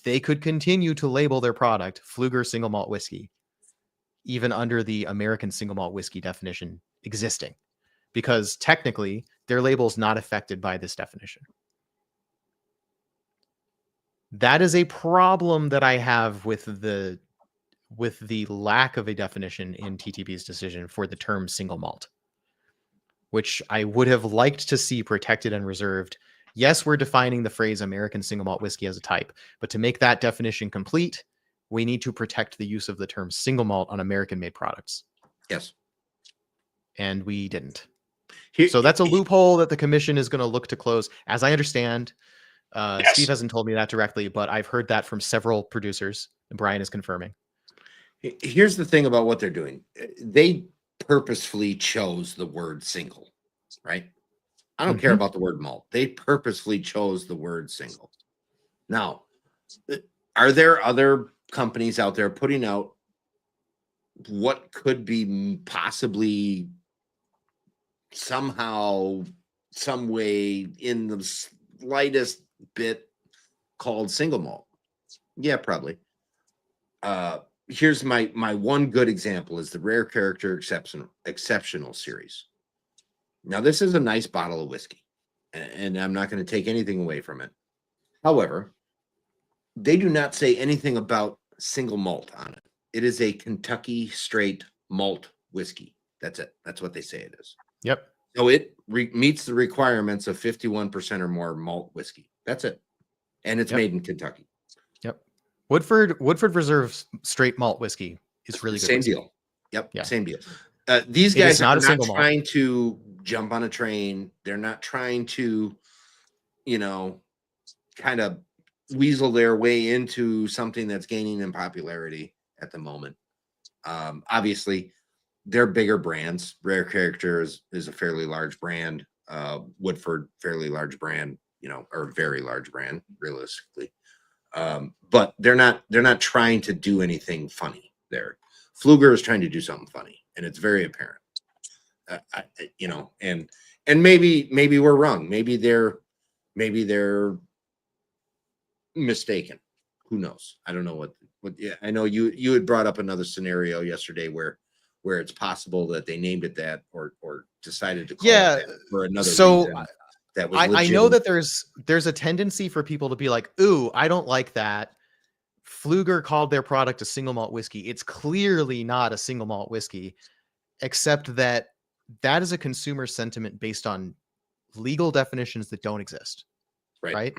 they could continue to label their product Pfluger single malt whiskey, even under the American single malt whiskey definition existing, because technically their label is not affected by this definition. That is a problem that I have with the lack of a definition in TTB's decision for the term single malt, which I would have liked to see protected and reserved. Yes, we're defining the phrase American single malt whiskey as a type, but to make that definition complete, we need to protect the use of the term single malt on American-made products. Yes. And we didn't. So that's a loophole that the commission is going to look to close. As I understand, yes. Steve hasn't told me that directly, but I've heard that from several producers, and Brian is confirming. Here's the thing about what they're doing. They purposefully chose the word single, right? I don't care about the word malt. They purposefully chose the word single. Now, are there other companies out there putting out what could be possibly somehow, some way in the slightest bit called single malt? Yeah, probably. Here's my one good example is the Rare Character Exceptional series. Now, this is a nice bottle of whiskey, and I'm not going to take anything away from it. However, they do not say anything about single malt on it. It is a Kentucky straight malt whiskey. That's it. That's what they say it is. Yep. So it meets the requirements of 51% or more malt whiskey. That's it. And it's made in Kentucky. Yep. Woodford Reserve straight malt whiskey is really good. Same whiskey. deal. Yep. Yeah. Same deal. These guys not are a not single malt. trying to jump on a train. They're not trying to, kind of weasel their way into something that's gaining in popularity at the moment. Obviously, they're bigger brands. Rare Character is a fairly large brand. Woodford, fairly large brand, or very large brand, realistically. But they're not trying to do anything funny there. Pfluger is trying to do something funny, and it's very apparent. And maybe we're wrong. Maybe they're mistaken. Who knows? I don't know what. Yeah, I know you had brought up another scenario yesterday where it's possible that they named it that or decided to call it that for another reason. That was I know that there's a tendency for people to be like, ooh, I don't like that. Pfluger called their product a single malt whiskey. It's clearly not a single malt whiskey, except that is a consumer sentiment based on legal definitions that don't exist. Right?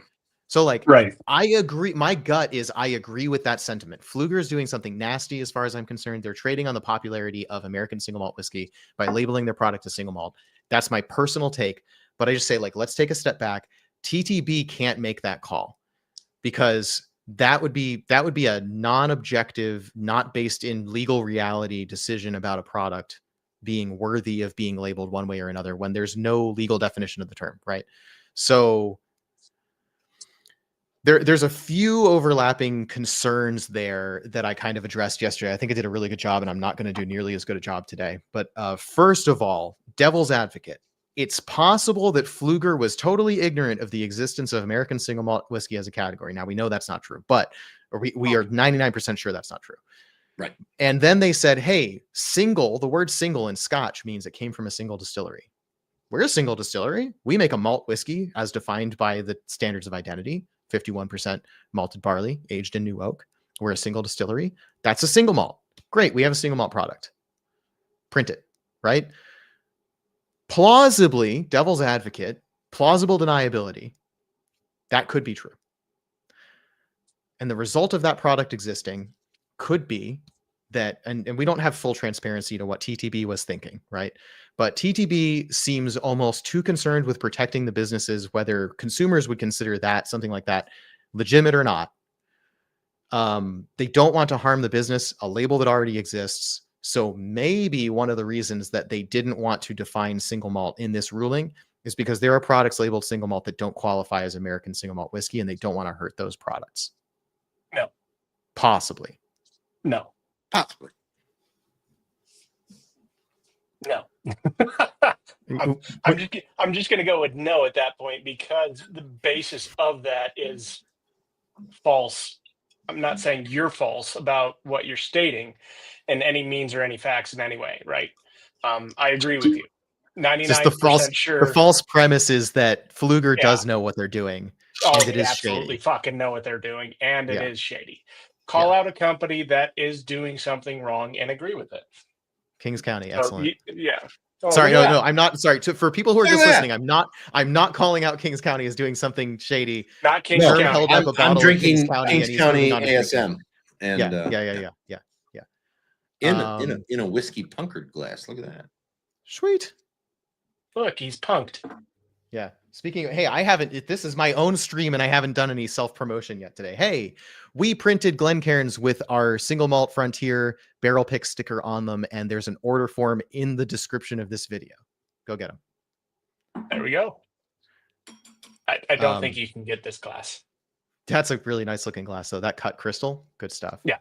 So I agree. My gut is I agree with that sentiment. Pfluger is doing something nasty as far as I'm concerned. They're trading on the popularity of American single malt whiskey by labeling their product as single malt. That's my personal take. But I just say, let's take a step back. TTB can't make that call because that would be a non-objective, not based in legal reality decision about a product being worthy of being labeled one way or another when there's no legal definition of the term, right? So there's a few overlapping concerns there that I kind of addressed yesterday. I think I did a really good job, and I'm not going to do nearly as good a job today. But first of all, devil's advocate. It's possible that Pfluger was totally ignorant of the existence of American single malt whiskey as a category. Now, we know that's not true, but we are 99% sure that's not true. Right. And then they said, hey, the word single in Scotch means it came from a single distillery. We're a single distillery. We make a malt whiskey as defined by the standards of identity, 51% malted barley aged in new oak. We're a single distillery. That's a single malt. Great. We have a single malt product. Print it, right? Plausibly, devil's advocate, plausible deniability, that could be true. And the result of that product existing could be that, and we don't have full transparency to what TTB was thinking, right? But TTB seems almost too concerned with protecting the businesses, whether consumers would consider that something like that legitimate or not. They don't want to harm the business, a label that already exists. So maybe one of the reasons that they didn't want to define single malt in this ruling is because there are products labeled single malt that don't qualify as American single malt whiskey, and they don't want to hurt those products. No. Possibly. No. Possibly. No. I'm just going to go with no at that point because the basis of that is false. I'm not saying you're false about what you're stating in any means or any facts in any way, right? I agree with you. 99% sure. The false premise is that Pfluger does know what they're doing. Oh, and it they is absolutely shady. fucking know what they're doing, and it is shady. Call out a company that is doing something wrong and agree with it. Kings County, excellent. Oh, sorry, no, I'm not. Sorry, for people who are just listening, I'm not calling out Kings County as doing something shady. Not Kings County. Held up a I'm bottle drinking of Kings County ASM, and yeah. In a whiskey punkard glass. Look at that. Sweet. Look, he's punked. Yeah. Speaking of, hey, I haven't, this is my own stream and I haven't done any self-promotion yet today. Hey, we printed Glencairns with our single malt Frontier barrel pick sticker on them. And there's an order form in the description of this video. Go get them. There we go. I don't think you can get this glass. That's a really nice looking glass. So that cut crystal, good stuff. Yeah.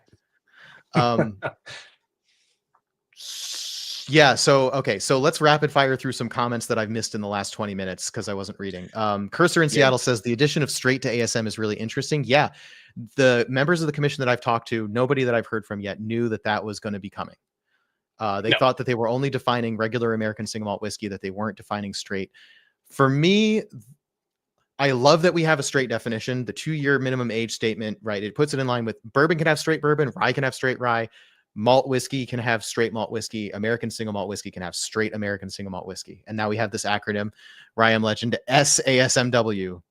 Yeah. So, okay. So let's rapid fire through some comments that I've missed in the last 20 minutes because I wasn't reading. Cursor in Seattle says the addition of straight to ASM is really interesting. Yeah. The members of the commission that I've talked to, nobody that I've heard from yet knew that was going to be coming. They thought that they were only defining regular American single malt whiskey, that they weren't defining straight. For me, I love that we have a straight definition, the 2-year minimum age statement, right? It puts it in line with bourbon can have straight bourbon, rye can have straight rye. Malt whiskey can have straight malt whiskey. American single malt whiskey can have straight American single malt whiskey. And now we have this acronym, Ryan Legend, SASMW.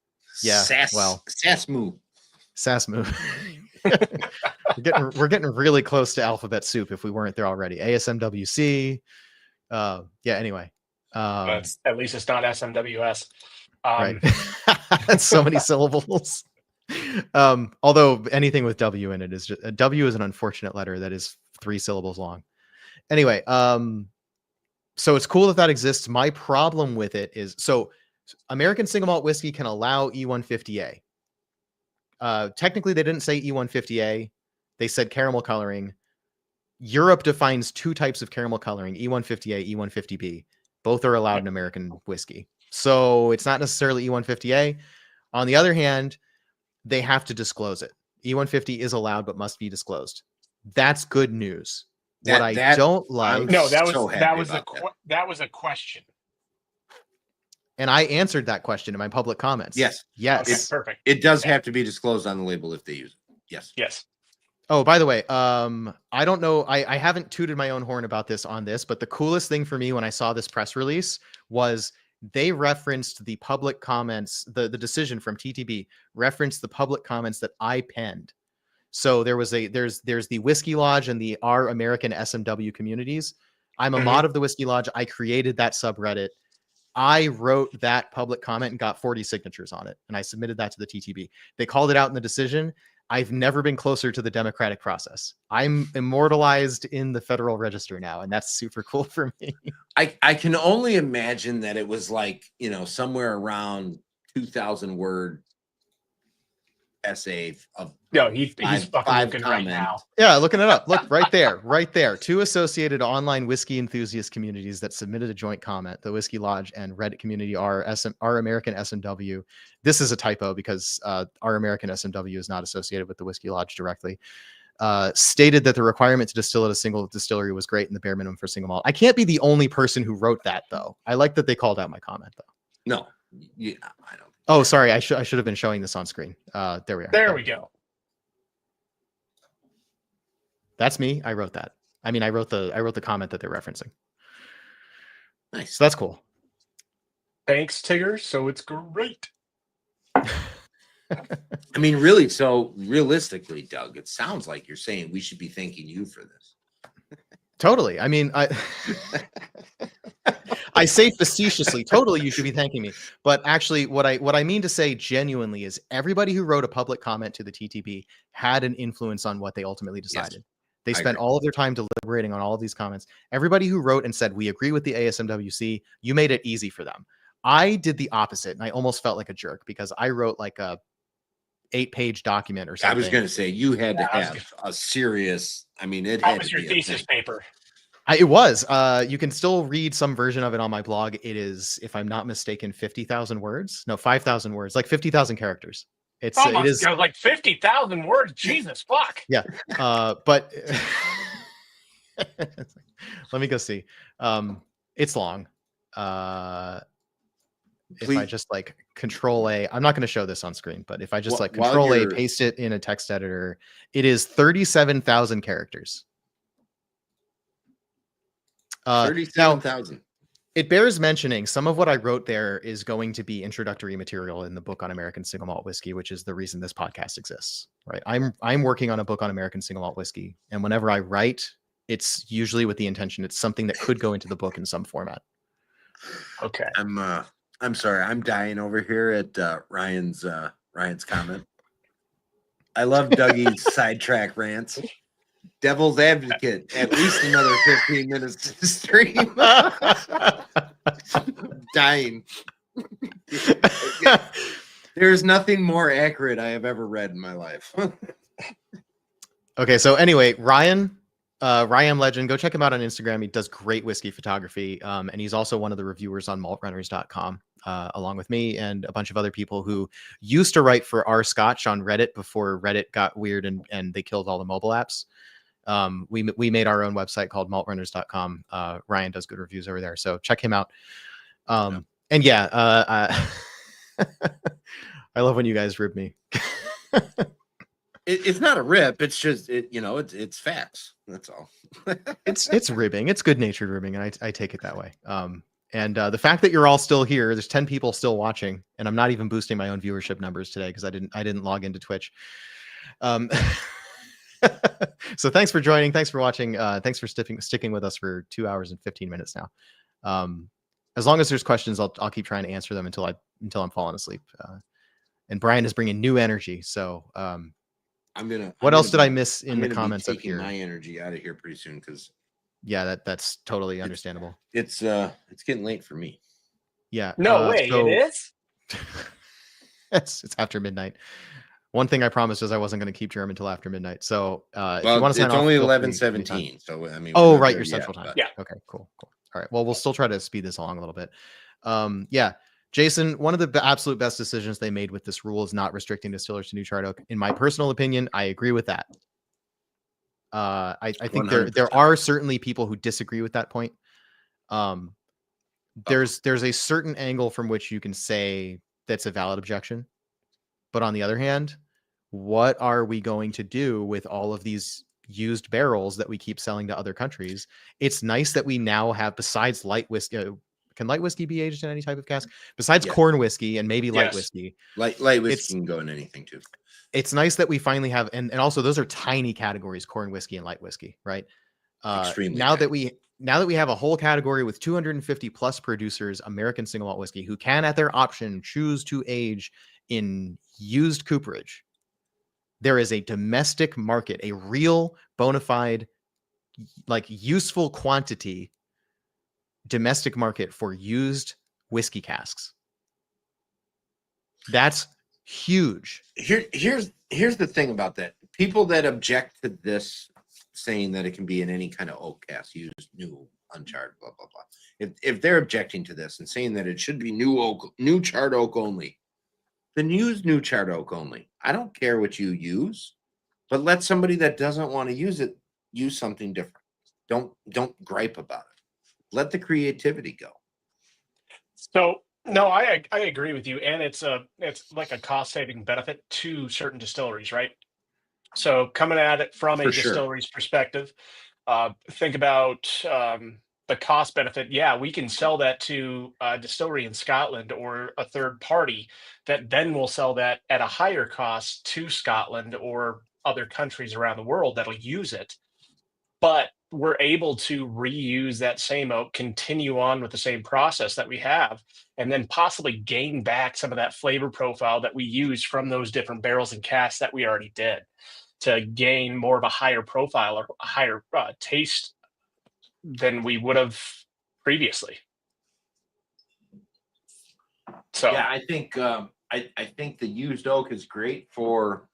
Yeah, well, SASMU. we're getting really close to alphabet soup if we weren't there already. ASMWC. Yeah, anyway. But at least it's not SMWS. Right. That's so many syllables. Although anything with W in it is just, W is an unfortunate letter that is 3 syllables long. Anyway, so it's cool that exists. My problem with it is, so American single malt whiskey can allow E150A. Technically, they didn't say E150A. They said caramel coloring. Europe defines 2 types of caramel coloring, E150A, E150B. Both are allowed in American whiskey. So it's not necessarily E150A. On the other hand, they have to disclose it. E150 is allowed, but must be disclosed. That's good news. What I don't like... No, that was a question. And I answered that question in my public comments. Yes. Okay, perfect. It does have to be disclosed on the label if they use it. Yes. Yes. Oh, by the way, I don't know. I haven't tooted my own horn about this on this, but the coolest thing for me when I saw this press release was they referenced the public comments, the decision from TTB referenced the public comments that I penned. So there's the Whiskey Lodge and the Our American SMW communities. I'm a mod of the Whiskey Lodge. I created that subreddit. I wrote that public comment and got 40 signatures on it. And I submitted that to the TTB. They called it out in the decision. I've never been closer to the democratic process. I'm immortalized in the Federal Register now, and that's super cool for me. I can only imagine that it was like, somewhere around 2,000 word essay of he's fucking looking right now. Yeah, looking it up. Look right there. 2 associated online whiskey enthusiast communities that submitted a joint comment. The Whiskey Lodge and Reddit community Our American SMW. This is a typo because Our American SMW is not associated with the Whiskey Lodge directly. Stated that the requirement to distill at a single distillery was great and the bare minimum for single malt. I can't be the only person who wrote that though. I like that they called out my comment though. No, I don't. Oh, sorry. I should have been showing this on screen. There we are. There we go. That's me. I wrote that. I mean, I wrote the comment that they're referencing. Nice. So that's cool. Thanks, Tigger. So it's great. I mean, really, so realistically, Doug, it sounds like you're saying we should be thanking you for this. Totally. I mean, I say facetiously, totally, you should be thanking me. But actually, what I mean to say genuinely is everybody who wrote a public comment to the TTB had an influence on what they ultimately decided. Yes, they spent all of their time deliberating on all of these comments. Everybody who wrote and said, we agree with the ASMWC, you made it easy for them. I did the opposite, and I almost felt like a jerk because I wrote like a 8-page document or something. I was going to say, you had to have a serious, that was your thesis paper. It was. You can still read some version of it on my blog. It is, if I'm not mistaken, 50,000 words. No, 5,000 words, like 50,000 characters. It is like 50,000 words. Jesus, fuck. Yeah. But let me go see. It's long. If I just like Control A, I'm not going to show this on screen, but if I just like Control A, paste it in a text editor, it is 37,000 characters. 37,000. It bears mentioning some of what I wrote there is going to be introductory material in the book on American single malt whiskey, which is the reason this podcast exists, right? I'm working on a book on American single malt whiskey, and whenever I write, it's usually with the intention it's something that could go into the book in some format. Okay. I'm sorry, I'm dying over here at Ryan's comment. I love Dougie's sidetrack rants. Devil's advocate, at least another 15 minutes to stream. Dying. There's nothing more accurate I have ever read in my life. Okay, so anyway, Ryan Legend, go check him out on Instagram. He does great whiskey photography, and he's also one of the reviewers on maltrunners.com, along with me and a bunch of other people who used to write for our Scotch on Reddit before Reddit got weird and they killed all the mobile apps. We made our own website called maltrunners.com. Ryan does good reviews over there, so check him out. And yeah, I love when you guys rib me. It's not a rip. It's just it's facts. That's all. It's ribbing. It's good natured ribbing, and I take it that way. And the fact that you're all still here, there's 10 people still watching, and I'm not even boosting my own viewership numbers today because I didn't log into Twitch. So thanks for joining. Thanks for watching. Thanks for sticking with us for 2 hours and 15 minutes now. As long as there's questions, I'll keep trying to answer them until I'm falling asleep. And Brian is bringing new energy. So what else did I miss in the comments up here? My energy out of here pretty soon because that's totally understandable. It's getting late for me. Yeah. No way, it is. It's after midnight. One thing I promised is I wasn't going to keep German until after midnight. So if you want to sign off, it's only 11:17. So I mean, oh right, your central time. Yeah. Okay. Cool. All right. Well, we'll still try to speed this along a little bit. Yeah. Jason, one of the absolute best decisions they made with this rule is not restricting distillers to new charred oak. In my personal opinion, I agree with that. I think 100%. there are certainly people who disagree with that point. There's a certain angle from which you can say that's a valid objection. But on the other hand, what are we going to do with all of these used barrels that we keep selling to other countries? It's nice that we now have, besides light whiskey, can light whiskey be aged in any type of cask? Besides corn whiskey and maybe light whiskey. Light whiskey can go in anything too. It's nice that we finally have, and also those are tiny categories, corn whiskey and light whiskey, right? Extremely now that we have a whole category with 250 plus producers, American single malt whiskey, who can at their option choose to age in used cooperage, there is a domestic market, a real bona fide, like useful quantity domestic market for used whiskey casks. That's huge. Here's the thing about that. People that object to this saying that it can be in any kind of oak cask, used, new, uncharred, blah, blah, blah. If they're objecting to this and saying that it should be new charred oak only, then use new charred oak only. I don't care what you use, but let somebody that doesn't want to use it use something different. Don't gripe about it. Let the creativity go. So no, I agree with you, and it's like a cost saving benefit to certain distilleries, right? So coming at it from a distillery's perspective, think about the cost benefit. Yeah, we can sell that to a distillery in Scotland or a third party that then will sell that at a higher cost to Scotland or other countries around the world that'll use it. But we're able to reuse that same oak, continue on with the same process that we have, and then possibly gain back some of that flavor profile that we used from those different barrels and casks that we already did, to gain more of a higher profile or a higher taste than we would have previously. So yeah, I think I think the used oak is great for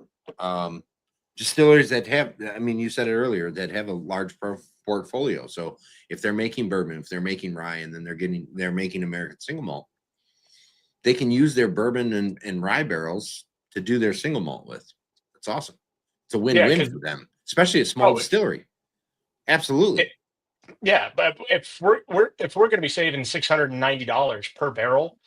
distilleries that have, I mean, you said it earlier, that have a large portfolio. So if they're making bourbon, if they're making rye, and then they're making American single malt, they can use their bourbon and rye barrels to do their single malt with. That's awesome. It's a win-win for them, especially a small distillery. Absolutely. Yeah, but if we're going to be saving $690 per barrel,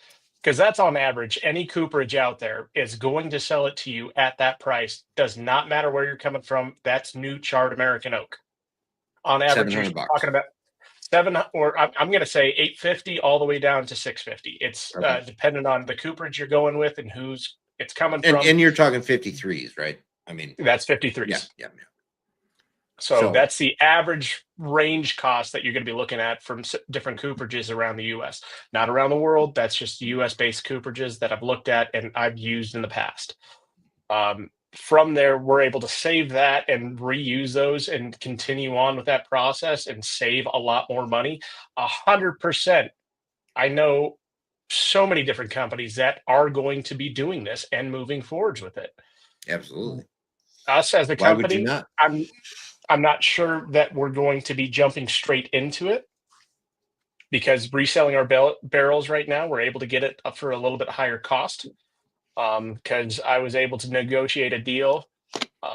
because that's on average, any cooperage out there is going to sell it to you at that price. Does not matter where you're coming from. That's new charred American oak. On average, you're talking about I'm going to say $850 all the way down to $650. It's dependent on the cooperage you're going with and who's it's coming from. And you're talking 53s, right? I mean, that's 53s. Yeah. So that's the average range cost that you're going to be looking at from different cooperages around the U.S. Not around the world. That's just U.S.-based cooperages that I've looked at and I've used in the past. From there, we're able to save that and reuse those and continue on with that process and save a lot more money. 100%. I know so many different companies that are going to be doing this and moving forwards with it. Absolutely. Us as a company, why would you not? I'm not sure that we're going to be jumping straight into it, because reselling our barrels right now, we're able to get it up for a little bit higher cost, because I was able to negotiate a deal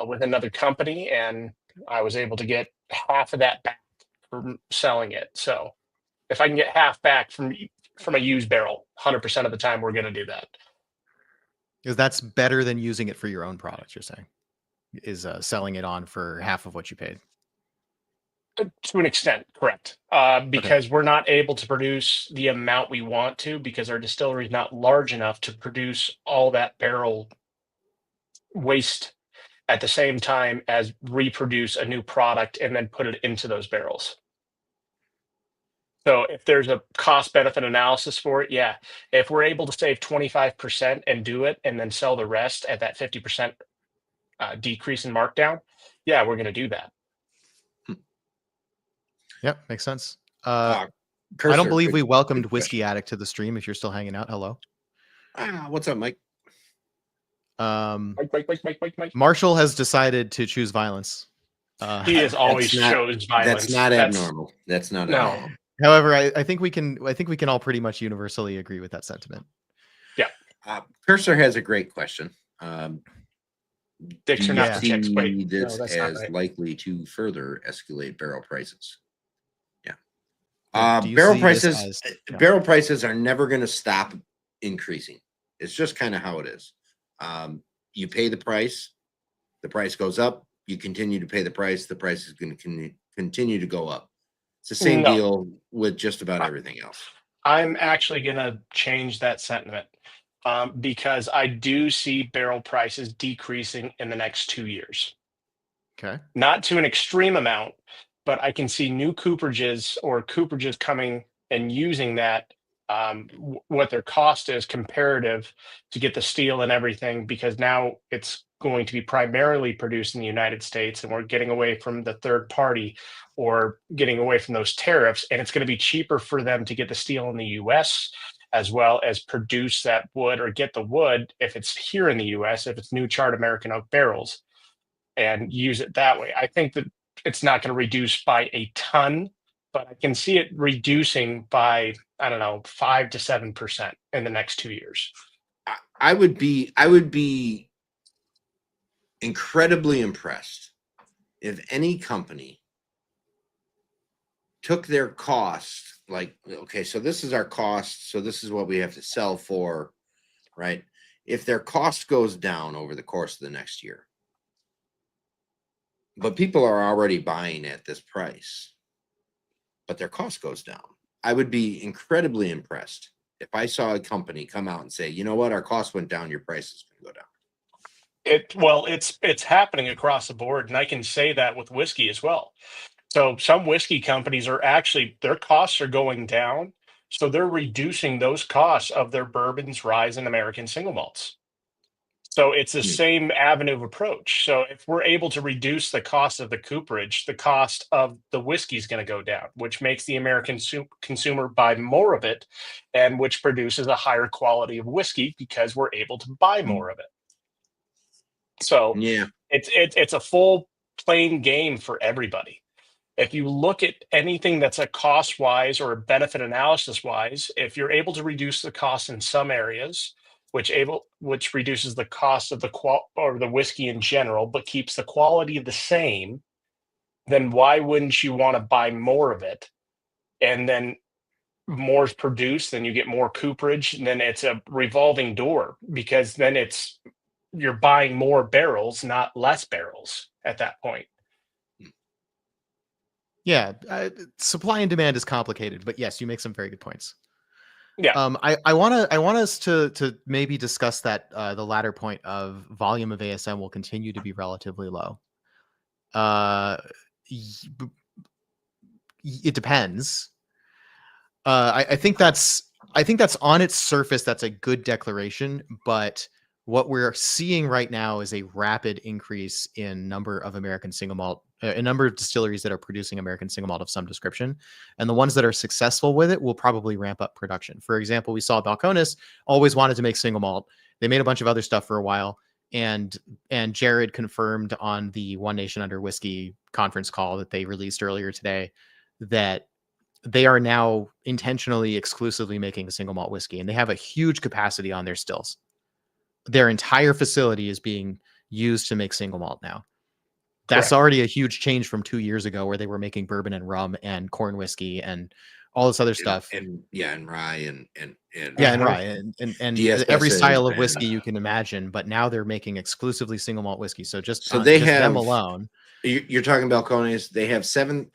with another company, and I was able to get half of that back from selling it. So if I can get half back from a used barrel, 100% of the time we're going to do that. Because that's better than using it for your own products, you're saying? selling it on for half of what you paid. To an extent, correct. Because we're not able to produce the amount we want to because our distillery is not large enough to produce all that barrel waste at the same time as reproduce a new product and then put it into those barrels. So if there's a cost benefit analysis for it, yeah. If we're able to save 25% and do it and then sell the rest at that 50% decrease in markdown, yeah, we're going to do that. Yep, makes sense. Cursor, I don't believe good- we welcomed good Whiskey question. Addict to the stream. If you're still hanging out, hello. What's up, Mike? Mike. Marshall has decided to choose violence. He has always That's not- chose violence. That's not abnormal. That's not No. abnormal. However, I think we can all pretty much universally agree with that sentiment. Cursor has a great question. Dicks Do are you not for chicks. see Wait, this no, that's not as right. likely to further escalate barrel prices? Do you Barrel see this prices. as- yeah. Barrel prices are never going to stop increasing. It's just kind of how it is. You pay the price goes up. You continue to pay the price is going to continue to go up. It's the same No. deal with just about everything else. I'm actually going to change that sentiment because I do see barrel prices decreasing in the next 2 years. Okay. Not to an extreme amount, but I can see new cooperages coming and using that, what their cost is comparative to get the steel and everything, because now it's going to be primarily produced in the United States and we're getting away from the third party or getting away from those tariffs. And it's going to be cheaper for them to get the steel in the US as well as produce that wood or get the wood if it's here in the US, if it's new charred American oak barrels, and use it that way. I think that it's not going to reduce by a ton, but I can see it reducing by, I don't know, 5 to 7% in the next 2 years. I would be incredibly impressed if any company took their cost, like, okay, so this is our cost, so this is what we have to sell for, right? If their cost goes down over the course of the next year, but people are already buying at this price, but their cost goes down, I would be incredibly impressed if I saw a company come out and say, you know what, our cost went down, your price is going to go down. It's happening across the board, and I can say that with whiskey as well. So some whiskey companies are actually, their costs are going down, so they're reducing those costs of their bourbons, rye, and American single malts. So it's the same avenue of approach. So if we're able to reduce the cost of the cooperage, the cost of the whiskey is going to go down, which makes the American consumer buy more of it, and which produces a higher quality of whiskey because we're able to buy more of it. So Yeah, it's a full plain game for everybody. If you look at anything that's a cost wise or a benefit analysis wise, if you're able to reduce the cost in some areas, which reduces the cost of the whiskey in general, but keeps the quality the same, then why wouldn't you want to buy more of it? And then more is produced, then you get more cooperage, and then it's a revolving door because then you're buying more barrels, not less barrels at that point. Yeah, supply and demand is complicated, but yes, you make some very good points. Yeah. I want us to maybe discuss that the latter point of volume of ASM will continue to be relatively low. It depends. I think that's on its surface that's a good declaration, but what we're seeing right now is a rapid increase in number of American single malt, a number of distilleries that are producing American single malt of some description, and the ones that are successful with it will probably ramp up production. For example, we saw Balcones always wanted to make single malt. They made a bunch of other stuff for a while, and Jared confirmed on the One Nation Under Whiskey conference call that they released earlier today that they are now intentionally exclusively making single malt whiskey, and they have a huge capacity on their stills. Their entire facility is being used to make single malt now. That's Correct. already a huge change from 2 years ago where they were making bourbon and rum and corn whiskey and all this other stuff. and rye and Yeah, and rye and every DSSs style of and, whiskey you can imagine, but now they're making exclusively single malt whiskey. So just they just them have alone. You're talking Balcones. They have 7,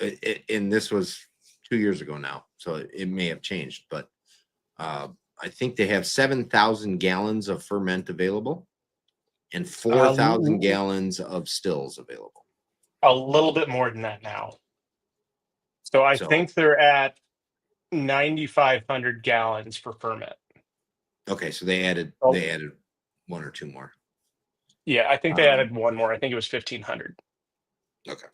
and this was 2 years ago now, so it may have changed, but I think they have 7,000 gallons of ferment available and 4,000 gallons of stills available. A little bit more than that now. So I think they're at 9,500 gallons for ferment. Okay, so they added 1 or 2 more. Yeah, I think they added 1 more. I think it was 1,500. Okay.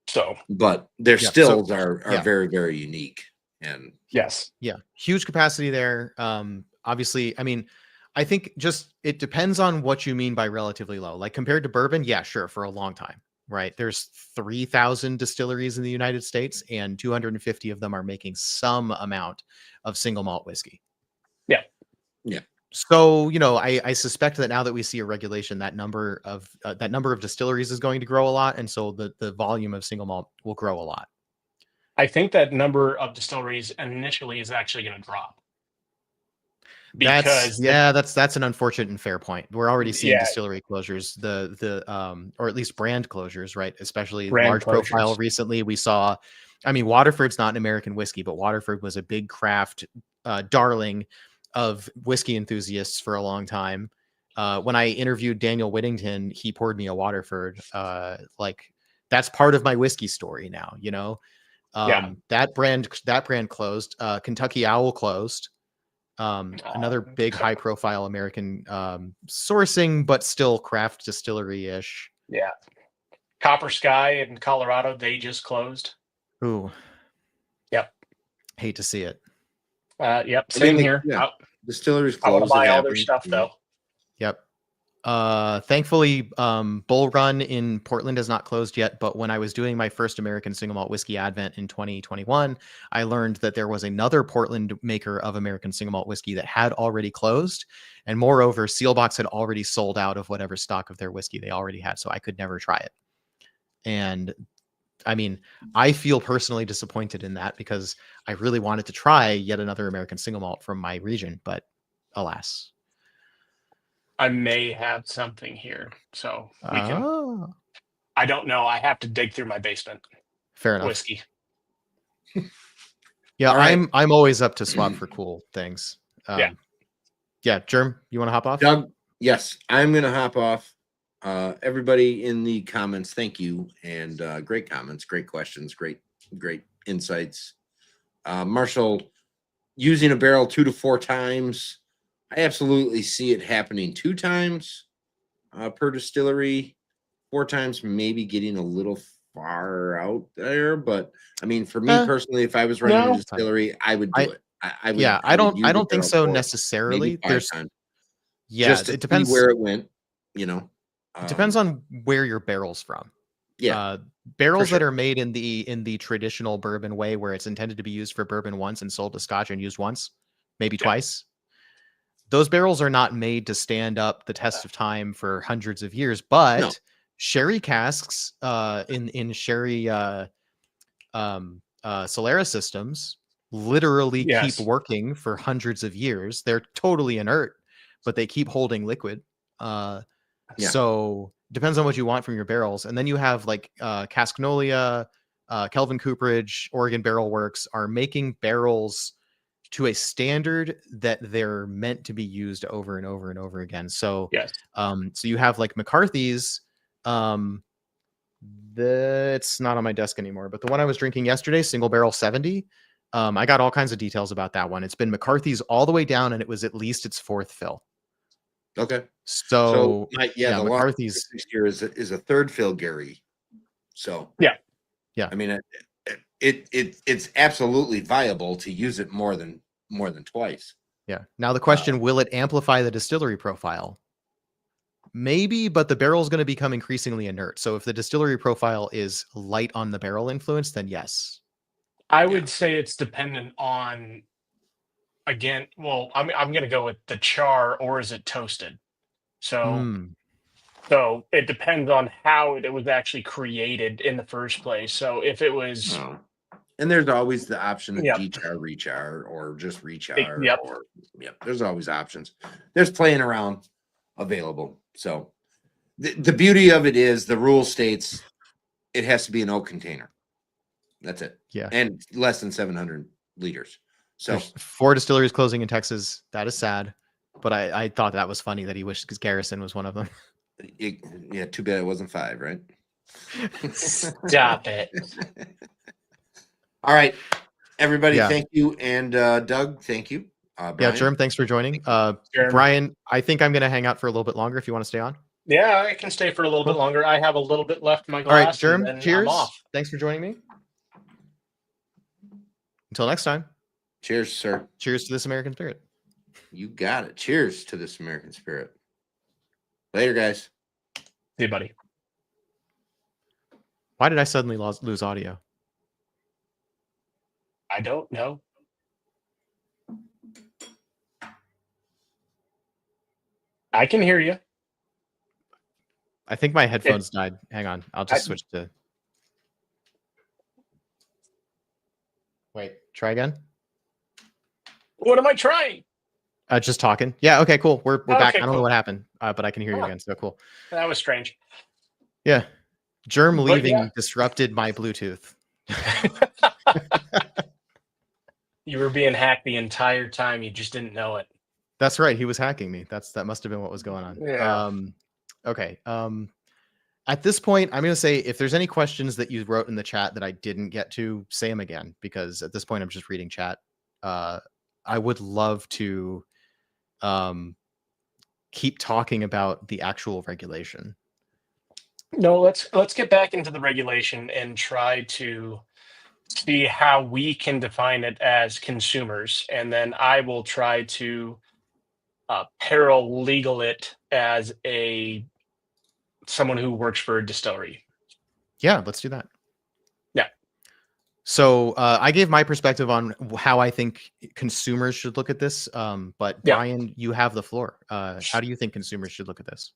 So, but their stills are very, very unique. And yes, huge capacity there. Obviously, I mean, I think just it depends on what you mean by relatively low. Like compared to bourbon, yeah, sure, for a long time, right? There's 3,000 distilleries in the United States, and 250 of them are making some amount of single malt whiskey. Yeah. So, I suspect that now that we see a regulation, that number of distilleries is going to grow a lot, and so the volume of single malt will grow a lot. I think that number of distilleries initially is actually going to drop. Because that's an unfortunate and fair point. We're already seeing distillery closures, or at least brand closures, right? Especially large profile. Recently, we saw, I mean, Waterford's not an American whiskey, but Waterford was a big craft darling of whiskey enthusiasts for a long time. When I interviewed Daniel Whittington, he poured me a Waterford. Like that's part of my whiskey story now, that brand closed. Kentucky Owl closed. Another big high profile American sourcing, but still craft distillery ish. Yeah. Copper Sky in Colorado, they just closed. Ooh. Yep. Hate to see it. Yep. Same here. Yeah. Distilleries closed. I want to buy all their stuff though. Yep. Thankfully, Bull Run in Portland has not closed yet, but when I was doing my first American single malt whiskey advent in 2021, I learned that there was another Portland maker of American single malt whiskey that had already closed, and moreover, Sealbox had already sold out of whatever stock of their whiskey they already had, so I could never try it. And I mean, I feel personally disappointed in that because I really wanted to try yet another American single malt from my region, but alas. I may have something here, so we can. I don't know. I have to dig through my basement. Fair enough. Whiskey. Yeah, right. I'm always up to swap for cool things. Yeah, Germ, you want to hop off? Doug, yes, I'm going to hop off. Everybody in the comments, thank you, and great comments, great questions, great insights. Marshall, using a barrel 2 to 4 times. I absolutely see it happening 2 times per distillery, 4 times maybe getting a little far out there. But I mean, for me personally, if I was running a distillery, I would do it. I would. Yeah, I don't think so necessarily. There's just it depends where it went. It depends on where your barrel's from. Yeah, barrels that are made in the traditional bourbon way, where it's intended to be used for bourbon once and sold to Scotch and used once, maybe twice. Those barrels are not made to stand up the test of time for hundreds of years, but sherry casks in sherry Solera systems literally keep working for hundreds of years. They're totally inert, but they keep holding liquid. So depends on what you want from your barrels. And then you have like Casknolia, Kelvin Cooperage, Oregon Barrel Works are making barrels to a standard that they're meant to be used over and over and over again. So so you have like McCarthy's. That's not on my desk anymore, but the one I was drinking yesterday, single barrel 70. I got all kinds of details about that one. It's been McCarthy's all the way down, and it was at least its 4th fill. Okay. So the McCarthy's next year is a 3rd fill Gary. So yeah. I mean, it's absolutely viable to use it more than twice. Yeah. Now the question: will it amplify the distillery profile? Maybe, but the barrel is going to become increasingly inert. So if the distillery profile is light on the barrel influence, then yes. I would say it's dependent on. Again, well, I'm going to go with the char, or is it toasted? So it depends on how it was actually created in the first place. So if it was And there's always the option of Yep. dechar, rechar, or just rechar, Yep. or there's always options. There's playing around available. So the beauty of it is the rule states it has to be an oak container. That's it. Yeah. And less than 700 liters. So there's 4 distilleries closing in Texas. That is sad. But I thought that was funny that he wished because Garrison was one of them. yeah, too bad it wasn't 5, right? Stop it. All right, everybody, Yeah. thank you. And Doug, thank you. Yeah, Brian? Germ, thanks for joining. Germ. Brian, I think I'm going to hang out for a little bit longer if you want to stay on. Yeah, I can stay for a little bit longer. I have a little bit left in my All right, glass. Germ, and then cheers. I'm off. Thanks for joining me. Until next time, Cheers, sir. cheers to this American spirit. You got it. Cheers to this American spirit. Later, guys. See you, buddy. Why did I suddenly lose audio? I don't know. I can hear you. I think my headphones died. Hang on. I'll just switch to... Wait, try again? What am I trying? Just talking. Yeah, okay, cool. We're back. Okay, I don't know cool. what happened, but I can hear you Huh. again, so cool. That was strange. Yeah. Germ But leaving yeah. disrupted my Bluetooth. You were being hacked the entire time. You just didn't know it. That's right. He was hacking me. That must have been what was going on. Yeah. Okay. At this point, I'm going to say if there's any questions that you wrote in the chat that I didn't get to, say them again, because at this point I'm just reading chat. I would love to keep talking about the actual regulation. No, let's get back into the regulation and try to see how we can define it as consumers, and then I will try to paralegal it as someone who works for a distillery. Yeah, let's do that. Yeah. So I gave my perspective on how I think consumers should look at this. But Yeah. Brian, you have the floor. How do you think consumers should look at this?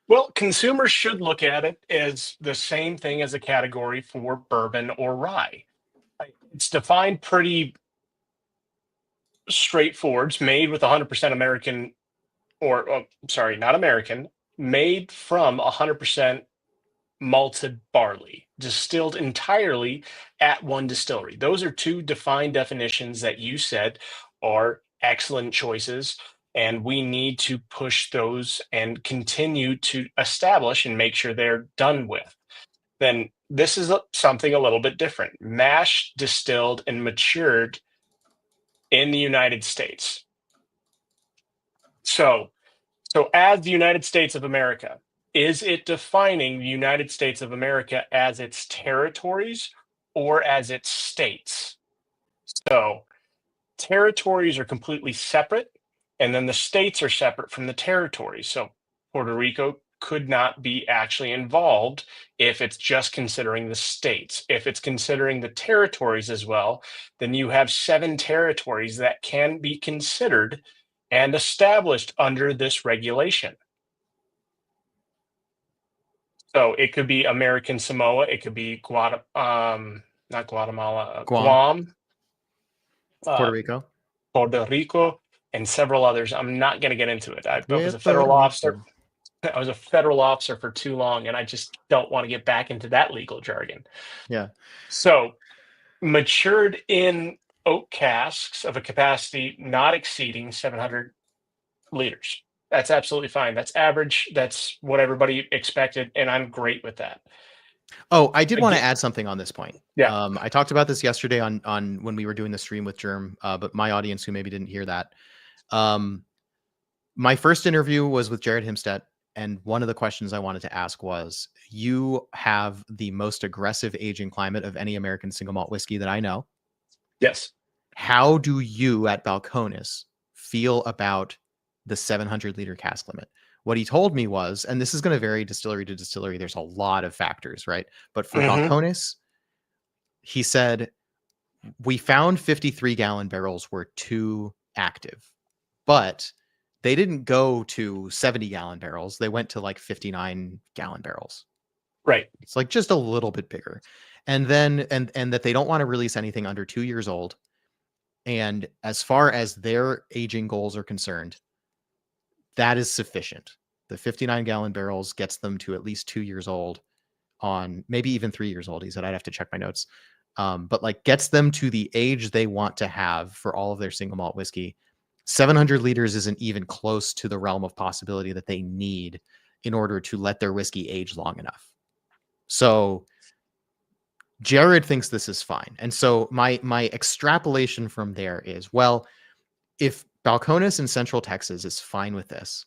Well, consumers should look at it as the same thing as a category for bourbon or rye. It's defined pretty straightforward. It's made with 100% American, sorry, not American, made from 100% malted barley, distilled entirely at one distillery. Those are 2 defined definitions that you said are excellent choices, and we need to push those and continue to establish and make sure they're done with. Then this is something a little bit different. Mashed, distilled, and matured in the United States. So as the United States of America, is it defining the United States of America as its territories or as its states? So territories are completely separate, and then the states are separate from the territories. So Puerto Rico could not be actually involved if it's just considering the states. If it's considering the territories as well, then you have 7 territories that can be considered and established under this regulation. So it could be American Samoa, it could be not Guatemala, Guam, Puerto Rico. Puerto Rico, and several others. I'm not going to get into it. I was a Puerto federal officer. Rico. I was a federal officer for too long, and I just don't want to get back into that legal jargon. Yeah. So matured in oak casks of a capacity not exceeding 700 liters. That's absolutely fine. That's average. That's what everybody expected, and I'm great with that. Oh, I did want to add something on this point. Yeah. I talked about this yesterday on when we were doing the stream with Germ, but my audience who maybe didn't hear that. My first interview was with Jared Himstedt, and one of the questions I wanted to ask was, you have the most aggressive aging climate of any American single malt whiskey that I know. Yes. How do you at Balcones feel about the 700 liter cask limit? What he told me was, and this is going to vary distillery to distillery, there's a lot of factors, right? But for Balcones, he said, we found 53-gallon barrels were too active, but they didn't go to 70-gallon barrels. They went to like 59-gallon barrels. Right. It's like just a little bit bigger. And then and that they don't want to release anything under 2 years old. And as far as their aging goals are concerned, that is sufficient. The 59-gallon barrels gets them to at least 2 years old, on maybe even 3 years old. He said, I'd have to check my notes. But like gets them to the age they want to have for all of their single malt whiskey. 700 liters isn't even close to the realm of possibility that they need in order to let their whiskey age long enough. So Jared thinks this is fine. And so my extrapolation from there is, well, if Balcones in Central Texas is fine with this,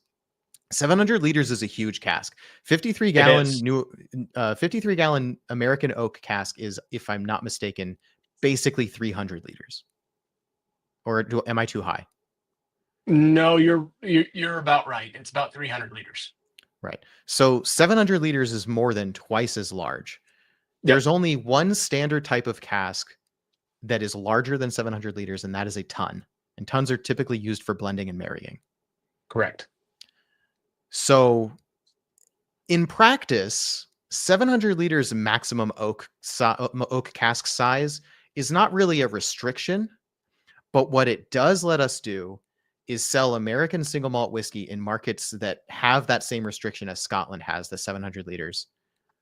700 liters is a huge cask. 53 gallon American oak cask is, if I'm not mistaken, basically 300 liters. Or am I too high? No, you're about right. It's about 300 liters. Right. So 700 liters is more than twice as large. Yep. There's only one standard type of cask that is larger than 700 liters, and that is a ton. And tons are typically used for blending and marrying. Correct. So in practice, 700 liters maximum oak cask size is not really a restriction, but what it does let us do is sell American single malt whiskey in markets that have that same restriction as Scotland has, the 700 liters,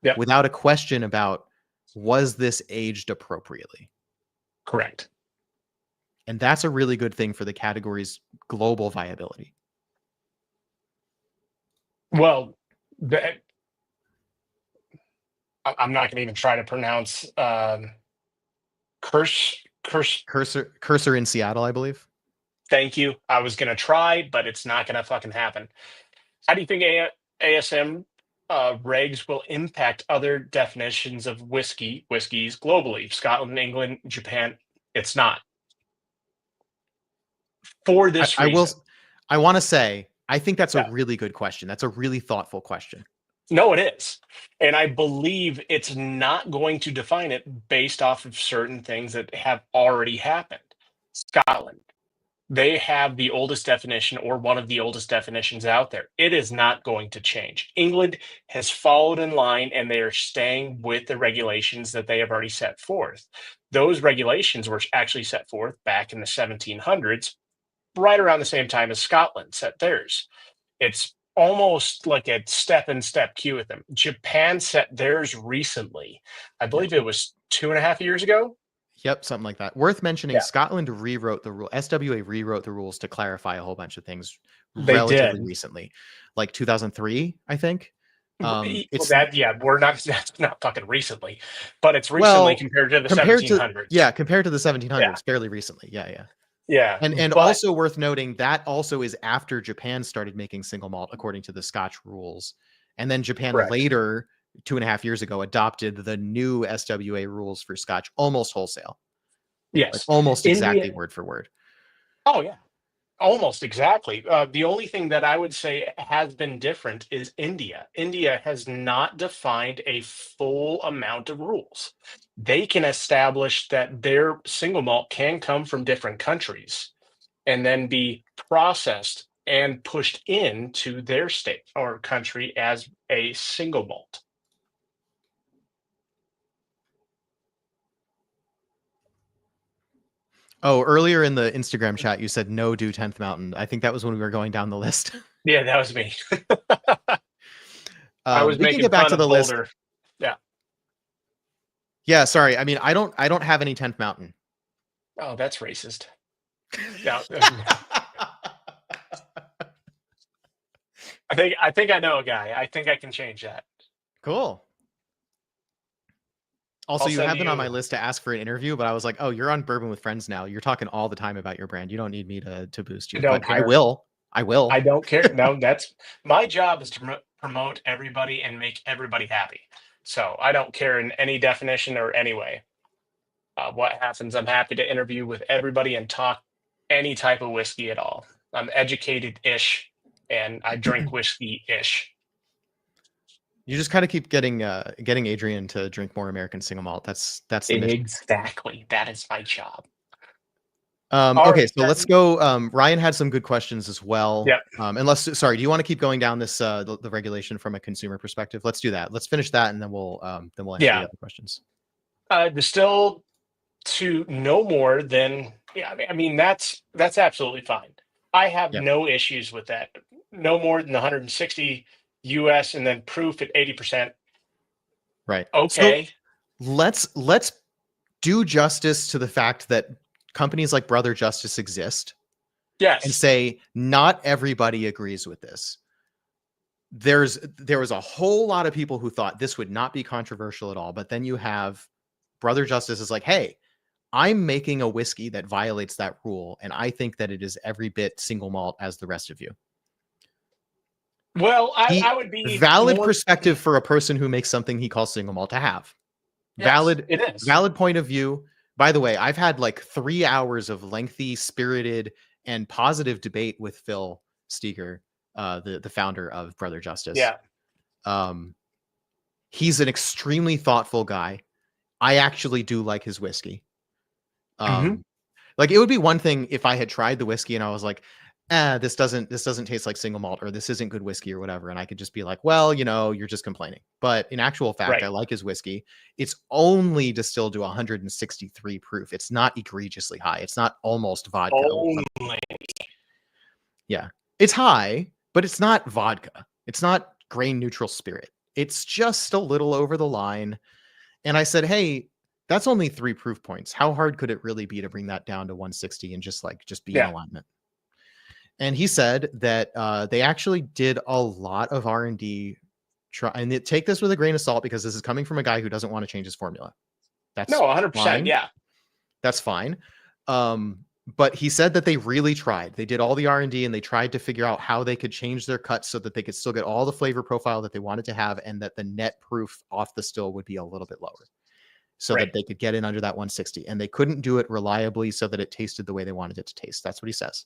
yep, without a question about, was this aged appropriately? Correct. And that's a really good thing for the category's global viability. Well, I'm not going to even try to pronounce Cursor in Seattle, I believe. Thank you. I was going to try, but it's not going to fucking happen. How do you think ASM regs will impact other definitions of whiskeys globally? Scotland, England, Japan. It's not. For this reason. I want to say, I think that's a really good question. That's a really thoughtful question. No, it is. And I believe it's not going to define it based off of certain things that have already happened. Scotland, they have the oldest definition, or one of the oldest definitions out there. It is not going to change. England has followed in line, and they are staying with the regulations that they have already set forth. Those regulations were actually set forth back in the 1700s, right around the same time as Scotland set theirs. It's almost like a step-in-step queue with them. Japan set theirs recently. I believe it was 2.5 years ago. Yep, something like that. Worth mentioning, Scotland rewrote the rule. SWA rewrote the rules to clarify a whole bunch of things relatively recently, like 2003, I think. It's we're not that's not fucking recently, but it's recently compared to the 1700s. Compared to the 1700s, fairly recently. Yeah. And but, also worth noting, that also is after Japan started making single malt according to the Scotch rules, and then Japan later, 2.5 years ago, adopted the new SWA rules for Scotch almost wholesale. Yes, like almost exactly word for word. Oh yeah, almost exactly. The only thing that I would say has been different is India. India has not defined a full amount of rules. They can establish that their single malt can come from different countries and then be processed and pushed into their state or country as a single malt. Oh, earlier in the Instagram chat, you said no do 10th Mountain. I think that was when we were going down the list. Yeah, that was me. I was we making can get back to the Boulder. list. Yeah. Yeah, sorry. I mean, I don't have any 10th Mountain. Oh, that's racist. Yeah. I think I know a guy. I think I can change that. Cool. Also, you have been on my list to ask for an interview, but I was like, oh, you're on Bourbon with Friends now. You're talking all the time about your brand. You don't need me to boost you. But I will. I don't care. No, that's my job, is to promote everybody and make everybody happy. So I don't care in any definition or any way. What happens, I'm happy to interview with everybody and talk any type of whiskey at all. I'm educated-ish, and I drink whiskey-ish. You just kind of keep getting Adrian to drink more American single malt. That's the mission. Exactly. That is my job. Okay, right, so let's go. Ryan had some good questions as well. Yep. Sorry, do you want to keep going down this the regulation from a consumer perspective? Let's do that. Let's finish that, and then we'll answer the Yeah. other questions. Distill to no more than, yeah, I mean that's absolutely fine. I have Yep. no issues with that. No more than 160 US and then proof at 80%. Right. Okay. So let's do justice to the fact that companies like Brother Justice exist and Yes. say not everybody agrees with this. There was a whole lot of people who thought this would not be controversial at all, but then you have Brother Justice is like, hey, I'm making a whiskey that violates that rule, and I think that it is every bit single malt as the rest of you. Well, I would be Valid more perspective for a person who makes something he calls single malt to have. Yes, it is. Valid point of view. By the way, I've had like 3 hours of lengthy, spirited, and positive debate with Phil Steger, the founder of Brother Justice. Yeah. He's an extremely thoughtful guy. I actually do like his whiskey. Like it would be one thing if I had tried the whiskey and I was like, this doesn't taste like single malt, or this isn't good whiskey or whatever. And I could just be like, well, you're just complaining. But in actual fact, Right. I like his whiskey. It's only distilled to 163 proof. It's not egregiously high. It's not almost vodka. Only. Yeah. It's high, but it's not vodka. It's not grain neutral spirit. It's just a little over the line. And I said, hey, that's only 3 proof points. How hard could it really be to bring that down to 160 and just be in alignment? And he said that they actually did a lot of R&D and take this with a grain of salt because this is coming from a guy who doesn't want to change his formula. That's 100%. fine. Yeah. That's fine. But he said that they really tried. They did all the R&D and they tried to figure out how they could change their cuts so that they could still get all the flavor profile that they wanted to have, and that the net proof off the still would be a little bit lower, so that they could get in under that 160. And they couldn't do it reliably so that it tasted the way they wanted it to taste. That's what he says.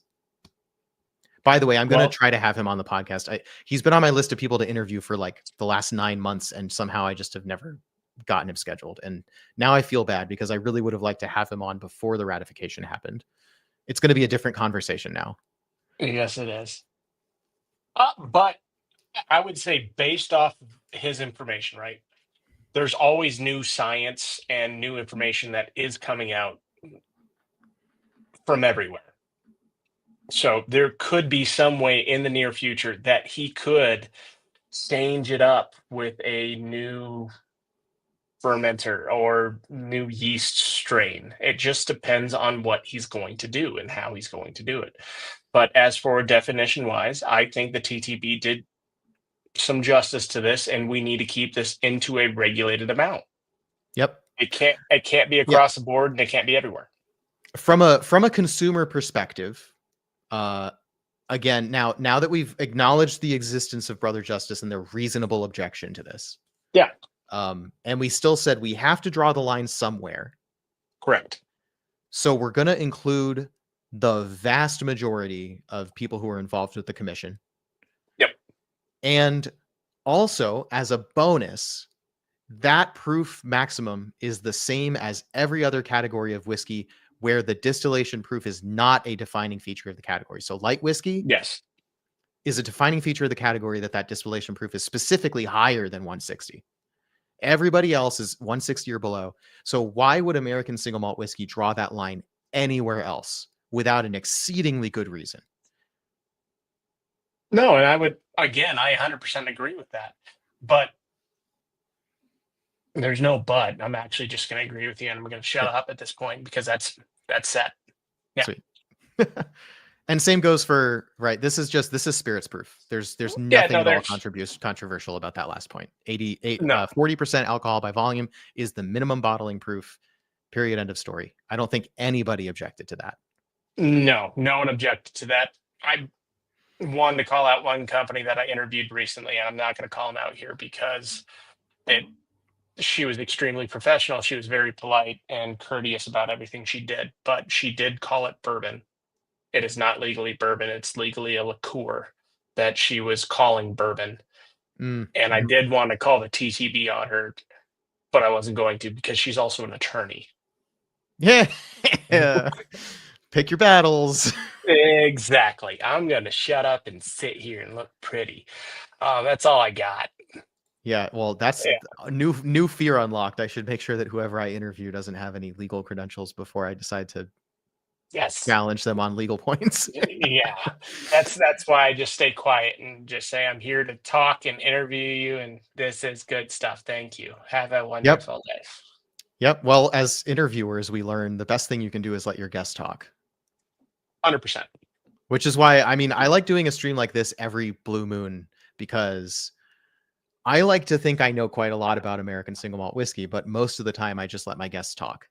By the way, I'm going to try to have him on the podcast. He's been on my list of people to interview for like the last 9 months, and somehow I just have never gotten him scheduled. And now I feel bad because I really would have liked to have him on before the ratification happened. It's going to be a different conversation now. Yes, it is. But I would say, based off his information, right? There's always new science and new information that is coming out from everywhere. So there could be some way in the near future that he could change it up with a new fermenter or new yeast strain. It just depends on what he's going to do and how he's going to do it. But as for definition wise, I think the TTB did some justice to this, and we need to keep this into a regulated amount. Yep. It can't be across the board, and it can't be everywhere. From a consumer perspective, again, now that we've acknowledged the existence of Brother Justice and their reasonable objection to this. Yeah. And we still said we have to draw the line somewhere. Correct. So we're going to include the vast majority of people who are involved with the commission. Yep. And also, as a bonus, that proof maximum is the same as every other category of whiskey where the distillation proof is not a defining feature of the category. So light whiskey is a defining feature of the category that distillation proof is specifically higher than 160. Everybody else is 160 or below. So why would American single malt whiskey draw that line anywhere else without an exceedingly good reason? No, and I 100% agree with that. But there's no but. I'm actually just going to agree with you, and I'm going to shut up at this point because that's set. Yeah. Sweet. And same goes for, this is spirits proof. There's nothing at all controversial about that last point. 40% alcohol by volume is the minimum bottling proof, period, end of story. I don't think anybody objected to that. No one objected to that. I wanted to call out one company that I interviewed recently, and I'm not going to call them out here because she was extremely professional. She was very polite and courteous about everything she did, but she did call it bourbon. It is not legally bourbon. It's legally a liqueur that she was calling bourbon. And I did want to call the TTB on her, but I wasn't going to because she's also an attorney. Yeah. Pick your battles. Exactly. I'm going to shut up and sit here and look pretty. That's all I got. Yeah, well, that's Yeah. a new fear unlocked. I should make sure that whoever I interview doesn't have any legal credentials before I decide to Yes. challenge them on legal points. Yeah. That's why I just stay quiet and just say I'm here to talk and interview you, and this is good stuff. Thank you. Have a wonderful day. Yep. Well, as interviewers, we learn the best thing you can do is let your guest talk. 100%. Which is why, I mean, I like doing a stream like this every blue moon, because I like to think I know quite a lot about American single malt whiskey, but most of the time I just let my guests talk.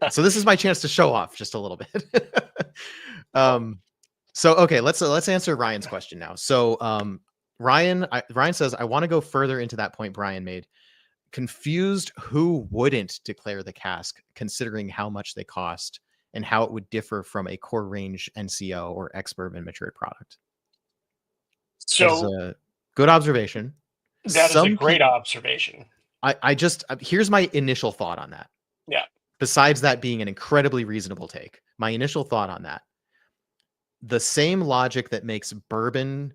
So this is my chance to show off just a little bit. So okay, let's answer Ryan's question now. So Ryan says, I want to go further into that point Brian made. Confused who wouldn't declare the cask, considering how much they cost and how it would differ from a core range NCO or ex-bourbon matured product. So that is a good observation. That is a great observation. I just, here's my initial thought on that. Yeah. Besides that being an incredibly reasonable take, my initial thought on that, the same logic that makes bourbon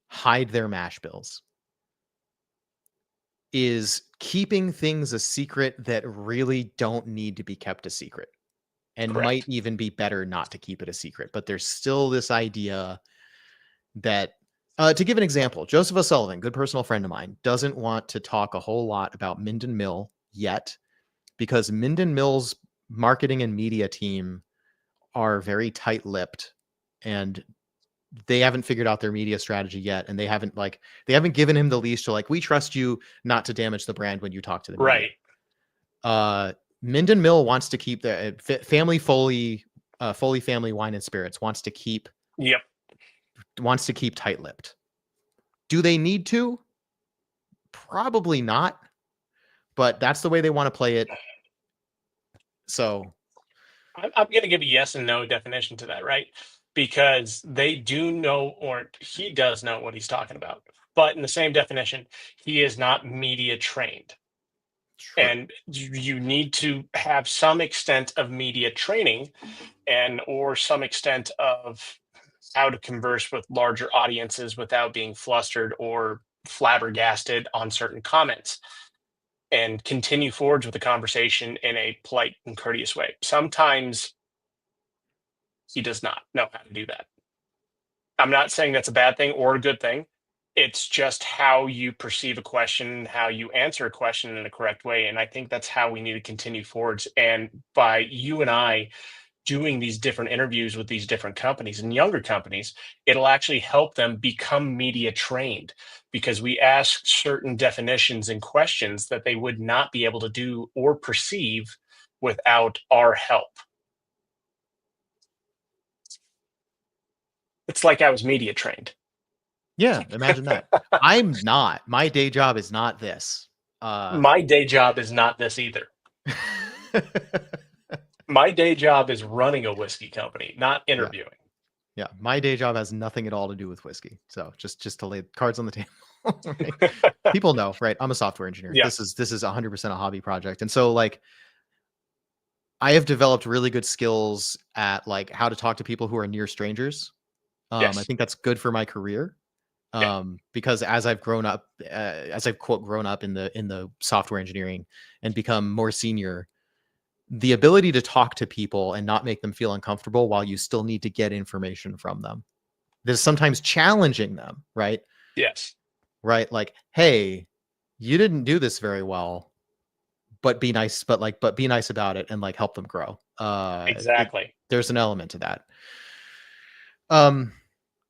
hide their mash bills is keeping things a secret that really don't need to be kept a secret, and Correct. might even be better not to keep it a secret. But there's still this idea that, to give an example, Joseph O'Sullivan, good personal friend of mine, doesn't want to talk a whole lot about Minden Mill yet, because Minden Mill's marketing and media team are very tight-lipped, and they haven't figured out their media strategy yet, and they haven't given him the leash to, like, we trust you not to damage the brand when you talk to the media. Right. Minden Mill wants to keep the family Foley family wine and spirits wants to keep tight-lipped. Do they need to? Probably not, but that's the way they want to play it. So I'm going to give a yes and no definition to that, right? Because they do know, or he does know what he's talking about. But in the same definition, he is not media trained. true. And you need to have some extent of media training or some extent of how to converse with larger audiences without being flustered or flabbergasted on certain comments, and continue forwards with the conversation in a polite and courteous way. Sometimes he does not know how to do that. I'm not saying that's a bad thing or a good thing. It's just how you perceive a question, how you answer a question in a correct way. And I think that's how we need to continue forwards. And by you and I doing these different interviews with these different companies and younger companies, it'll actually help them become media trained, because we ask certain definitions and questions that they would not be able to do or perceive without our help. It's like I was media trained. Yeah, imagine that. I'm not. My day job is not this. My day job is not this either. My day job is running a whiskey company, not interviewing. Yeah, my day job has nothing at all to do with whiskey. So just to lay cards on the table. Right? People know, right? I'm a software engineer. Yeah. This is 100% a hobby project. And so, like, I have developed really good skills at, like, how to talk to people who are near strangers. Yes. I think that's good for my career. Because as I've grown up, as I've grown up in the software engineering and become more senior, the ability to talk to people and not make them feel uncomfortable while you still need to get information from them, there's sometimes challenging them, right? Yes. Right. Like, hey, you didn't do this very well, but be nice, but be nice about it and, like, help them grow. Exactly. There's an element to that.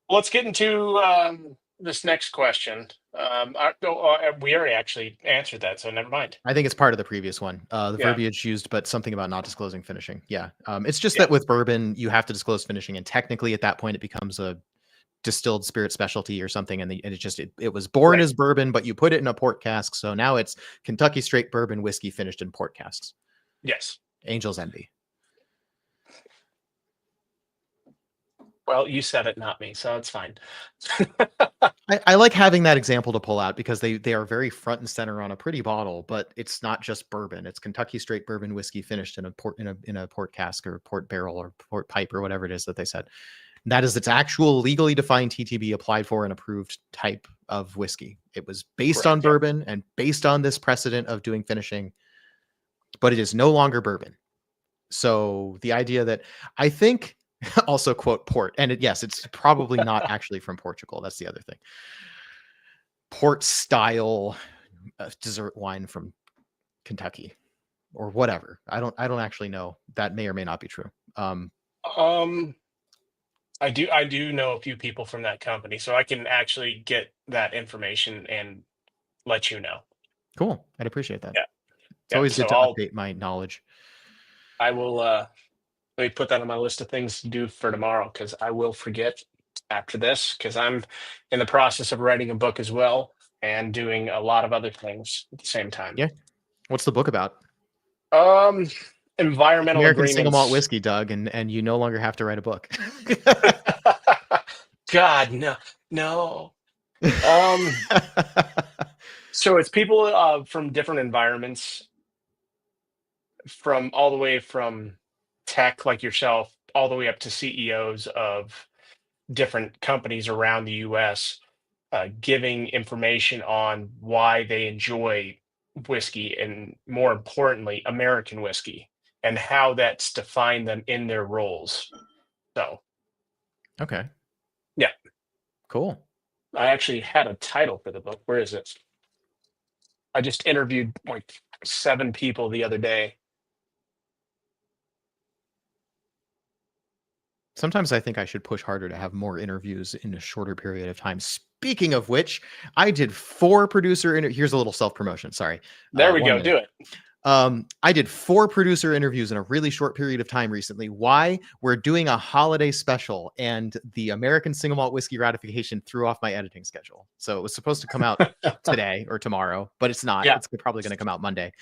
Let's get into this next question. We already actually answered that, so never mind. I think it's part of the previous one. The verbiage used, but something about not disclosing finishing. Yeah. It's just Yeah. that with bourbon, you have to disclose finishing, and technically at that point it becomes a distilled spirit specialty or something. And it was born Right. as bourbon, but you put it in a port cask. So now it's Kentucky straight bourbon whiskey finished in port casks. Yes. Angel's envy. Well, you said it, not me, so it's fine. I like having that example to pull out because they are very front and center on a pretty bottle, but it's not just bourbon. It's Kentucky straight bourbon whiskey finished in a port cask or port barrel or port pipe or whatever it is that they said. And that is its actual legally defined TTB applied for and approved type of whiskey. It was based on bourbon and based on this precedent of doing finishing, but it is no longer bourbon. So the idea that I think also quote port, and yes, it's probably not actually from Portugal. That's the other thing. Port style dessert wine from Kentucky or whatever. I don't actually know. That may or may not be true. I do know a few people from that company, so I can actually get that information and let you know. Cool. I'd appreciate that. Yeah. It's always good to update my knowledge. I will let me put that on my list of things to do for tomorrow, because I will forget after this, because I'm in the process of writing a book as well and doing a lot of other things at the same time. Yeah. What's the book about? Environmental American agreements. single malt whiskey, Doug, and you no longer have to write a book. God, no. So it's people from different environments, from all the way from tech like yourself, all the way up to CEOs of different companies around the US, giving information on why they enjoy whiskey, and more importantly, American whiskey, and how that's defined them in their roles. So, okay. Yeah. Cool. I actually had a title for the book. Where is it? I just interviewed like 7 people the other day. Sometimes I think I should push harder to have more interviews in a shorter period of time. Speaking of which, I did 4 producer Here's a little self-promotion. Sorry. There we 1 go. minute. Do it. I did 4 producer interviews in a really short period of time recently. Why? We're doing a holiday special, and the American Single Malt Whiskey Ratification threw off my editing schedule. So it was supposed to come out today or tomorrow, but it's not. Yeah. It's probably going to come out Monday.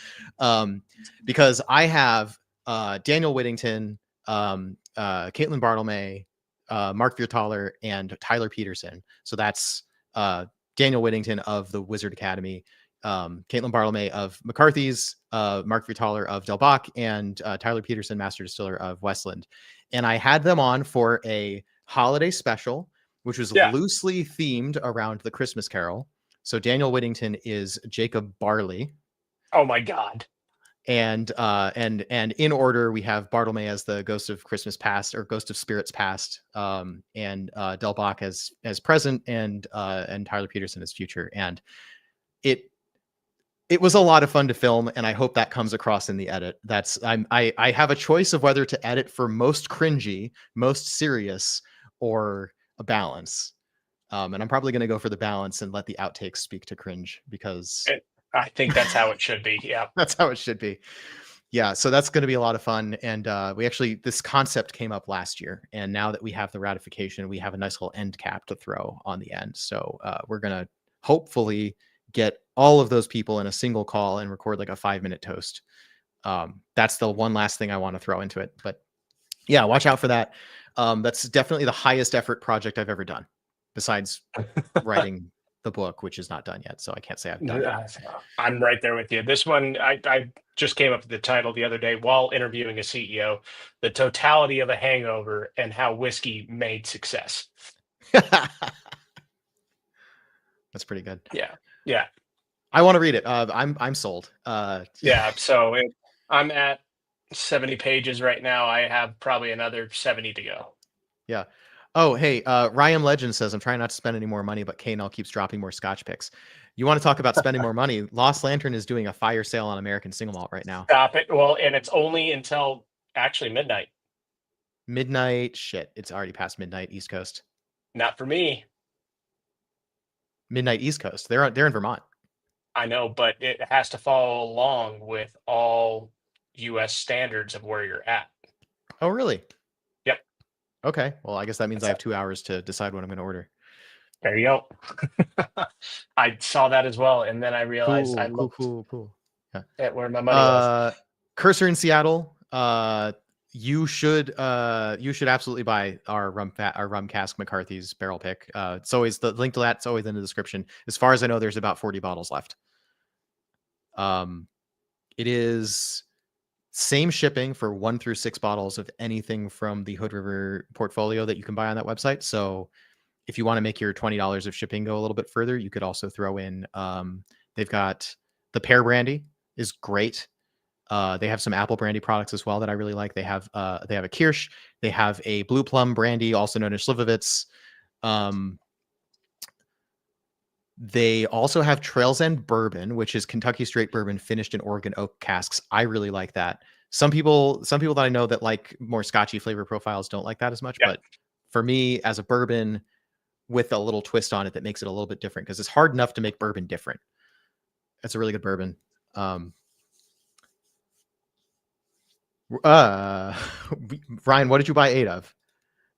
Because I have Daniel Whittington, Caitlin Bartlemay, Mark Viertaler, and Tyler Peterson. So that's Daniel Whittington of the Wizard Academy, Caitlin Bartlemay of McCarthy's, Mark Viertaler of Del Bach, and Tyler Peterson, Master Distiller of Westland. And I had them on for a holiday special, which was loosely themed around the Christmas Carol. So Daniel Whittington is Jacob Barley. Oh my God. And in order, we have Bartlemay as the Ghost of Christmas Past, or Ghost of Spirits Past, and Del Bach as present, and Tyler Peterson as future. And it was a lot of fun to film, and I hope that comes across in the edit. I have a choice of whether to edit for most cringy, most serious, or a balance. And I'm probably going to go for the balance and let the outtakes speak to cringe, because I think that's how it should be. Yeah. That's how it should be. Yeah. So that's going to be a lot of fun. And this concept came up last year. And now that we have the ratification, we have a nice little end cap to throw on the end. So we're going to hopefully get all of those people in a single call and record like a 5-minute toast. That's the one last thing I want to throw into it. But yeah, watch out for that. That's definitely the highest effort project I've ever done, besides writing the book, which is not done yet, so I can't say I've done it. I'm right there with you. This one, I just came up with the title the other day while interviewing a CEO: The Totality of a Hangover and How Whiskey Made Success. That's pretty good. Yeah. I want to read it. I'm sold. Yeah. So I'm at 70 pages right now. I have probably another 70 to go. Yeah. Oh, hey, Ryan Legend says, I'm trying not to spend any more money, but K&L keeps dropping more Scotch picks. You want to talk about spending more money? Lost Lantern is doing a fire sale on American Single Malt right now. Stop it. Well, and it's only until actually midnight. Midnight? Shit, it's already past midnight East Coast. Not for me. Midnight East Coast. They're in Vermont. I know, but it has to follow along with all U.S. standards of where you're at. Oh, really? Yep. Okay. Well, I guess that means I have 2 hours to decide what I'm going to order. There you go. I saw that as well, and then I realized cool. Yeah. At where my money was. Cursor in Seattle. you should absolutely buy our rum cask McCarthy's barrel pick. It's always the link to that's always in the description. As far as I know, there's about 40 bottles left. It is same shipping for 1 through 6 bottles of anything from the Hood River portfolio that you can buy on that website. So if you want to make your $20 of shipping go a little bit further, you could also throw in, they've got the pear brandy is great. They have some apple brandy products as well that I really like. They have a Kirsch. They have a blue plum brandy, also known as Slivovitz. They also have Trails End bourbon, which is Kentucky straight bourbon finished in Oregon oak casks. I really like that. Some people that I know that like more Scotchy flavor profiles don't like that as much, but for me as a bourbon with a little twist on it that makes it a little bit different, because it's hard enough to make bourbon different. That's a really good bourbon. Ryan, what did you buy 8 of?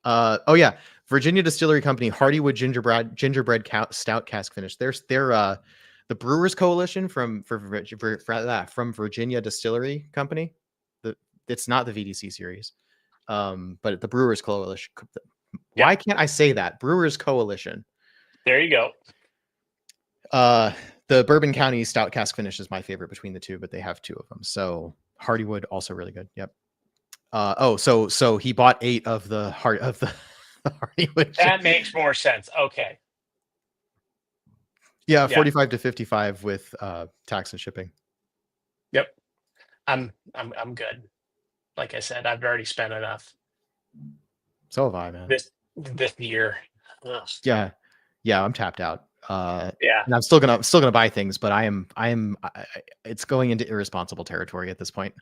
Oh yeah, Virginia Distillery Company Hardywood gingerbread stout cask finish. They're the Brewers Coalition from Virginia Distillery Company. It's not the VDC series, but the Brewers Coalition. Why can't I say that? Brewers Coalition. There you go. The Bourbon County stout cask finish is my favorite between the two, but they have 2 of them. So Hardywood also really good. Yep. So he bought 8 of the Hardywood. That makes more sense. Okay. Yeah, 45 to 55 with tax and shipping. Yep. I'm good. Like I said, I've already spent enough. So have I, man. This year. Ugh. Yeah, I'm tapped out. Yeah. And I'm still gonna buy things, but it's going into irresponsible territory at this point.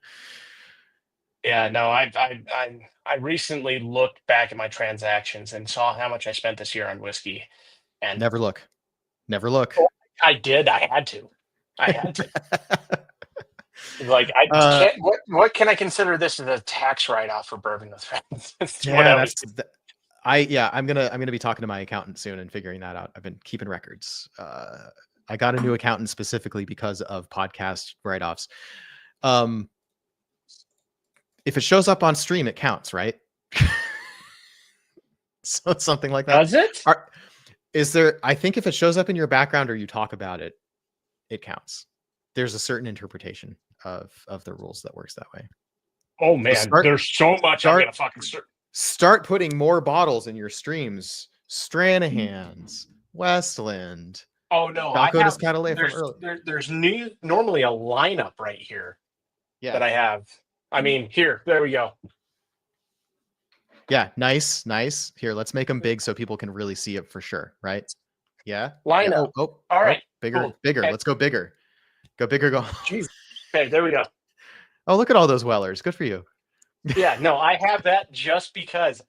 Yeah, no, I recently looked back at my transactions and saw how much I spent this year on whiskey. And Never look. Oh, I did. I had to. Like I can't. What can I consider this as a tax write-off for bourbon? I'm gonna be talking to my accountant soon and figuring that out. I've been keeping records. I got a new accountant specifically because of podcast write-offs. If it shows up on stream, it counts, right? So it's something like that. Does it? Is there? I think if it shows up in your background or you talk about it, it counts. There's a certain interpretation of the rules that works that way. Oh man, there's so much I'm gonna fucking start putting more bottles in your streams. Stranahan's, Westland. Oh no, Dakota's Catalet from earlier. There's normally a lineup right here. Yeah. That I have. I mean, there we go. Yeah, nice. Here, let's make them big so people can really see it for sure, right? Yeah. Lineup. Oh, all right. Bigger, cool. Bigger. Okay. Let's go bigger. Go bigger, go. Jeez. Okay, there we go. Oh, look at all those Wellers. Good for you. Yeah, no, I have that just because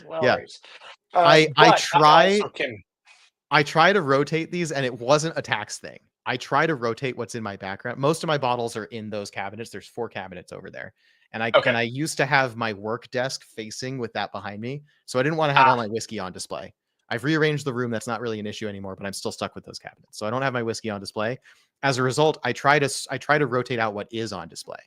Wellers. I try to rotate these, and it wasn't a tax thing. I try to rotate what's in my background. Most of my bottles are in those cabinets. There's 4 cabinets over there. And I used to have my work desk facing with that behind me. So I didn't want to have all my whiskey on display. I've rearranged the room. That's not really an issue anymore, but I'm still stuck with those cabinets. So I don't have my whiskey on display. As a result, I try to rotate out what is on display.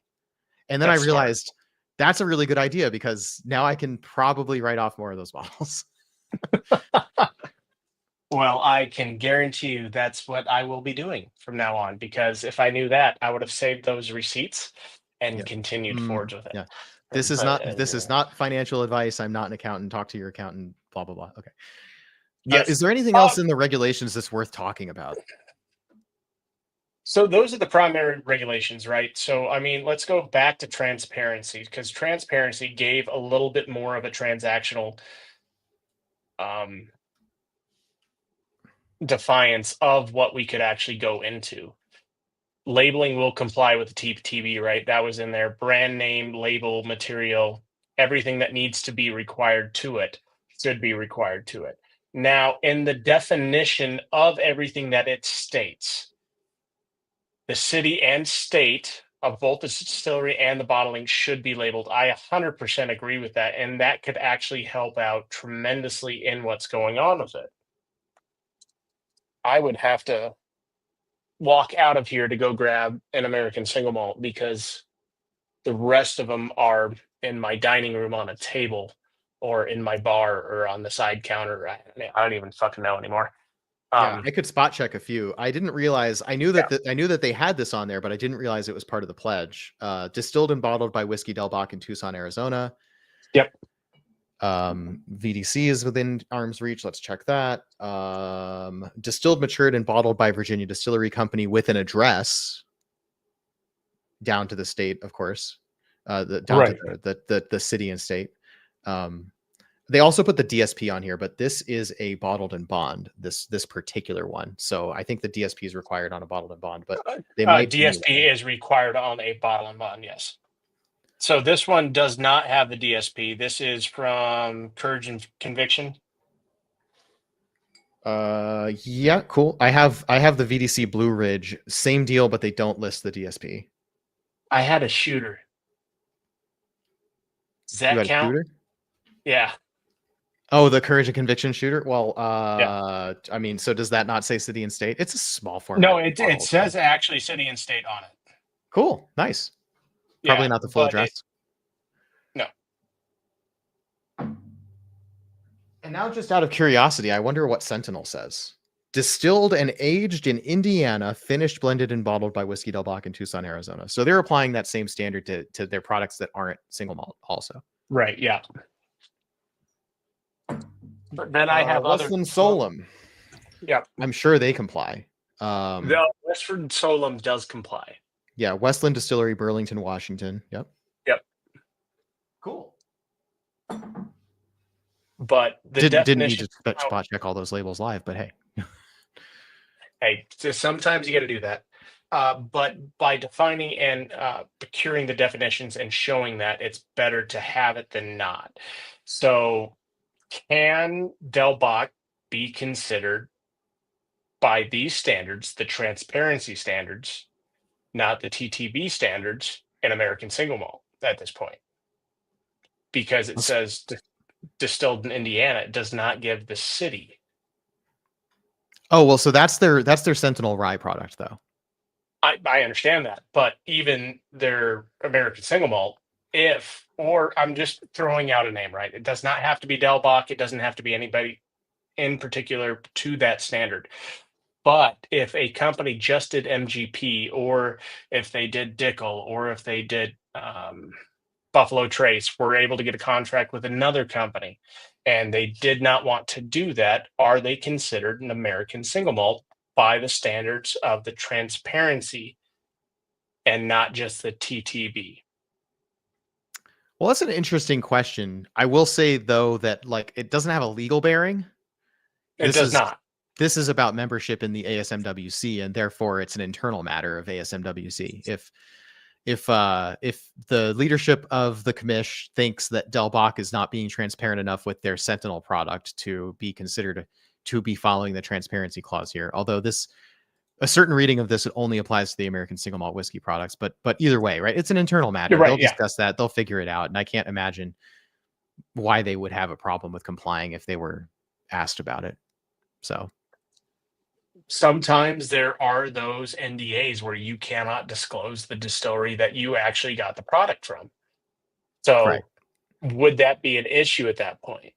And then I realized that's a really good idea, because now I can probably write off more of those bottles. Well, I can guarantee you that's what I will be doing from now on, because if I knew that, I would have saved those receipts and continued forward with it. Yeah. This is not financial advice. I'm not an accountant. Talk to your accountant, blah, blah, blah. Okay. Yes. Is there anything else in the regulations that's worth talking about? So those are the primary regulations, right? So, I mean, let's go back to transparency, because transparency gave a little bit more of a transactional defiance of what we could actually go into. Labeling will comply with the TB, right? That was in there. Brand name, label, material, everything that needs to be required to it should be required to it. Now, in the definition of everything that it states, the city and state of both the distillery and the bottling should be labeled. I 100% agree with that. And that could actually help out tremendously in what's going on with it. I would have to walk out of here to go grab an American single malt, because The rest of them are in my dining room on a table, or in my bar, or on the side counter. I don't even fucking know anymore. Yeah, I could spot check a few. I didn't realize. I knew that I knew that they had this on there, but I didn't realize it was part of the pledge. Distilled and bottled by Whiskey Del Bach in Tucson, Arizona. Yep. VDC is within arm's reach. Let's check that. Distilled, matured, and bottled by Virginia Distillery Company with an address down to the state, of course. To the city and state. They also put the DSP on here, but this is a bottled and bond, this particular one. So I think the DSP is required on a bottled and bond, but they might DSP is required on a bottle and bond, yes. So this one does not have the DSP. This is from Courage and Conviction. Yeah, cool. I have the VDC Blue Ridge, same deal, but they don't list the DSP. I had a shooter. Does that count? Shooter? Yeah. Oh, the Courage and Conviction shooter? Well, yeah. I mean, so does that not say city and state? It's a small format. No, it says actually city and state on it. Cool. Nice. Probably not the full address. No. And now, just out of curiosity, I wonder what Sentinel says. Distilled and aged in Indiana, finished, blended, and bottled by Whiskey Del Bach in Tucson, Arizona. So they're applying that same standard to their products that aren't single malt also. Right, yeah. But then I have Westland Solum. Yeah. I'm sure they comply. The Westford Solum does comply. Yeah, Westland Distillery, Burlington, Washington. Yep. Cool. But the didn't need to spot check all those labels live, but hey. Hey, so sometimes you got to do that. But by defining and procuring the definitions and showing that, it's better to have it than not. So can Del Bach be considered by these standards, the transparency standards, not the TTB standards, in American single malt at this point? Because it says distilled in Indiana, it does not give the city. Oh, well, so that's their Sentinel Rye product, though. I understand that, but even their American single malt, or I'm just throwing out a name, right? It does not have to be Del Bach. It doesn't have to be anybody in particular to that standard. But if a company just did MGP, or if they did Dickel, or if they did Buffalo Trace, were able to get a contract with another company, and they did not want to do that, are they considered an American single malt by the standards of the transparency and not just the TTB? Well, that's an interesting question. I will say, though, that it doesn't have a legal bearing. It does not. This is about membership in the ASMWC, and therefore it's an internal matter of ASMWC. If the leadership of the commish thinks that Del Bach is not being transparent enough with their Sentinel product to be considered to be following the transparency clause here, although a certain reading of this only applies to the American single malt whiskey products, but either way, right? It's an internal matter. Right, they'll discuss that. They'll figure it out. And I can't imagine why they would have a problem with complying if they were asked about it. So sometimes there are those NDAs where you cannot disclose the distillery that you actually got the product from. So would that be an issue at that point?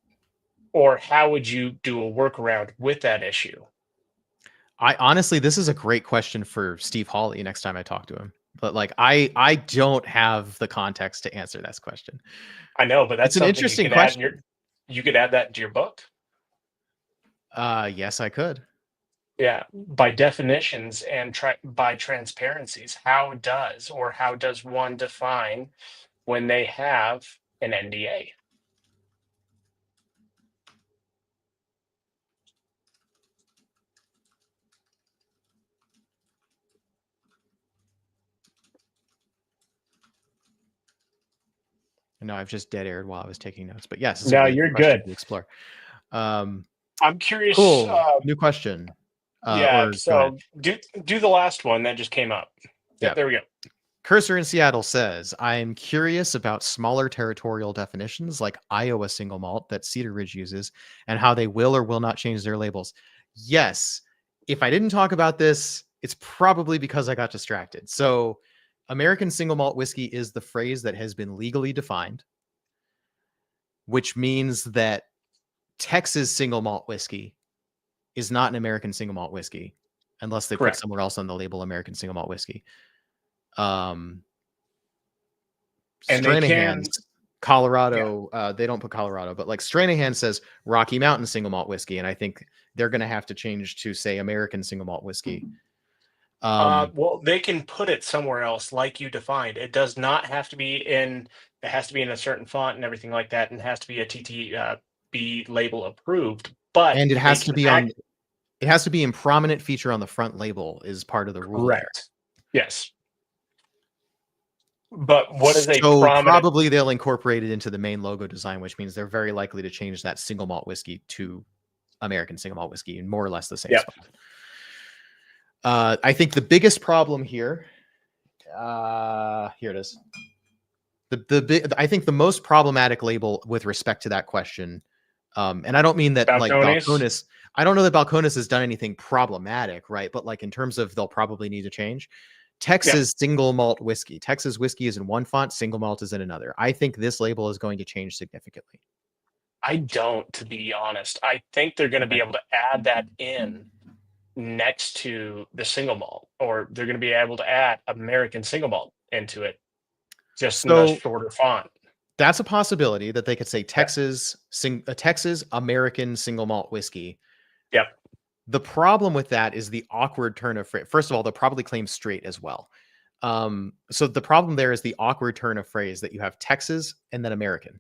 Or how would you do a workaround with that issue? I honestly, this is a great question for Steve Hawley next time I talk to him. But I don't have the context to answer this question. I know, but that's an interesting question. You could add that into your book. Yes, I could. Yeah, by definitions and by transparencies, how does one define when they have an NDA? No, I've just dead aired while I was taking notes, but yes, no, you're good to explore. I'm curious. Cool. New question. So do the last one that just came up. Yeah, there we go. Cursor in Seattle says, I'm curious about smaller territorial definitions like Iowa single malt that Cedar Ridge uses and how they will or will not change their labels. Yes. If I didn't talk about this, it's probably because I got distracted. So American single malt whiskey is the phrase that has been legally defined, which means that Texas single malt whiskey is not an American single malt whiskey unless they put Correct. somewhere else on the label American single malt whiskey. And And they Stranahan's Colorado, they don't put Colorado, but like Stranahan says Rocky Mountain single malt whiskey, and I think they're going to have to change to say American single malt whiskey. Well, they can put it somewhere else, like you defined. It does not have to be in. It has to be in a certain font and everything like that, and it has to be a TTB label approved. But and it they has to can be on. It has to be in prominent feature on the front label is part of the rule. Correct. Yes. But what is a So prominent? probably they'll incorporate it into the main logo design, which means they're very likely to change that single malt whiskey to American single malt whiskey in more or less the same Yep. spot. I think the biggest problem here, here it is. I think the most problematic label with respect to that question, and I don't mean that like Balcones? Balcones. I don't know that Balcones has done anything problematic, right? But like in terms of they'll probably need to change. Texas single malt whiskey. Texas whiskey is in one font, single malt is in another. I think this label is going to change significantly. I don't, to be honest. I think they're going to be able to add that in next to the single malt, or they're going to be able to add American single malt into it, just in a shorter font. That's a possibility that they could say Texas, Texas American single malt whiskey. Yep. The problem with that is the awkward turn of phrase. First of all, they'll probably claim straight as well. So the problem there is the awkward turn of phrase that you have Texas and then American.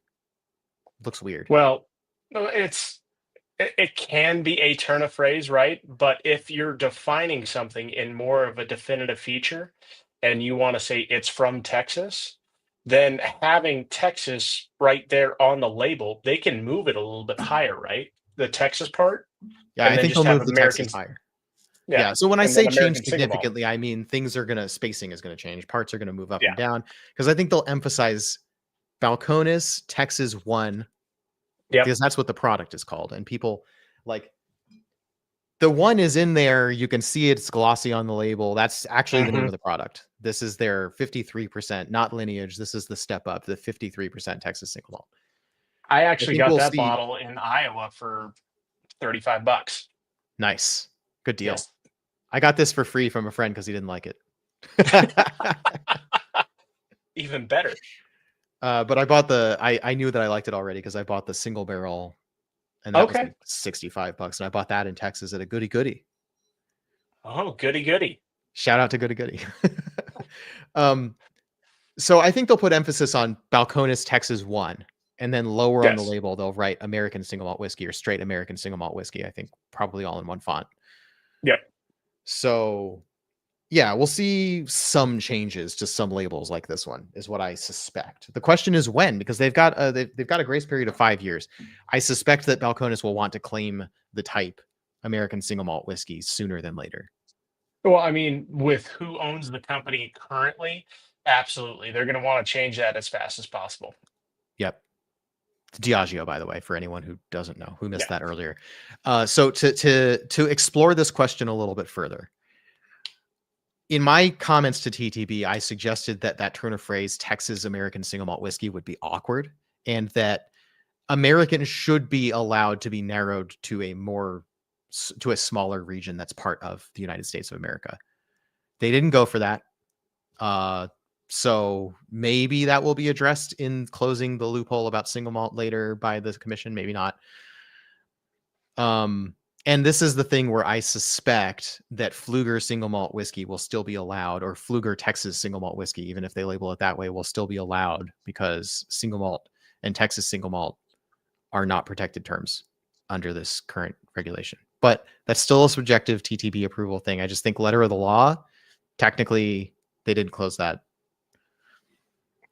Looks weird. Well, it can be a turn of phrase, right? But if you're defining something in more of a definitive feature and you want to say it's from Texas, then having Texas right there on the label, they can move it a little bit higher, right? The Texas part. Yeah, I think they'll move the Texas higher. Yeah. So when I say change significantly, I mean things are spacing is gonna change. Parts are gonna move up and down because I think they'll emphasize Balcones Texas 1. Yeah. Because that's what the product is called, and people like the 1 is in there. You can see it's glossy on the label. That's actually the name of the product. This is their 53%, not lineage. This is the step up, the 53% Texas single malt. I actually got that bottle in Iowa for $35. Nice. Good deal. Yes. I got this for free from a friend because he didn't like it. Even better. But I bought I knew that I liked it already because I bought the single barrel, and that was like $65, and I bought that in Texas at a Goody Goody. Oh, Goody Goody! Shout out to Goody Goody. So I think they'll put emphasis on Balcones Texas 1, and then lower on the label they'll write American single malt whiskey or straight American single malt whiskey. I think probably all in one font. Yep. So yeah, we'll see some changes to some labels like this one, is what I suspect. The question is when, because they've got a grace period of 5 years. I suspect that Balcones will want to claim the type American single malt whiskey sooner than later. Well, I mean, with who owns the company currently, absolutely, they're going to want to change that as fast as possible. Yep. Diageo, by the way, for anyone who doesn't know, who missed that earlier. So to explore this question a little bit further. In my comments to TTB, I suggested that turn of phrase, Texas American single malt whiskey, would be awkward, and that American should be allowed to be narrowed to a smaller region that's part of the United States of America. They didn't go for that. So maybe that will be addressed in closing the loophole about single malt later by the commission, maybe not. And this is the thing where I suspect that Fluger single malt whiskey will still be allowed, or Fluger Texas single malt whiskey, even if they label it that way, will still be allowed, because single malt and Texas single malt are not protected terms under this current regulation. But that's still a subjective TTB approval thing. I just think letter of the law, technically, they didn't close that.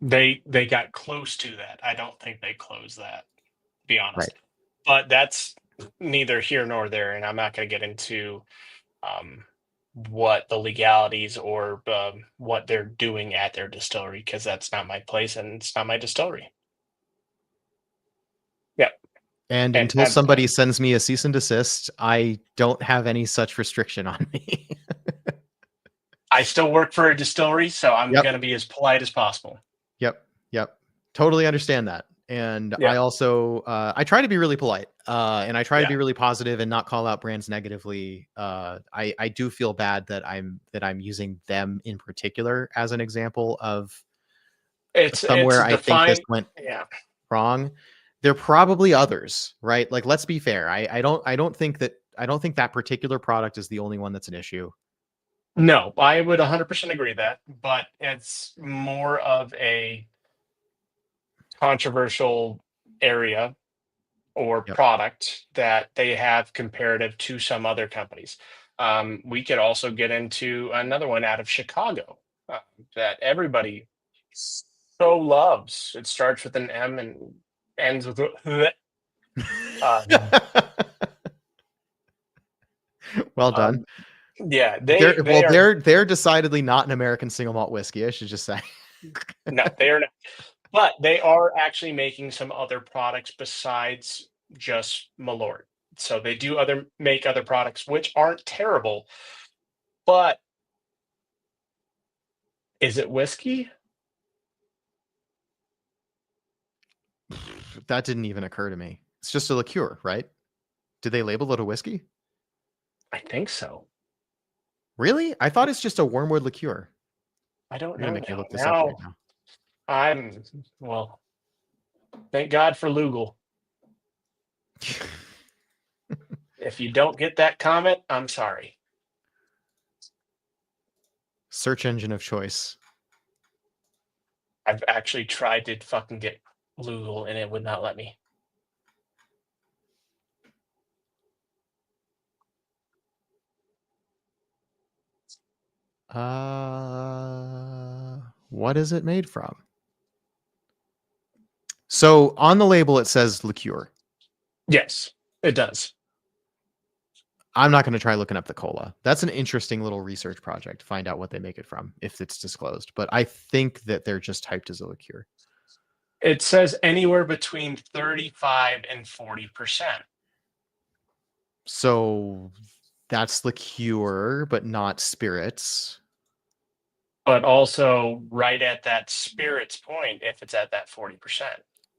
They got close to that. I don't think they closed that, to be honest. Right. But that's neither here nor there, and I'm not going to get into what the legalities or what they're doing at their distillery, because that's not my place and it's not my distillery. Yeah. And until somebody sends me a cease and desist, I don't have any such restriction on me. I still work for a distillery, so I'm Yep. going to be as polite as possible. Yep. Totally understand that. And Yeah. I also I try to be really polite, and I try to Yeah. be really positive and not call out brands negatively. I do feel bad that I'm using them in particular as an example of It's somewhere I think this defined. went Yeah. wrong. There are probably others, right? Like, let's be fair. I don't think that particular product is the only one that's an issue. No, I would 100% agree that, but it's more of a controversial area or Yep. product that they have comparative to some other companies. We could also get into another one out of Chicago that everybody so loves. It starts with an M and ends with a um, Well done. yeah, they are They're decidedly not an American single malt whiskey. I should just say. no, they are not. But they are actually making some other products besides just Malort. So they do make other products which aren't terrible, but is it whiskey? That didn't even occur to me. It's just a liqueur, right? Did they label it a whiskey? I think so. Really? I thought it's just a wormwood liqueur. I don't You're gonna know make me now. look this up right Now now. I'm well, thank God for Lugal. If you don't get that comment, I'm sorry. Search engine of choice. I've actually tried to fucking get Lugal and it would not let me. What is it made from? So on the label it says liqueur. Yes, it does. I'm not going to try looking up the cola. That's an interesting little research project to find out what they make it from, if it's disclosed. But I think that they're just typed as a liqueur. It says anywhere between 35 and 40%. So that's liqueur, but not spirits. But also right at that spirits point if it's at that 40%.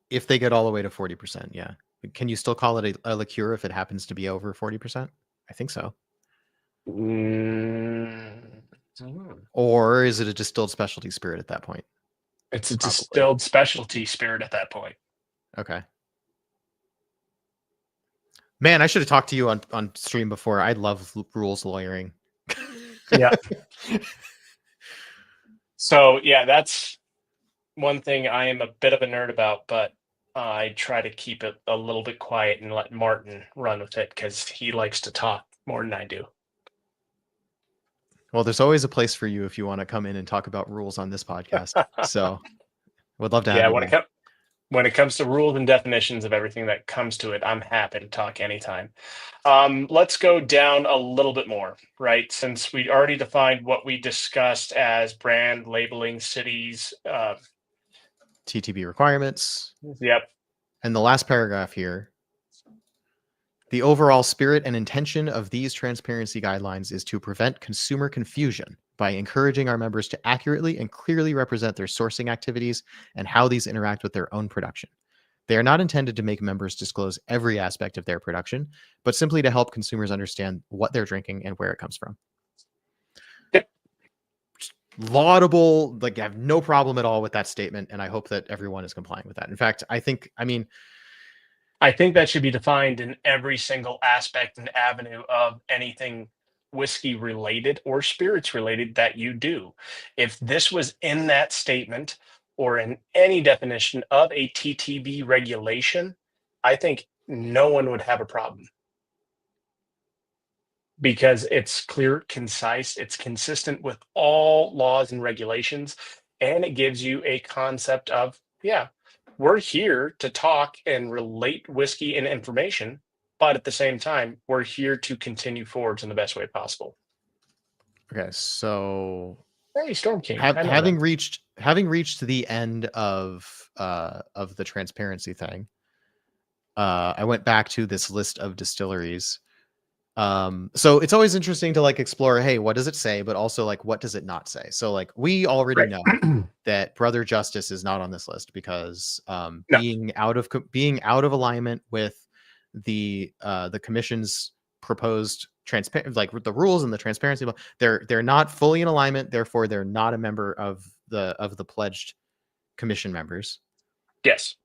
If they get all the way to 40%, yeah. Can you still call it a liqueur if it happens to be over 40%? I think so. Or is it a distilled specialty spirit at that point? It's a Probably. distilled specialty spirit at that point. Okay. Man, I should have talked to you on stream before. I love rules lawyering. Yeah. So yeah, that's one thing I am a bit of a nerd about, but I try to keep it a little bit quiet and let Martin run with it because he likes to talk more than I do. Well, there's always a place for you if you want to come in and talk about rules on this podcast. So would love to have you. When it comes to rules and definitions of everything that comes to it, I'm happy to talk anytime. Let's go down a little bit more, right? Since we already defined what we discussed as brand labeling, cities. TTB requirements. Yep. And the last paragraph here. The overall spirit and intention of these transparency guidelines is to prevent consumer confusion by encouraging our members to accurately and clearly represent their sourcing activities and how these interact with their own production. They are not intended to make members disclose every aspect of their production, but simply to help consumers understand what they're drinking and where it comes from. Yep. Laudable, like I have no problem at all with that statement, and I hope that everyone is complying with that. In fact, I think that should be defined in every single aspect and avenue of anything whiskey related or spirits related that you do. If this was in that statement or in any definition of a TTB regulation, I think no one would have a problem. Because it's clear, concise, it's consistent with all laws and regulations, and it gives you a concept of, yeah, we're here to talk and relate whiskey and information, but at the same time, we're here to continue forwards in the best way possible. Okay, so Hey, Storm King. having reached the end of the transparency thing, I went back to this list of distilleries. So it's always interesting to like explore, hey, what does it say, but also like what does it not say? So like we already know that Brother Justice is not on this list because No. being out of alignment with the commission's proposed transparent, like the rules and the transparency, they're not fully in alignment, therefore they're not a member of the pledged commission members. Yes.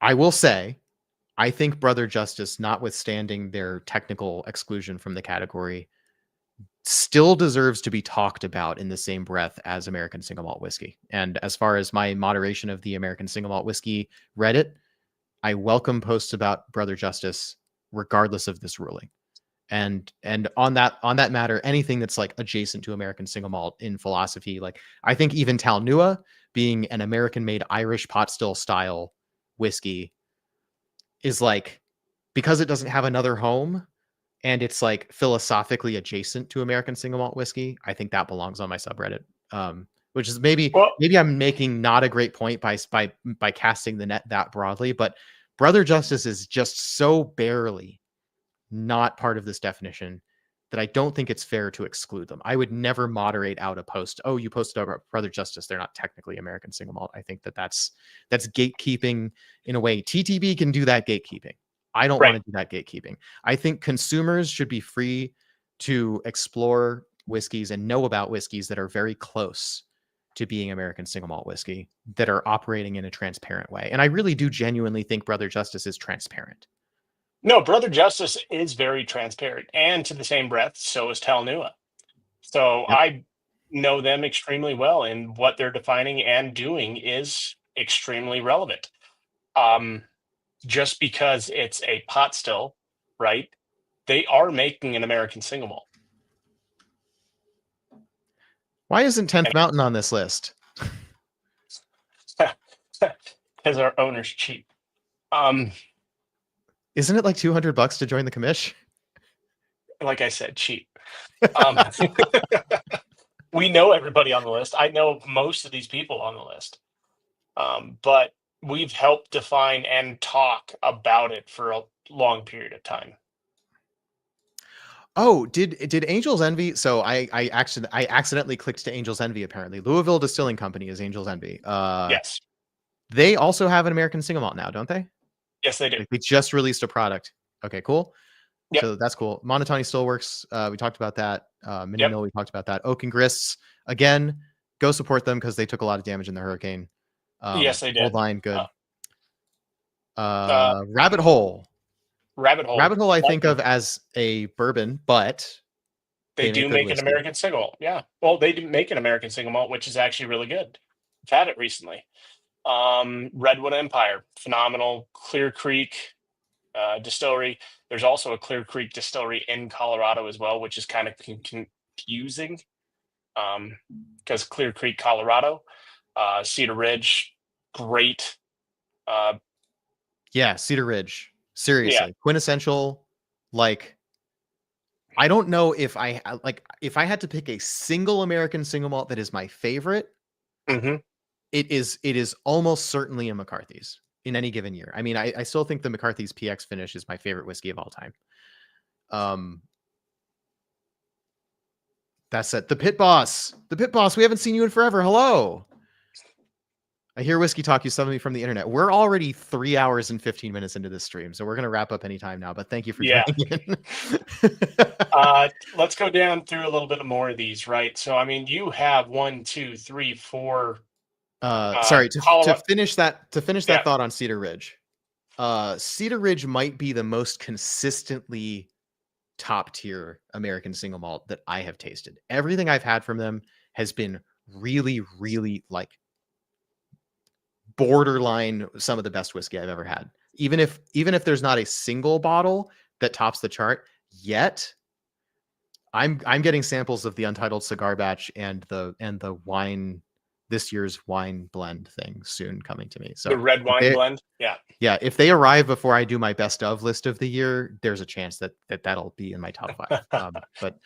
I will say, I think Brother Justice, notwithstanding their technical exclusion from the category, still deserves to be talked about in the same breath as American single malt whiskey. And as far as my moderation of the American single malt whiskey Reddit, I welcome posts about Brother Justice regardless of this ruling. And on that matter, anything that's like adjacent to American single malt in philosophy, like I think even Talnua, being an American-made Irish pot still style whiskey, is like, because it doesn't have another home and it's like philosophically adjacent to American single malt whiskey, I think that belongs on my subreddit. Which is maybe I'm making not a great point by casting the net that broadly, but Brother Justice is just so barely not part of this definition that I don't think it's fair to exclude them. I would never moderate out a post. Oh, you posted about Brother Justice, they're not technically American single malt. I think that's gatekeeping in a way. TTB can do that gatekeeping. I don't want to do that gatekeeping. I think consumers should be free to explore whiskeys and know about whiskeys that are very close to being American single malt whiskey, that are operating in a transparent way. And I really do genuinely think Brother Justice is transparent. No, Brother Justice is very transparent, and to the same breath, so is Talnua. So Yep. I know them extremely well, and what they're defining and doing is extremely relevant. Just because it's a pot still, right? They are making an American single malt. Why isn't 10th Mountain on this list? Because our owner's cheap. Isn't it like $200 to join the commish? Like I said, cheap. We know everybody on the list. I know most of these people on the list. But we've helped define and talk about it for a long period of time. Oh, did Angel's Envy? So I accidentally clicked to Angel's Envy. Apparently, Louisville Distilling Company is Angel's Envy. Yes, they also have an American single malt now, don't they? Yes, they do. Like, they just released a product. Okay, cool. Yep. So that's cool. Monotony Stillworks, we talked about that. Mini Mill, we talked about that. Oak and Grists, again, go support them because they took a lot of damage in the hurricane. Yes, they did. Old line, good. Rabbit Hole. Rabbit Hole, I think of as a bourbon, but they do make an American single malt. Yeah. Well, they do make an American single malt, which is actually really good. I've had it recently. Redwood Empire, phenomenal. Clear Creek distillery. There's also a Clear Creek distillery in Colorado as well, which is kind of confusing because Clear Creek, Colorado, Cedar Ridge, great. Yeah, Cedar Ridge. Seriously, quintessential. Like, I don't know if I had to pick a single American single malt that is my favorite. Mm-hmm. It is almost certainly a McCarthy's in any given year. I mean, I still think the McCarthy's PX finish is my favorite whiskey of all time. That's it. The Pit Boss. We haven't seen you in forever. Hello. I hear whiskey talk. You summoned me from the internet. We're already 3 hours and 15 minutes into this stream, so we're gonna wrap up anytime now. But thank you for joining in. Let's go down through a little bit more of these, right? So, I mean, you have 1, 2, 3, 4. Sorry, to finish that thought on Cedar Ridge. Cedar Ridge might be the most consistently top tier American single malt that I have tasted. Everything I've had from them has been really, really like borderline some of the best whiskey I've ever had. Even if there's not a single bottle that tops the chart yet, I'm getting samples of the Untitled Cigar Batch and the wine, this year's wine blend thing soon coming to me. So the red wine blend, yeah. If they arrive before I do my best of list of the year, there's a chance that'll be in my top 5. But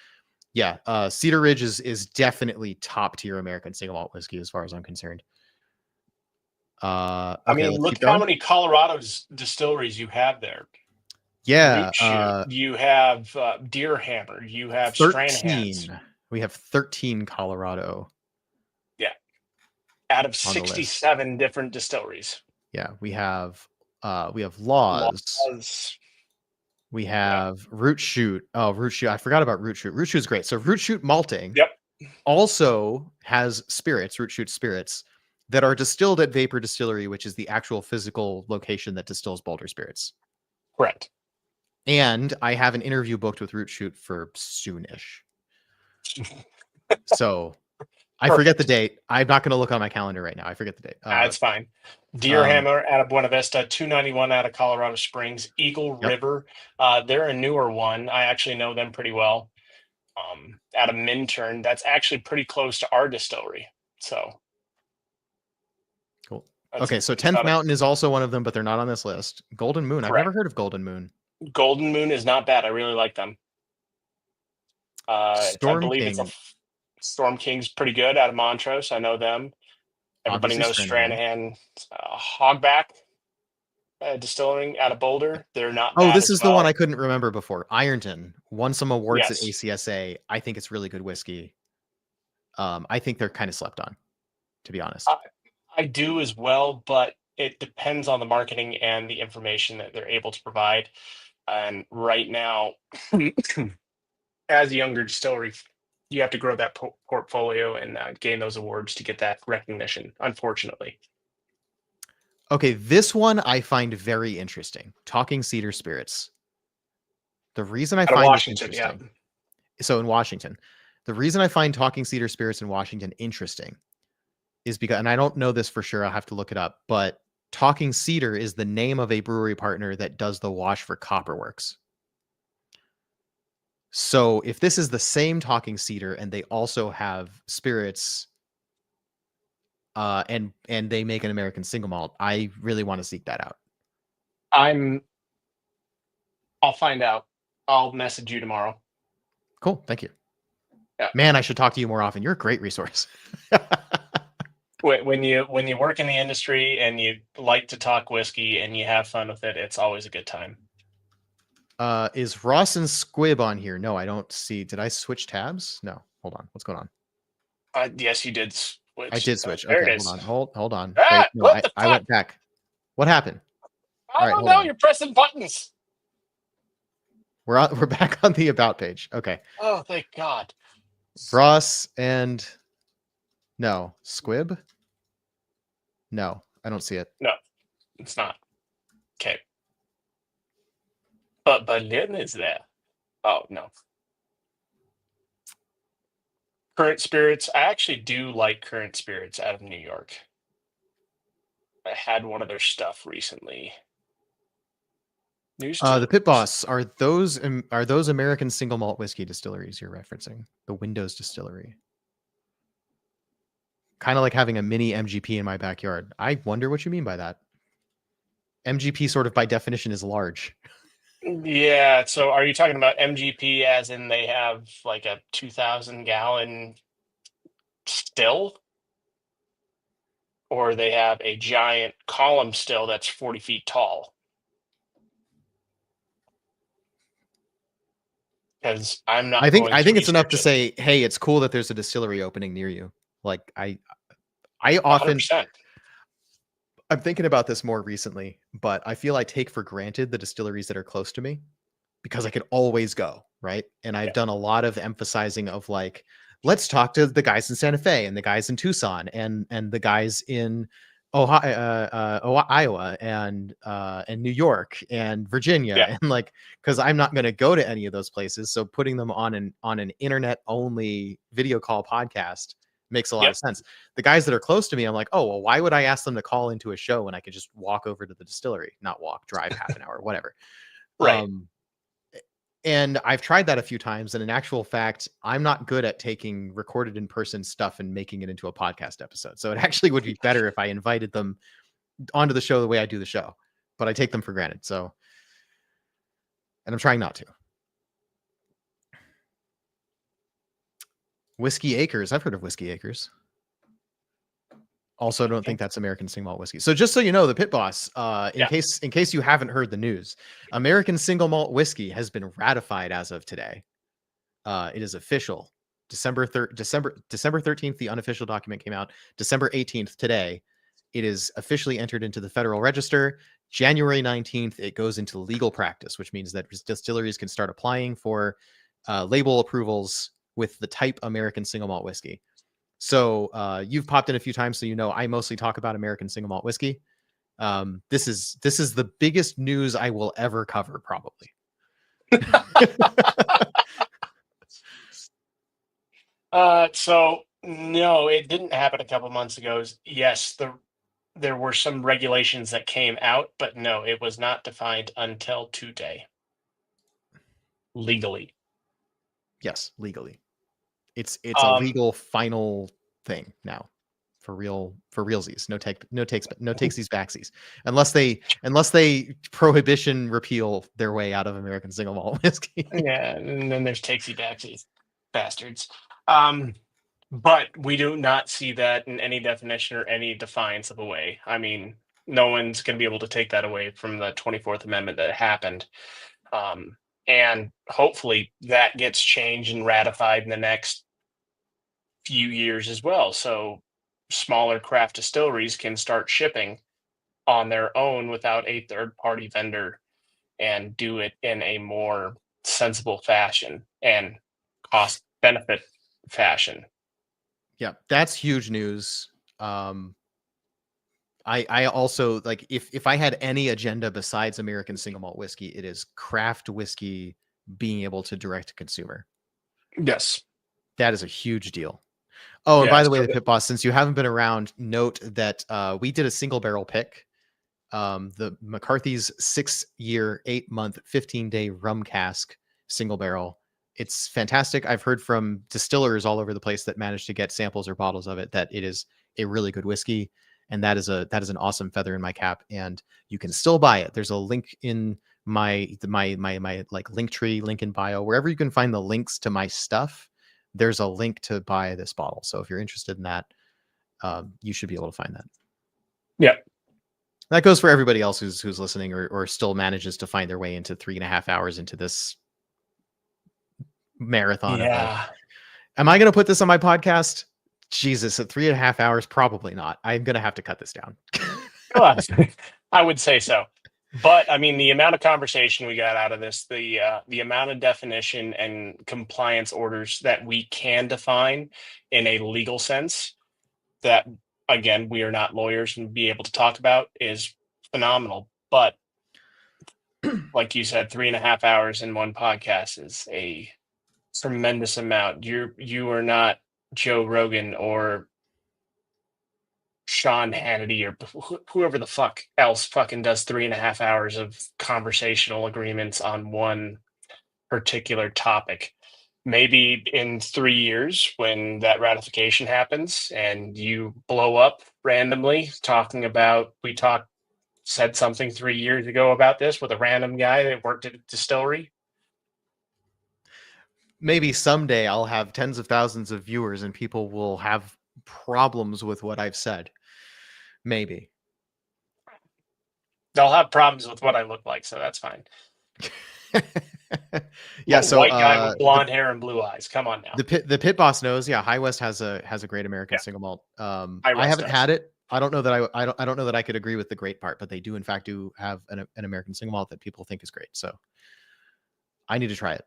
yeah, Cedar Ridge is definitely top tier American single malt whiskey as far as I'm concerned. Okay, I mean, look how many Colorado distilleries you have there. Yeah, Root Shoot. You have Deer Hammer. You have Stranahan's. 13. We have 13 Colorado Yeah, out of on the list. 67 different distilleries. Yeah, we have Laws. Laws. We have Root Shoot. Oh, Root Shoot. I forgot about Root Shoot. Root Shoot is great. So Root Shoot Malting Yep. also has spirits, Root Shoot spirits, that are distilled at Vapor Distillery, which is the actual physical location that distills Boulder spirits. Correct. And I have an interview booked with Root Shoot for soonish. So I forget the date. I'm not going to look on my calendar right now. I forget the date. That's fine. Deer Hammer out of Buena Vista, 291 out of Colorado Springs, Eagle River. They're a newer one. I actually know them pretty well. Out of Minturn, that's actually pretty close to our distillery. So cool. Okay, so 10th Mountain is also one of them, but they're not on this list. Golden Moon. Correct. I've never heard of Golden Moon. Golden Moon is not bad. I really like them. Storm I believe King. it's Storm King's pretty good out of Montrose. I know them. Everybody Obviously knows Stranahan. Hogback Distilling out of Boulder. They're not Oh, bad this as is well. the one I couldn't remember before. Ironton won some awards Yes. at ACSA. I think it's really good whiskey. I think they're kind of slept on, to be honest. I do as well, but it depends on the marketing and the information that they're able to provide. And right now, as a younger distillery, you have to grow that portfolio and gain those awards to get that recognition, unfortunately. Okay, this one I find very interesting. Talking Cedar Spirits. The reason I find this interesting. So in Washington, the reason I find Talking Cedar Spirits in Washington interesting is because, and I don't know this for sure, I'll have to look it up, but Talking Cedar is the name of a brewery partner that does the wash for Copperworks. So if this is the same Talking Cedar and they also have spirits and they make an American single malt, I really want to seek that out. I'll find out. I'll message you tomorrow. Cool. Thank you. Yeah. Man, I should talk to you more often. You're a great resource. When you work in the industry and you like to talk whiskey and you have fun with it, it's always a good time. Is Ross and Squibb on here? No, I don't see. Did I switch tabs? No. Hold on. What's going on? Yes, you did switch. I did switch. There Okay, it is. hold on. Ah, Wait, no, I went back. What happened? I don't know. You're pressing buttons. We're back on the about page. Okay. Oh, thank God. Ross and Squibb? No, I don't see it. No, it's not. Okay. But Berlin is there. Oh, no. Current Spirits. I actually do like Current Spirits out of New York. I had one of their stuff recently. The Pit Boss, are those American single malt whiskey distilleries you're referencing? The Windows Distillery. Kind of like having a mini MGP in my backyard. I wonder what you mean by that. MGP sort of by definition is large. Yeah, so are you talking about MGP as in they have like a 2,000 gallon still? Or they have a giant column still that's 40 feet tall? Because I'm not. I think it's enough to say, hey, it's cool that there's a distillery opening near you. Like I often 100%. I'm thinking about this more recently, but I feel I take for granted the distilleries that are close to me because I could always go, right? And I've done a lot of emphasizing of like, let's talk to the guys in Santa Fe and the guys in Tucson and the guys in Ohio, Iowa and New York and Virginia, and like, because I'm not going to go to any of those places, so putting them on an internet only video call podcast makes a lot of sense. The guys that are close to me, I'm like, oh, well, why would I ask them to call into a show when I could just walk over to the distillery, not walk, drive half an hour, whatever. Right. And I've tried that a few times. And in actual fact, I'm not good at taking recorded in person stuff and making it into a podcast episode. So it actually would be better if I invited them onto the show the way I do the show, but I take them for granted. So, and I'm trying not to. Whiskey Acres. I've heard of Whiskey Acres. Also, don't think that's American single malt whiskey. So just so you know, the Pit Boss, in case you haven't heard the news, American single malt whiskey has been ratified as of today. It is official. December 13th, the unofficial document came out. December 18th, today, it is officially entered into the Federal Register. January 19th, it goes into legal practice, which means that distilleries can start applying for label approvals with the type American single malt whiskey. So you've popped in a few times, so you know I mostly talk about American single malt whiskey. This is the biggest news I will ever cover, probably. So no, it didn't happen a couple months ago. Yes, there were some regulations that came out, but no, it was not defined until today. Legally. Yes, legally. It's a legal final thing now. For realsies. No takesies backsies. Unless they prohibition repeal their way out of American single malt whiskey. Yeah, and then there's takesy backsies. Bastards. But we do not see that in any definition or any defiance of a way. I mean, no one's going to be able to take that away from the 24th Amendment that happened. And hopefully that gets changed and ratified in the next few years as well. So smaller craft distilleries can start shipping on their own without a third-party vendor and do it in a more sensible fashion and cost benefit fashion. Yeah, that's huge news. I also, like, if I had any agenda besides American single malt whiskey, it is craft whiskey being able to direct to consumer. Yes. That is a huge deal. Oh, and by the way, the Pit Boss, since you haven't been around, note that we did a single barrel pick. The McCarthy's 6-year, 8-month, 15-day rum cask single barrel. It's fantastic. I've heard from distillers all over the place that managed to get samples or bottles of it that it is a really good whiskey, and that is an awesome feather in my cap. And you can still buy it. There's a link in my like link tree, link in bio, wherever you can find the links to my stuff. There's a link to buy this bottle. So if you're interested in that, you should be able to find that. Yeah. That goes for everybody else who's listening or still manages to find their way into 3.5 hours into this marathon. Yeah. Am I going to put this on my podcast? Jesus, at 3.5 hours, probably not. I'm going to have to cut this down. Well, I would say so. But I mean, the amount of conversation we got out of this, the amount of definition and compliance orders that we can define in a legal sense that, again, we are not lawyers and be able to talk about is phenomenal. But like you said, 3.5 hours in one podcast is a tremendous amount. You are not Joe Rogan or Sean Hannity or whoever the fuck else fucking does 3.5 hours of conversational agreements on one particular topic. Maybe in 3 years when that ratification happens and you blow up randomly talking about, said something 3 years ago about this with a random guy that worked at a distillery. Maybe someday I'll have tens of thousands of viewers and people will have problems with what I've said. Maybe. They'll have problems with what I look like, so that's fine. Yeah, so white guy with blonde hair and blue eyes. Come on now. The Pit Boss knows. Yeah, High West has a great American single malt. I haven't had it. I don't know that I don't know that I could agree with the great part, but they do in fact have an American single malt that people think is great. So I need to try it.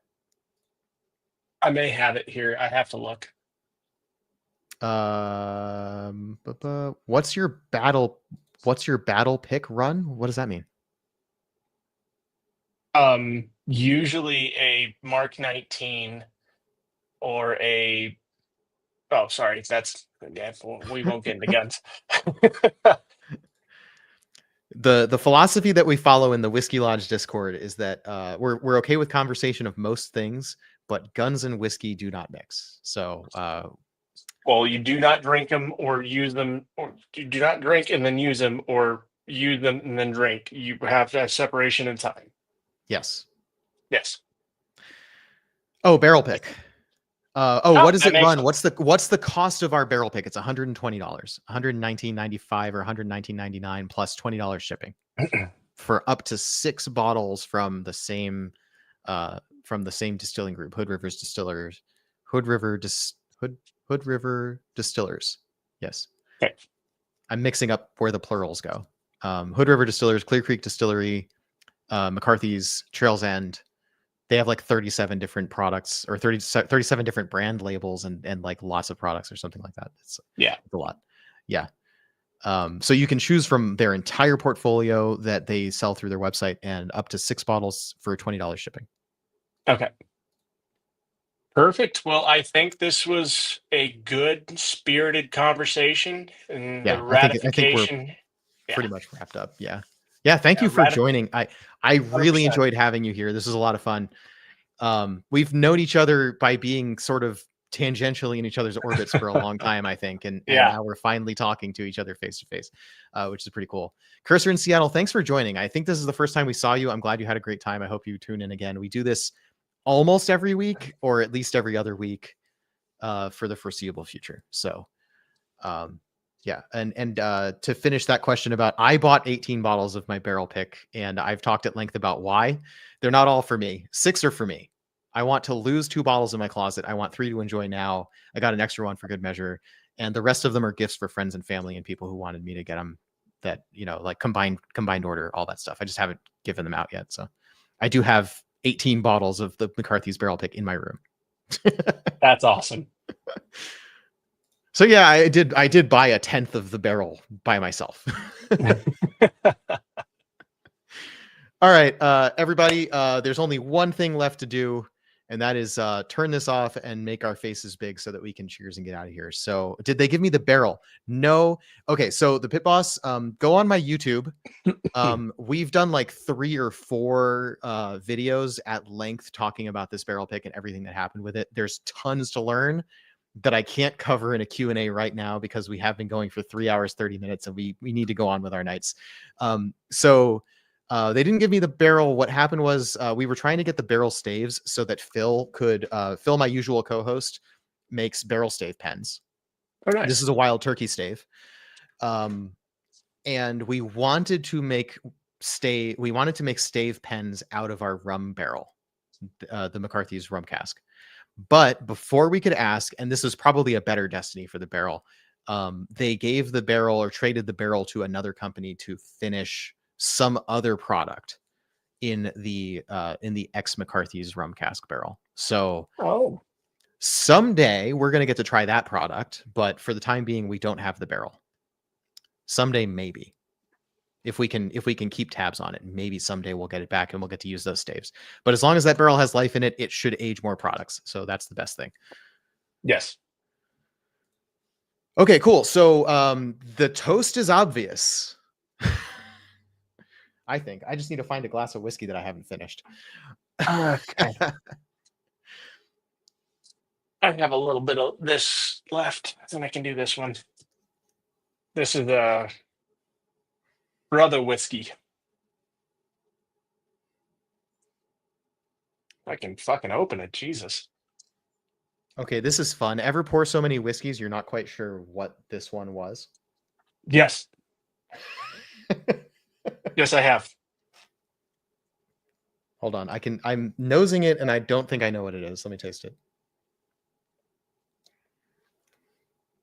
I may have it here. I have to look. What's your battle pick run? What does that mean? Usually a Mark 19 or a we won't get into guns. The philosophy that we follow in the Whiskey Lodge Discord is that we're okay with conversation of most things, but guns and whiskey do not mix. So well, you do not drink them or use them, or you do not drink and then use them, or use them and then drink. You have to have separation in time. Yes. Yes. Oh, barrel pick. What does that it makes run? What's the cost of our barrel pick? It's $120, $119.95 or $119.99 plus $20 shipping for up to 6 bottles from the same distilling group, Hood River Distillers. Yes. Okay. I'm mixing up where the plurals go. Hood River Distillers, Clear Creek Distillery, McCarthy's, Trails End. They have like 37 different products or 37 different brand labels and like lots of products or something like that. It's a lot. Yeah. So you can choose from their entire portfolio that they sell through their website and up to 6 bottles for $20 shipping. Okay. Perfect. Well, I think this was a good spirited conversation, and the I think we're ratification pretty much wrapped up. Yeah. Thank you for joining. I really 100%. enjoyed having you here. This is a lot of fun. We've known each other by being sort of tangentially in each other's orbits for a long time, I think, and now we're finally talking to each other face to face, which is pretty cool. Cursor in Seattle, thanks for joining. I think this is the first time we saw you. I'm glad you had a great time. I hope you tune in again. We do this almost every week, or at least every other week, for the foreseeable future. So, yeah. And to finish that question about, I bought 18 bottles of my barrel pick, and I've talked at length about why. They're not all for me. 6 are for me. I want to lose 2 bottles in my closet. I want 3 to enjoy now. I got an extra one for good measure. And the rest of them are gifts for friends and family and people who wanted me to get them, that, like combined order, all that stuff. I just haven't given them out yet. So I do have 18 bottles of the McCarthy's barrel pick in my room. That's awesome. So yeah, I did buy a 10th of the barrel by myself. All right, everybody, there's only one thing left to do, and that is turn this off and make our faces big so that we can cheers and get out of here. So did they give me the barrel? No. Okay, so the Pit Boss, go on my YouTube. We've done like 3 or 4 videos at length talking about this barrel pick and everything that happened with it. There's tons to learn that I can't cover in a Q&A right now because we have been going for 3 hours, 30 minutes, and we need to go on with our nights. So they didn't give me the barrel. What happened was we were trying to get the barrel staves so that Phil, my usual co-host, makes barrel stave pens. Oh, nice. This is a wild turkey stave. And we wanted to make stave pens out of our rum barrel, the McCarthy's rum cask. But before we could ask, and this was probably a better destiny for the barrel, they gave the barrel or traded the barrel to another company to finish some other product in the ex-McCarthy's rum cask barrel. So someday we're going to get to try that product, but for the time being, we don't have the barrel. Someday, maybe. If we can keep tabs on it, maybe someday we'll get it back and we'll get to use those staves. But as long as that barrel has life in it, it should age more products. So that's the best thing. Yes. Okay, cool. So the toast is obvious. I think I just need to find a glass of whiskey that I haven't finished. Okay. I have a little bit of this left, and I can do this one. This is the Brother whiskey. I can fucking open it. Jesus. Okay, this is fun. Ever pour so many whiskeys, you're not quite sure what this one was? Yes. Yes, I have. Hold on. I'm nosing it and I don't think I know what it is. Let me taste it.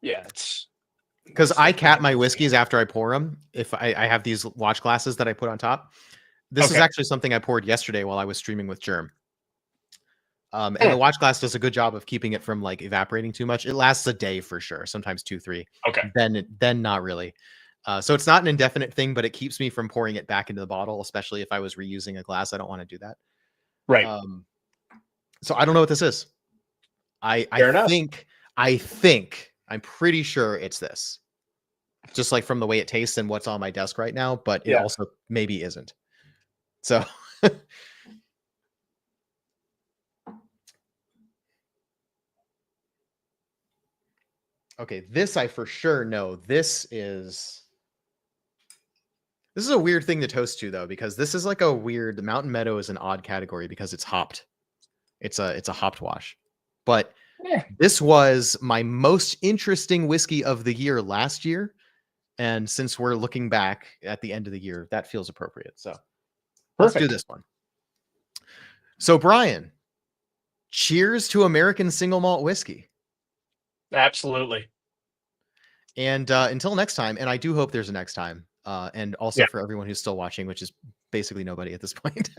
Yeah, it's because I cap my whiskeys after I pour them. If I have these watch glasses that I put on top. This is actually something I poured yesterday while I was streaming with Germ. And the watch glass does a good job of keeping it from like evaporating too much. It lasts a day for sure, sometimes 2-3. Okay. Then not really. So it's not an indefinite thing, but it keeps me from pouring it back into the bottle, especially if I was reusing a glass. I don't want to do that. Right. So I don't know what this is. I think I'm pretty sure it's this. Just like from the way it tastes and what's on my desk right now, but it also maybe isn't. So okay, this I for sure know. This is a weird thing to toast to though, because this is like a weird, the Mountain Meadow is an odd category because it's hopped. It's a hopped wash. But This was my most interesting whiskey of the year last year. And since we're looking back at the end of the year, that feels appropriate. So let's do Perfect. this one. So, Brian, cheers to American single malt whiskey. Absolutely. And until next time, and I do hope there's a next time. And also Yeah. for everyone who's still watching, which is basically nobody at this point.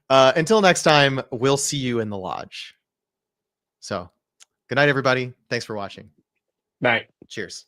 Until next time, we'll see you in the lodge. So, good night, everybody. Thanks for watching. Night. Cheers.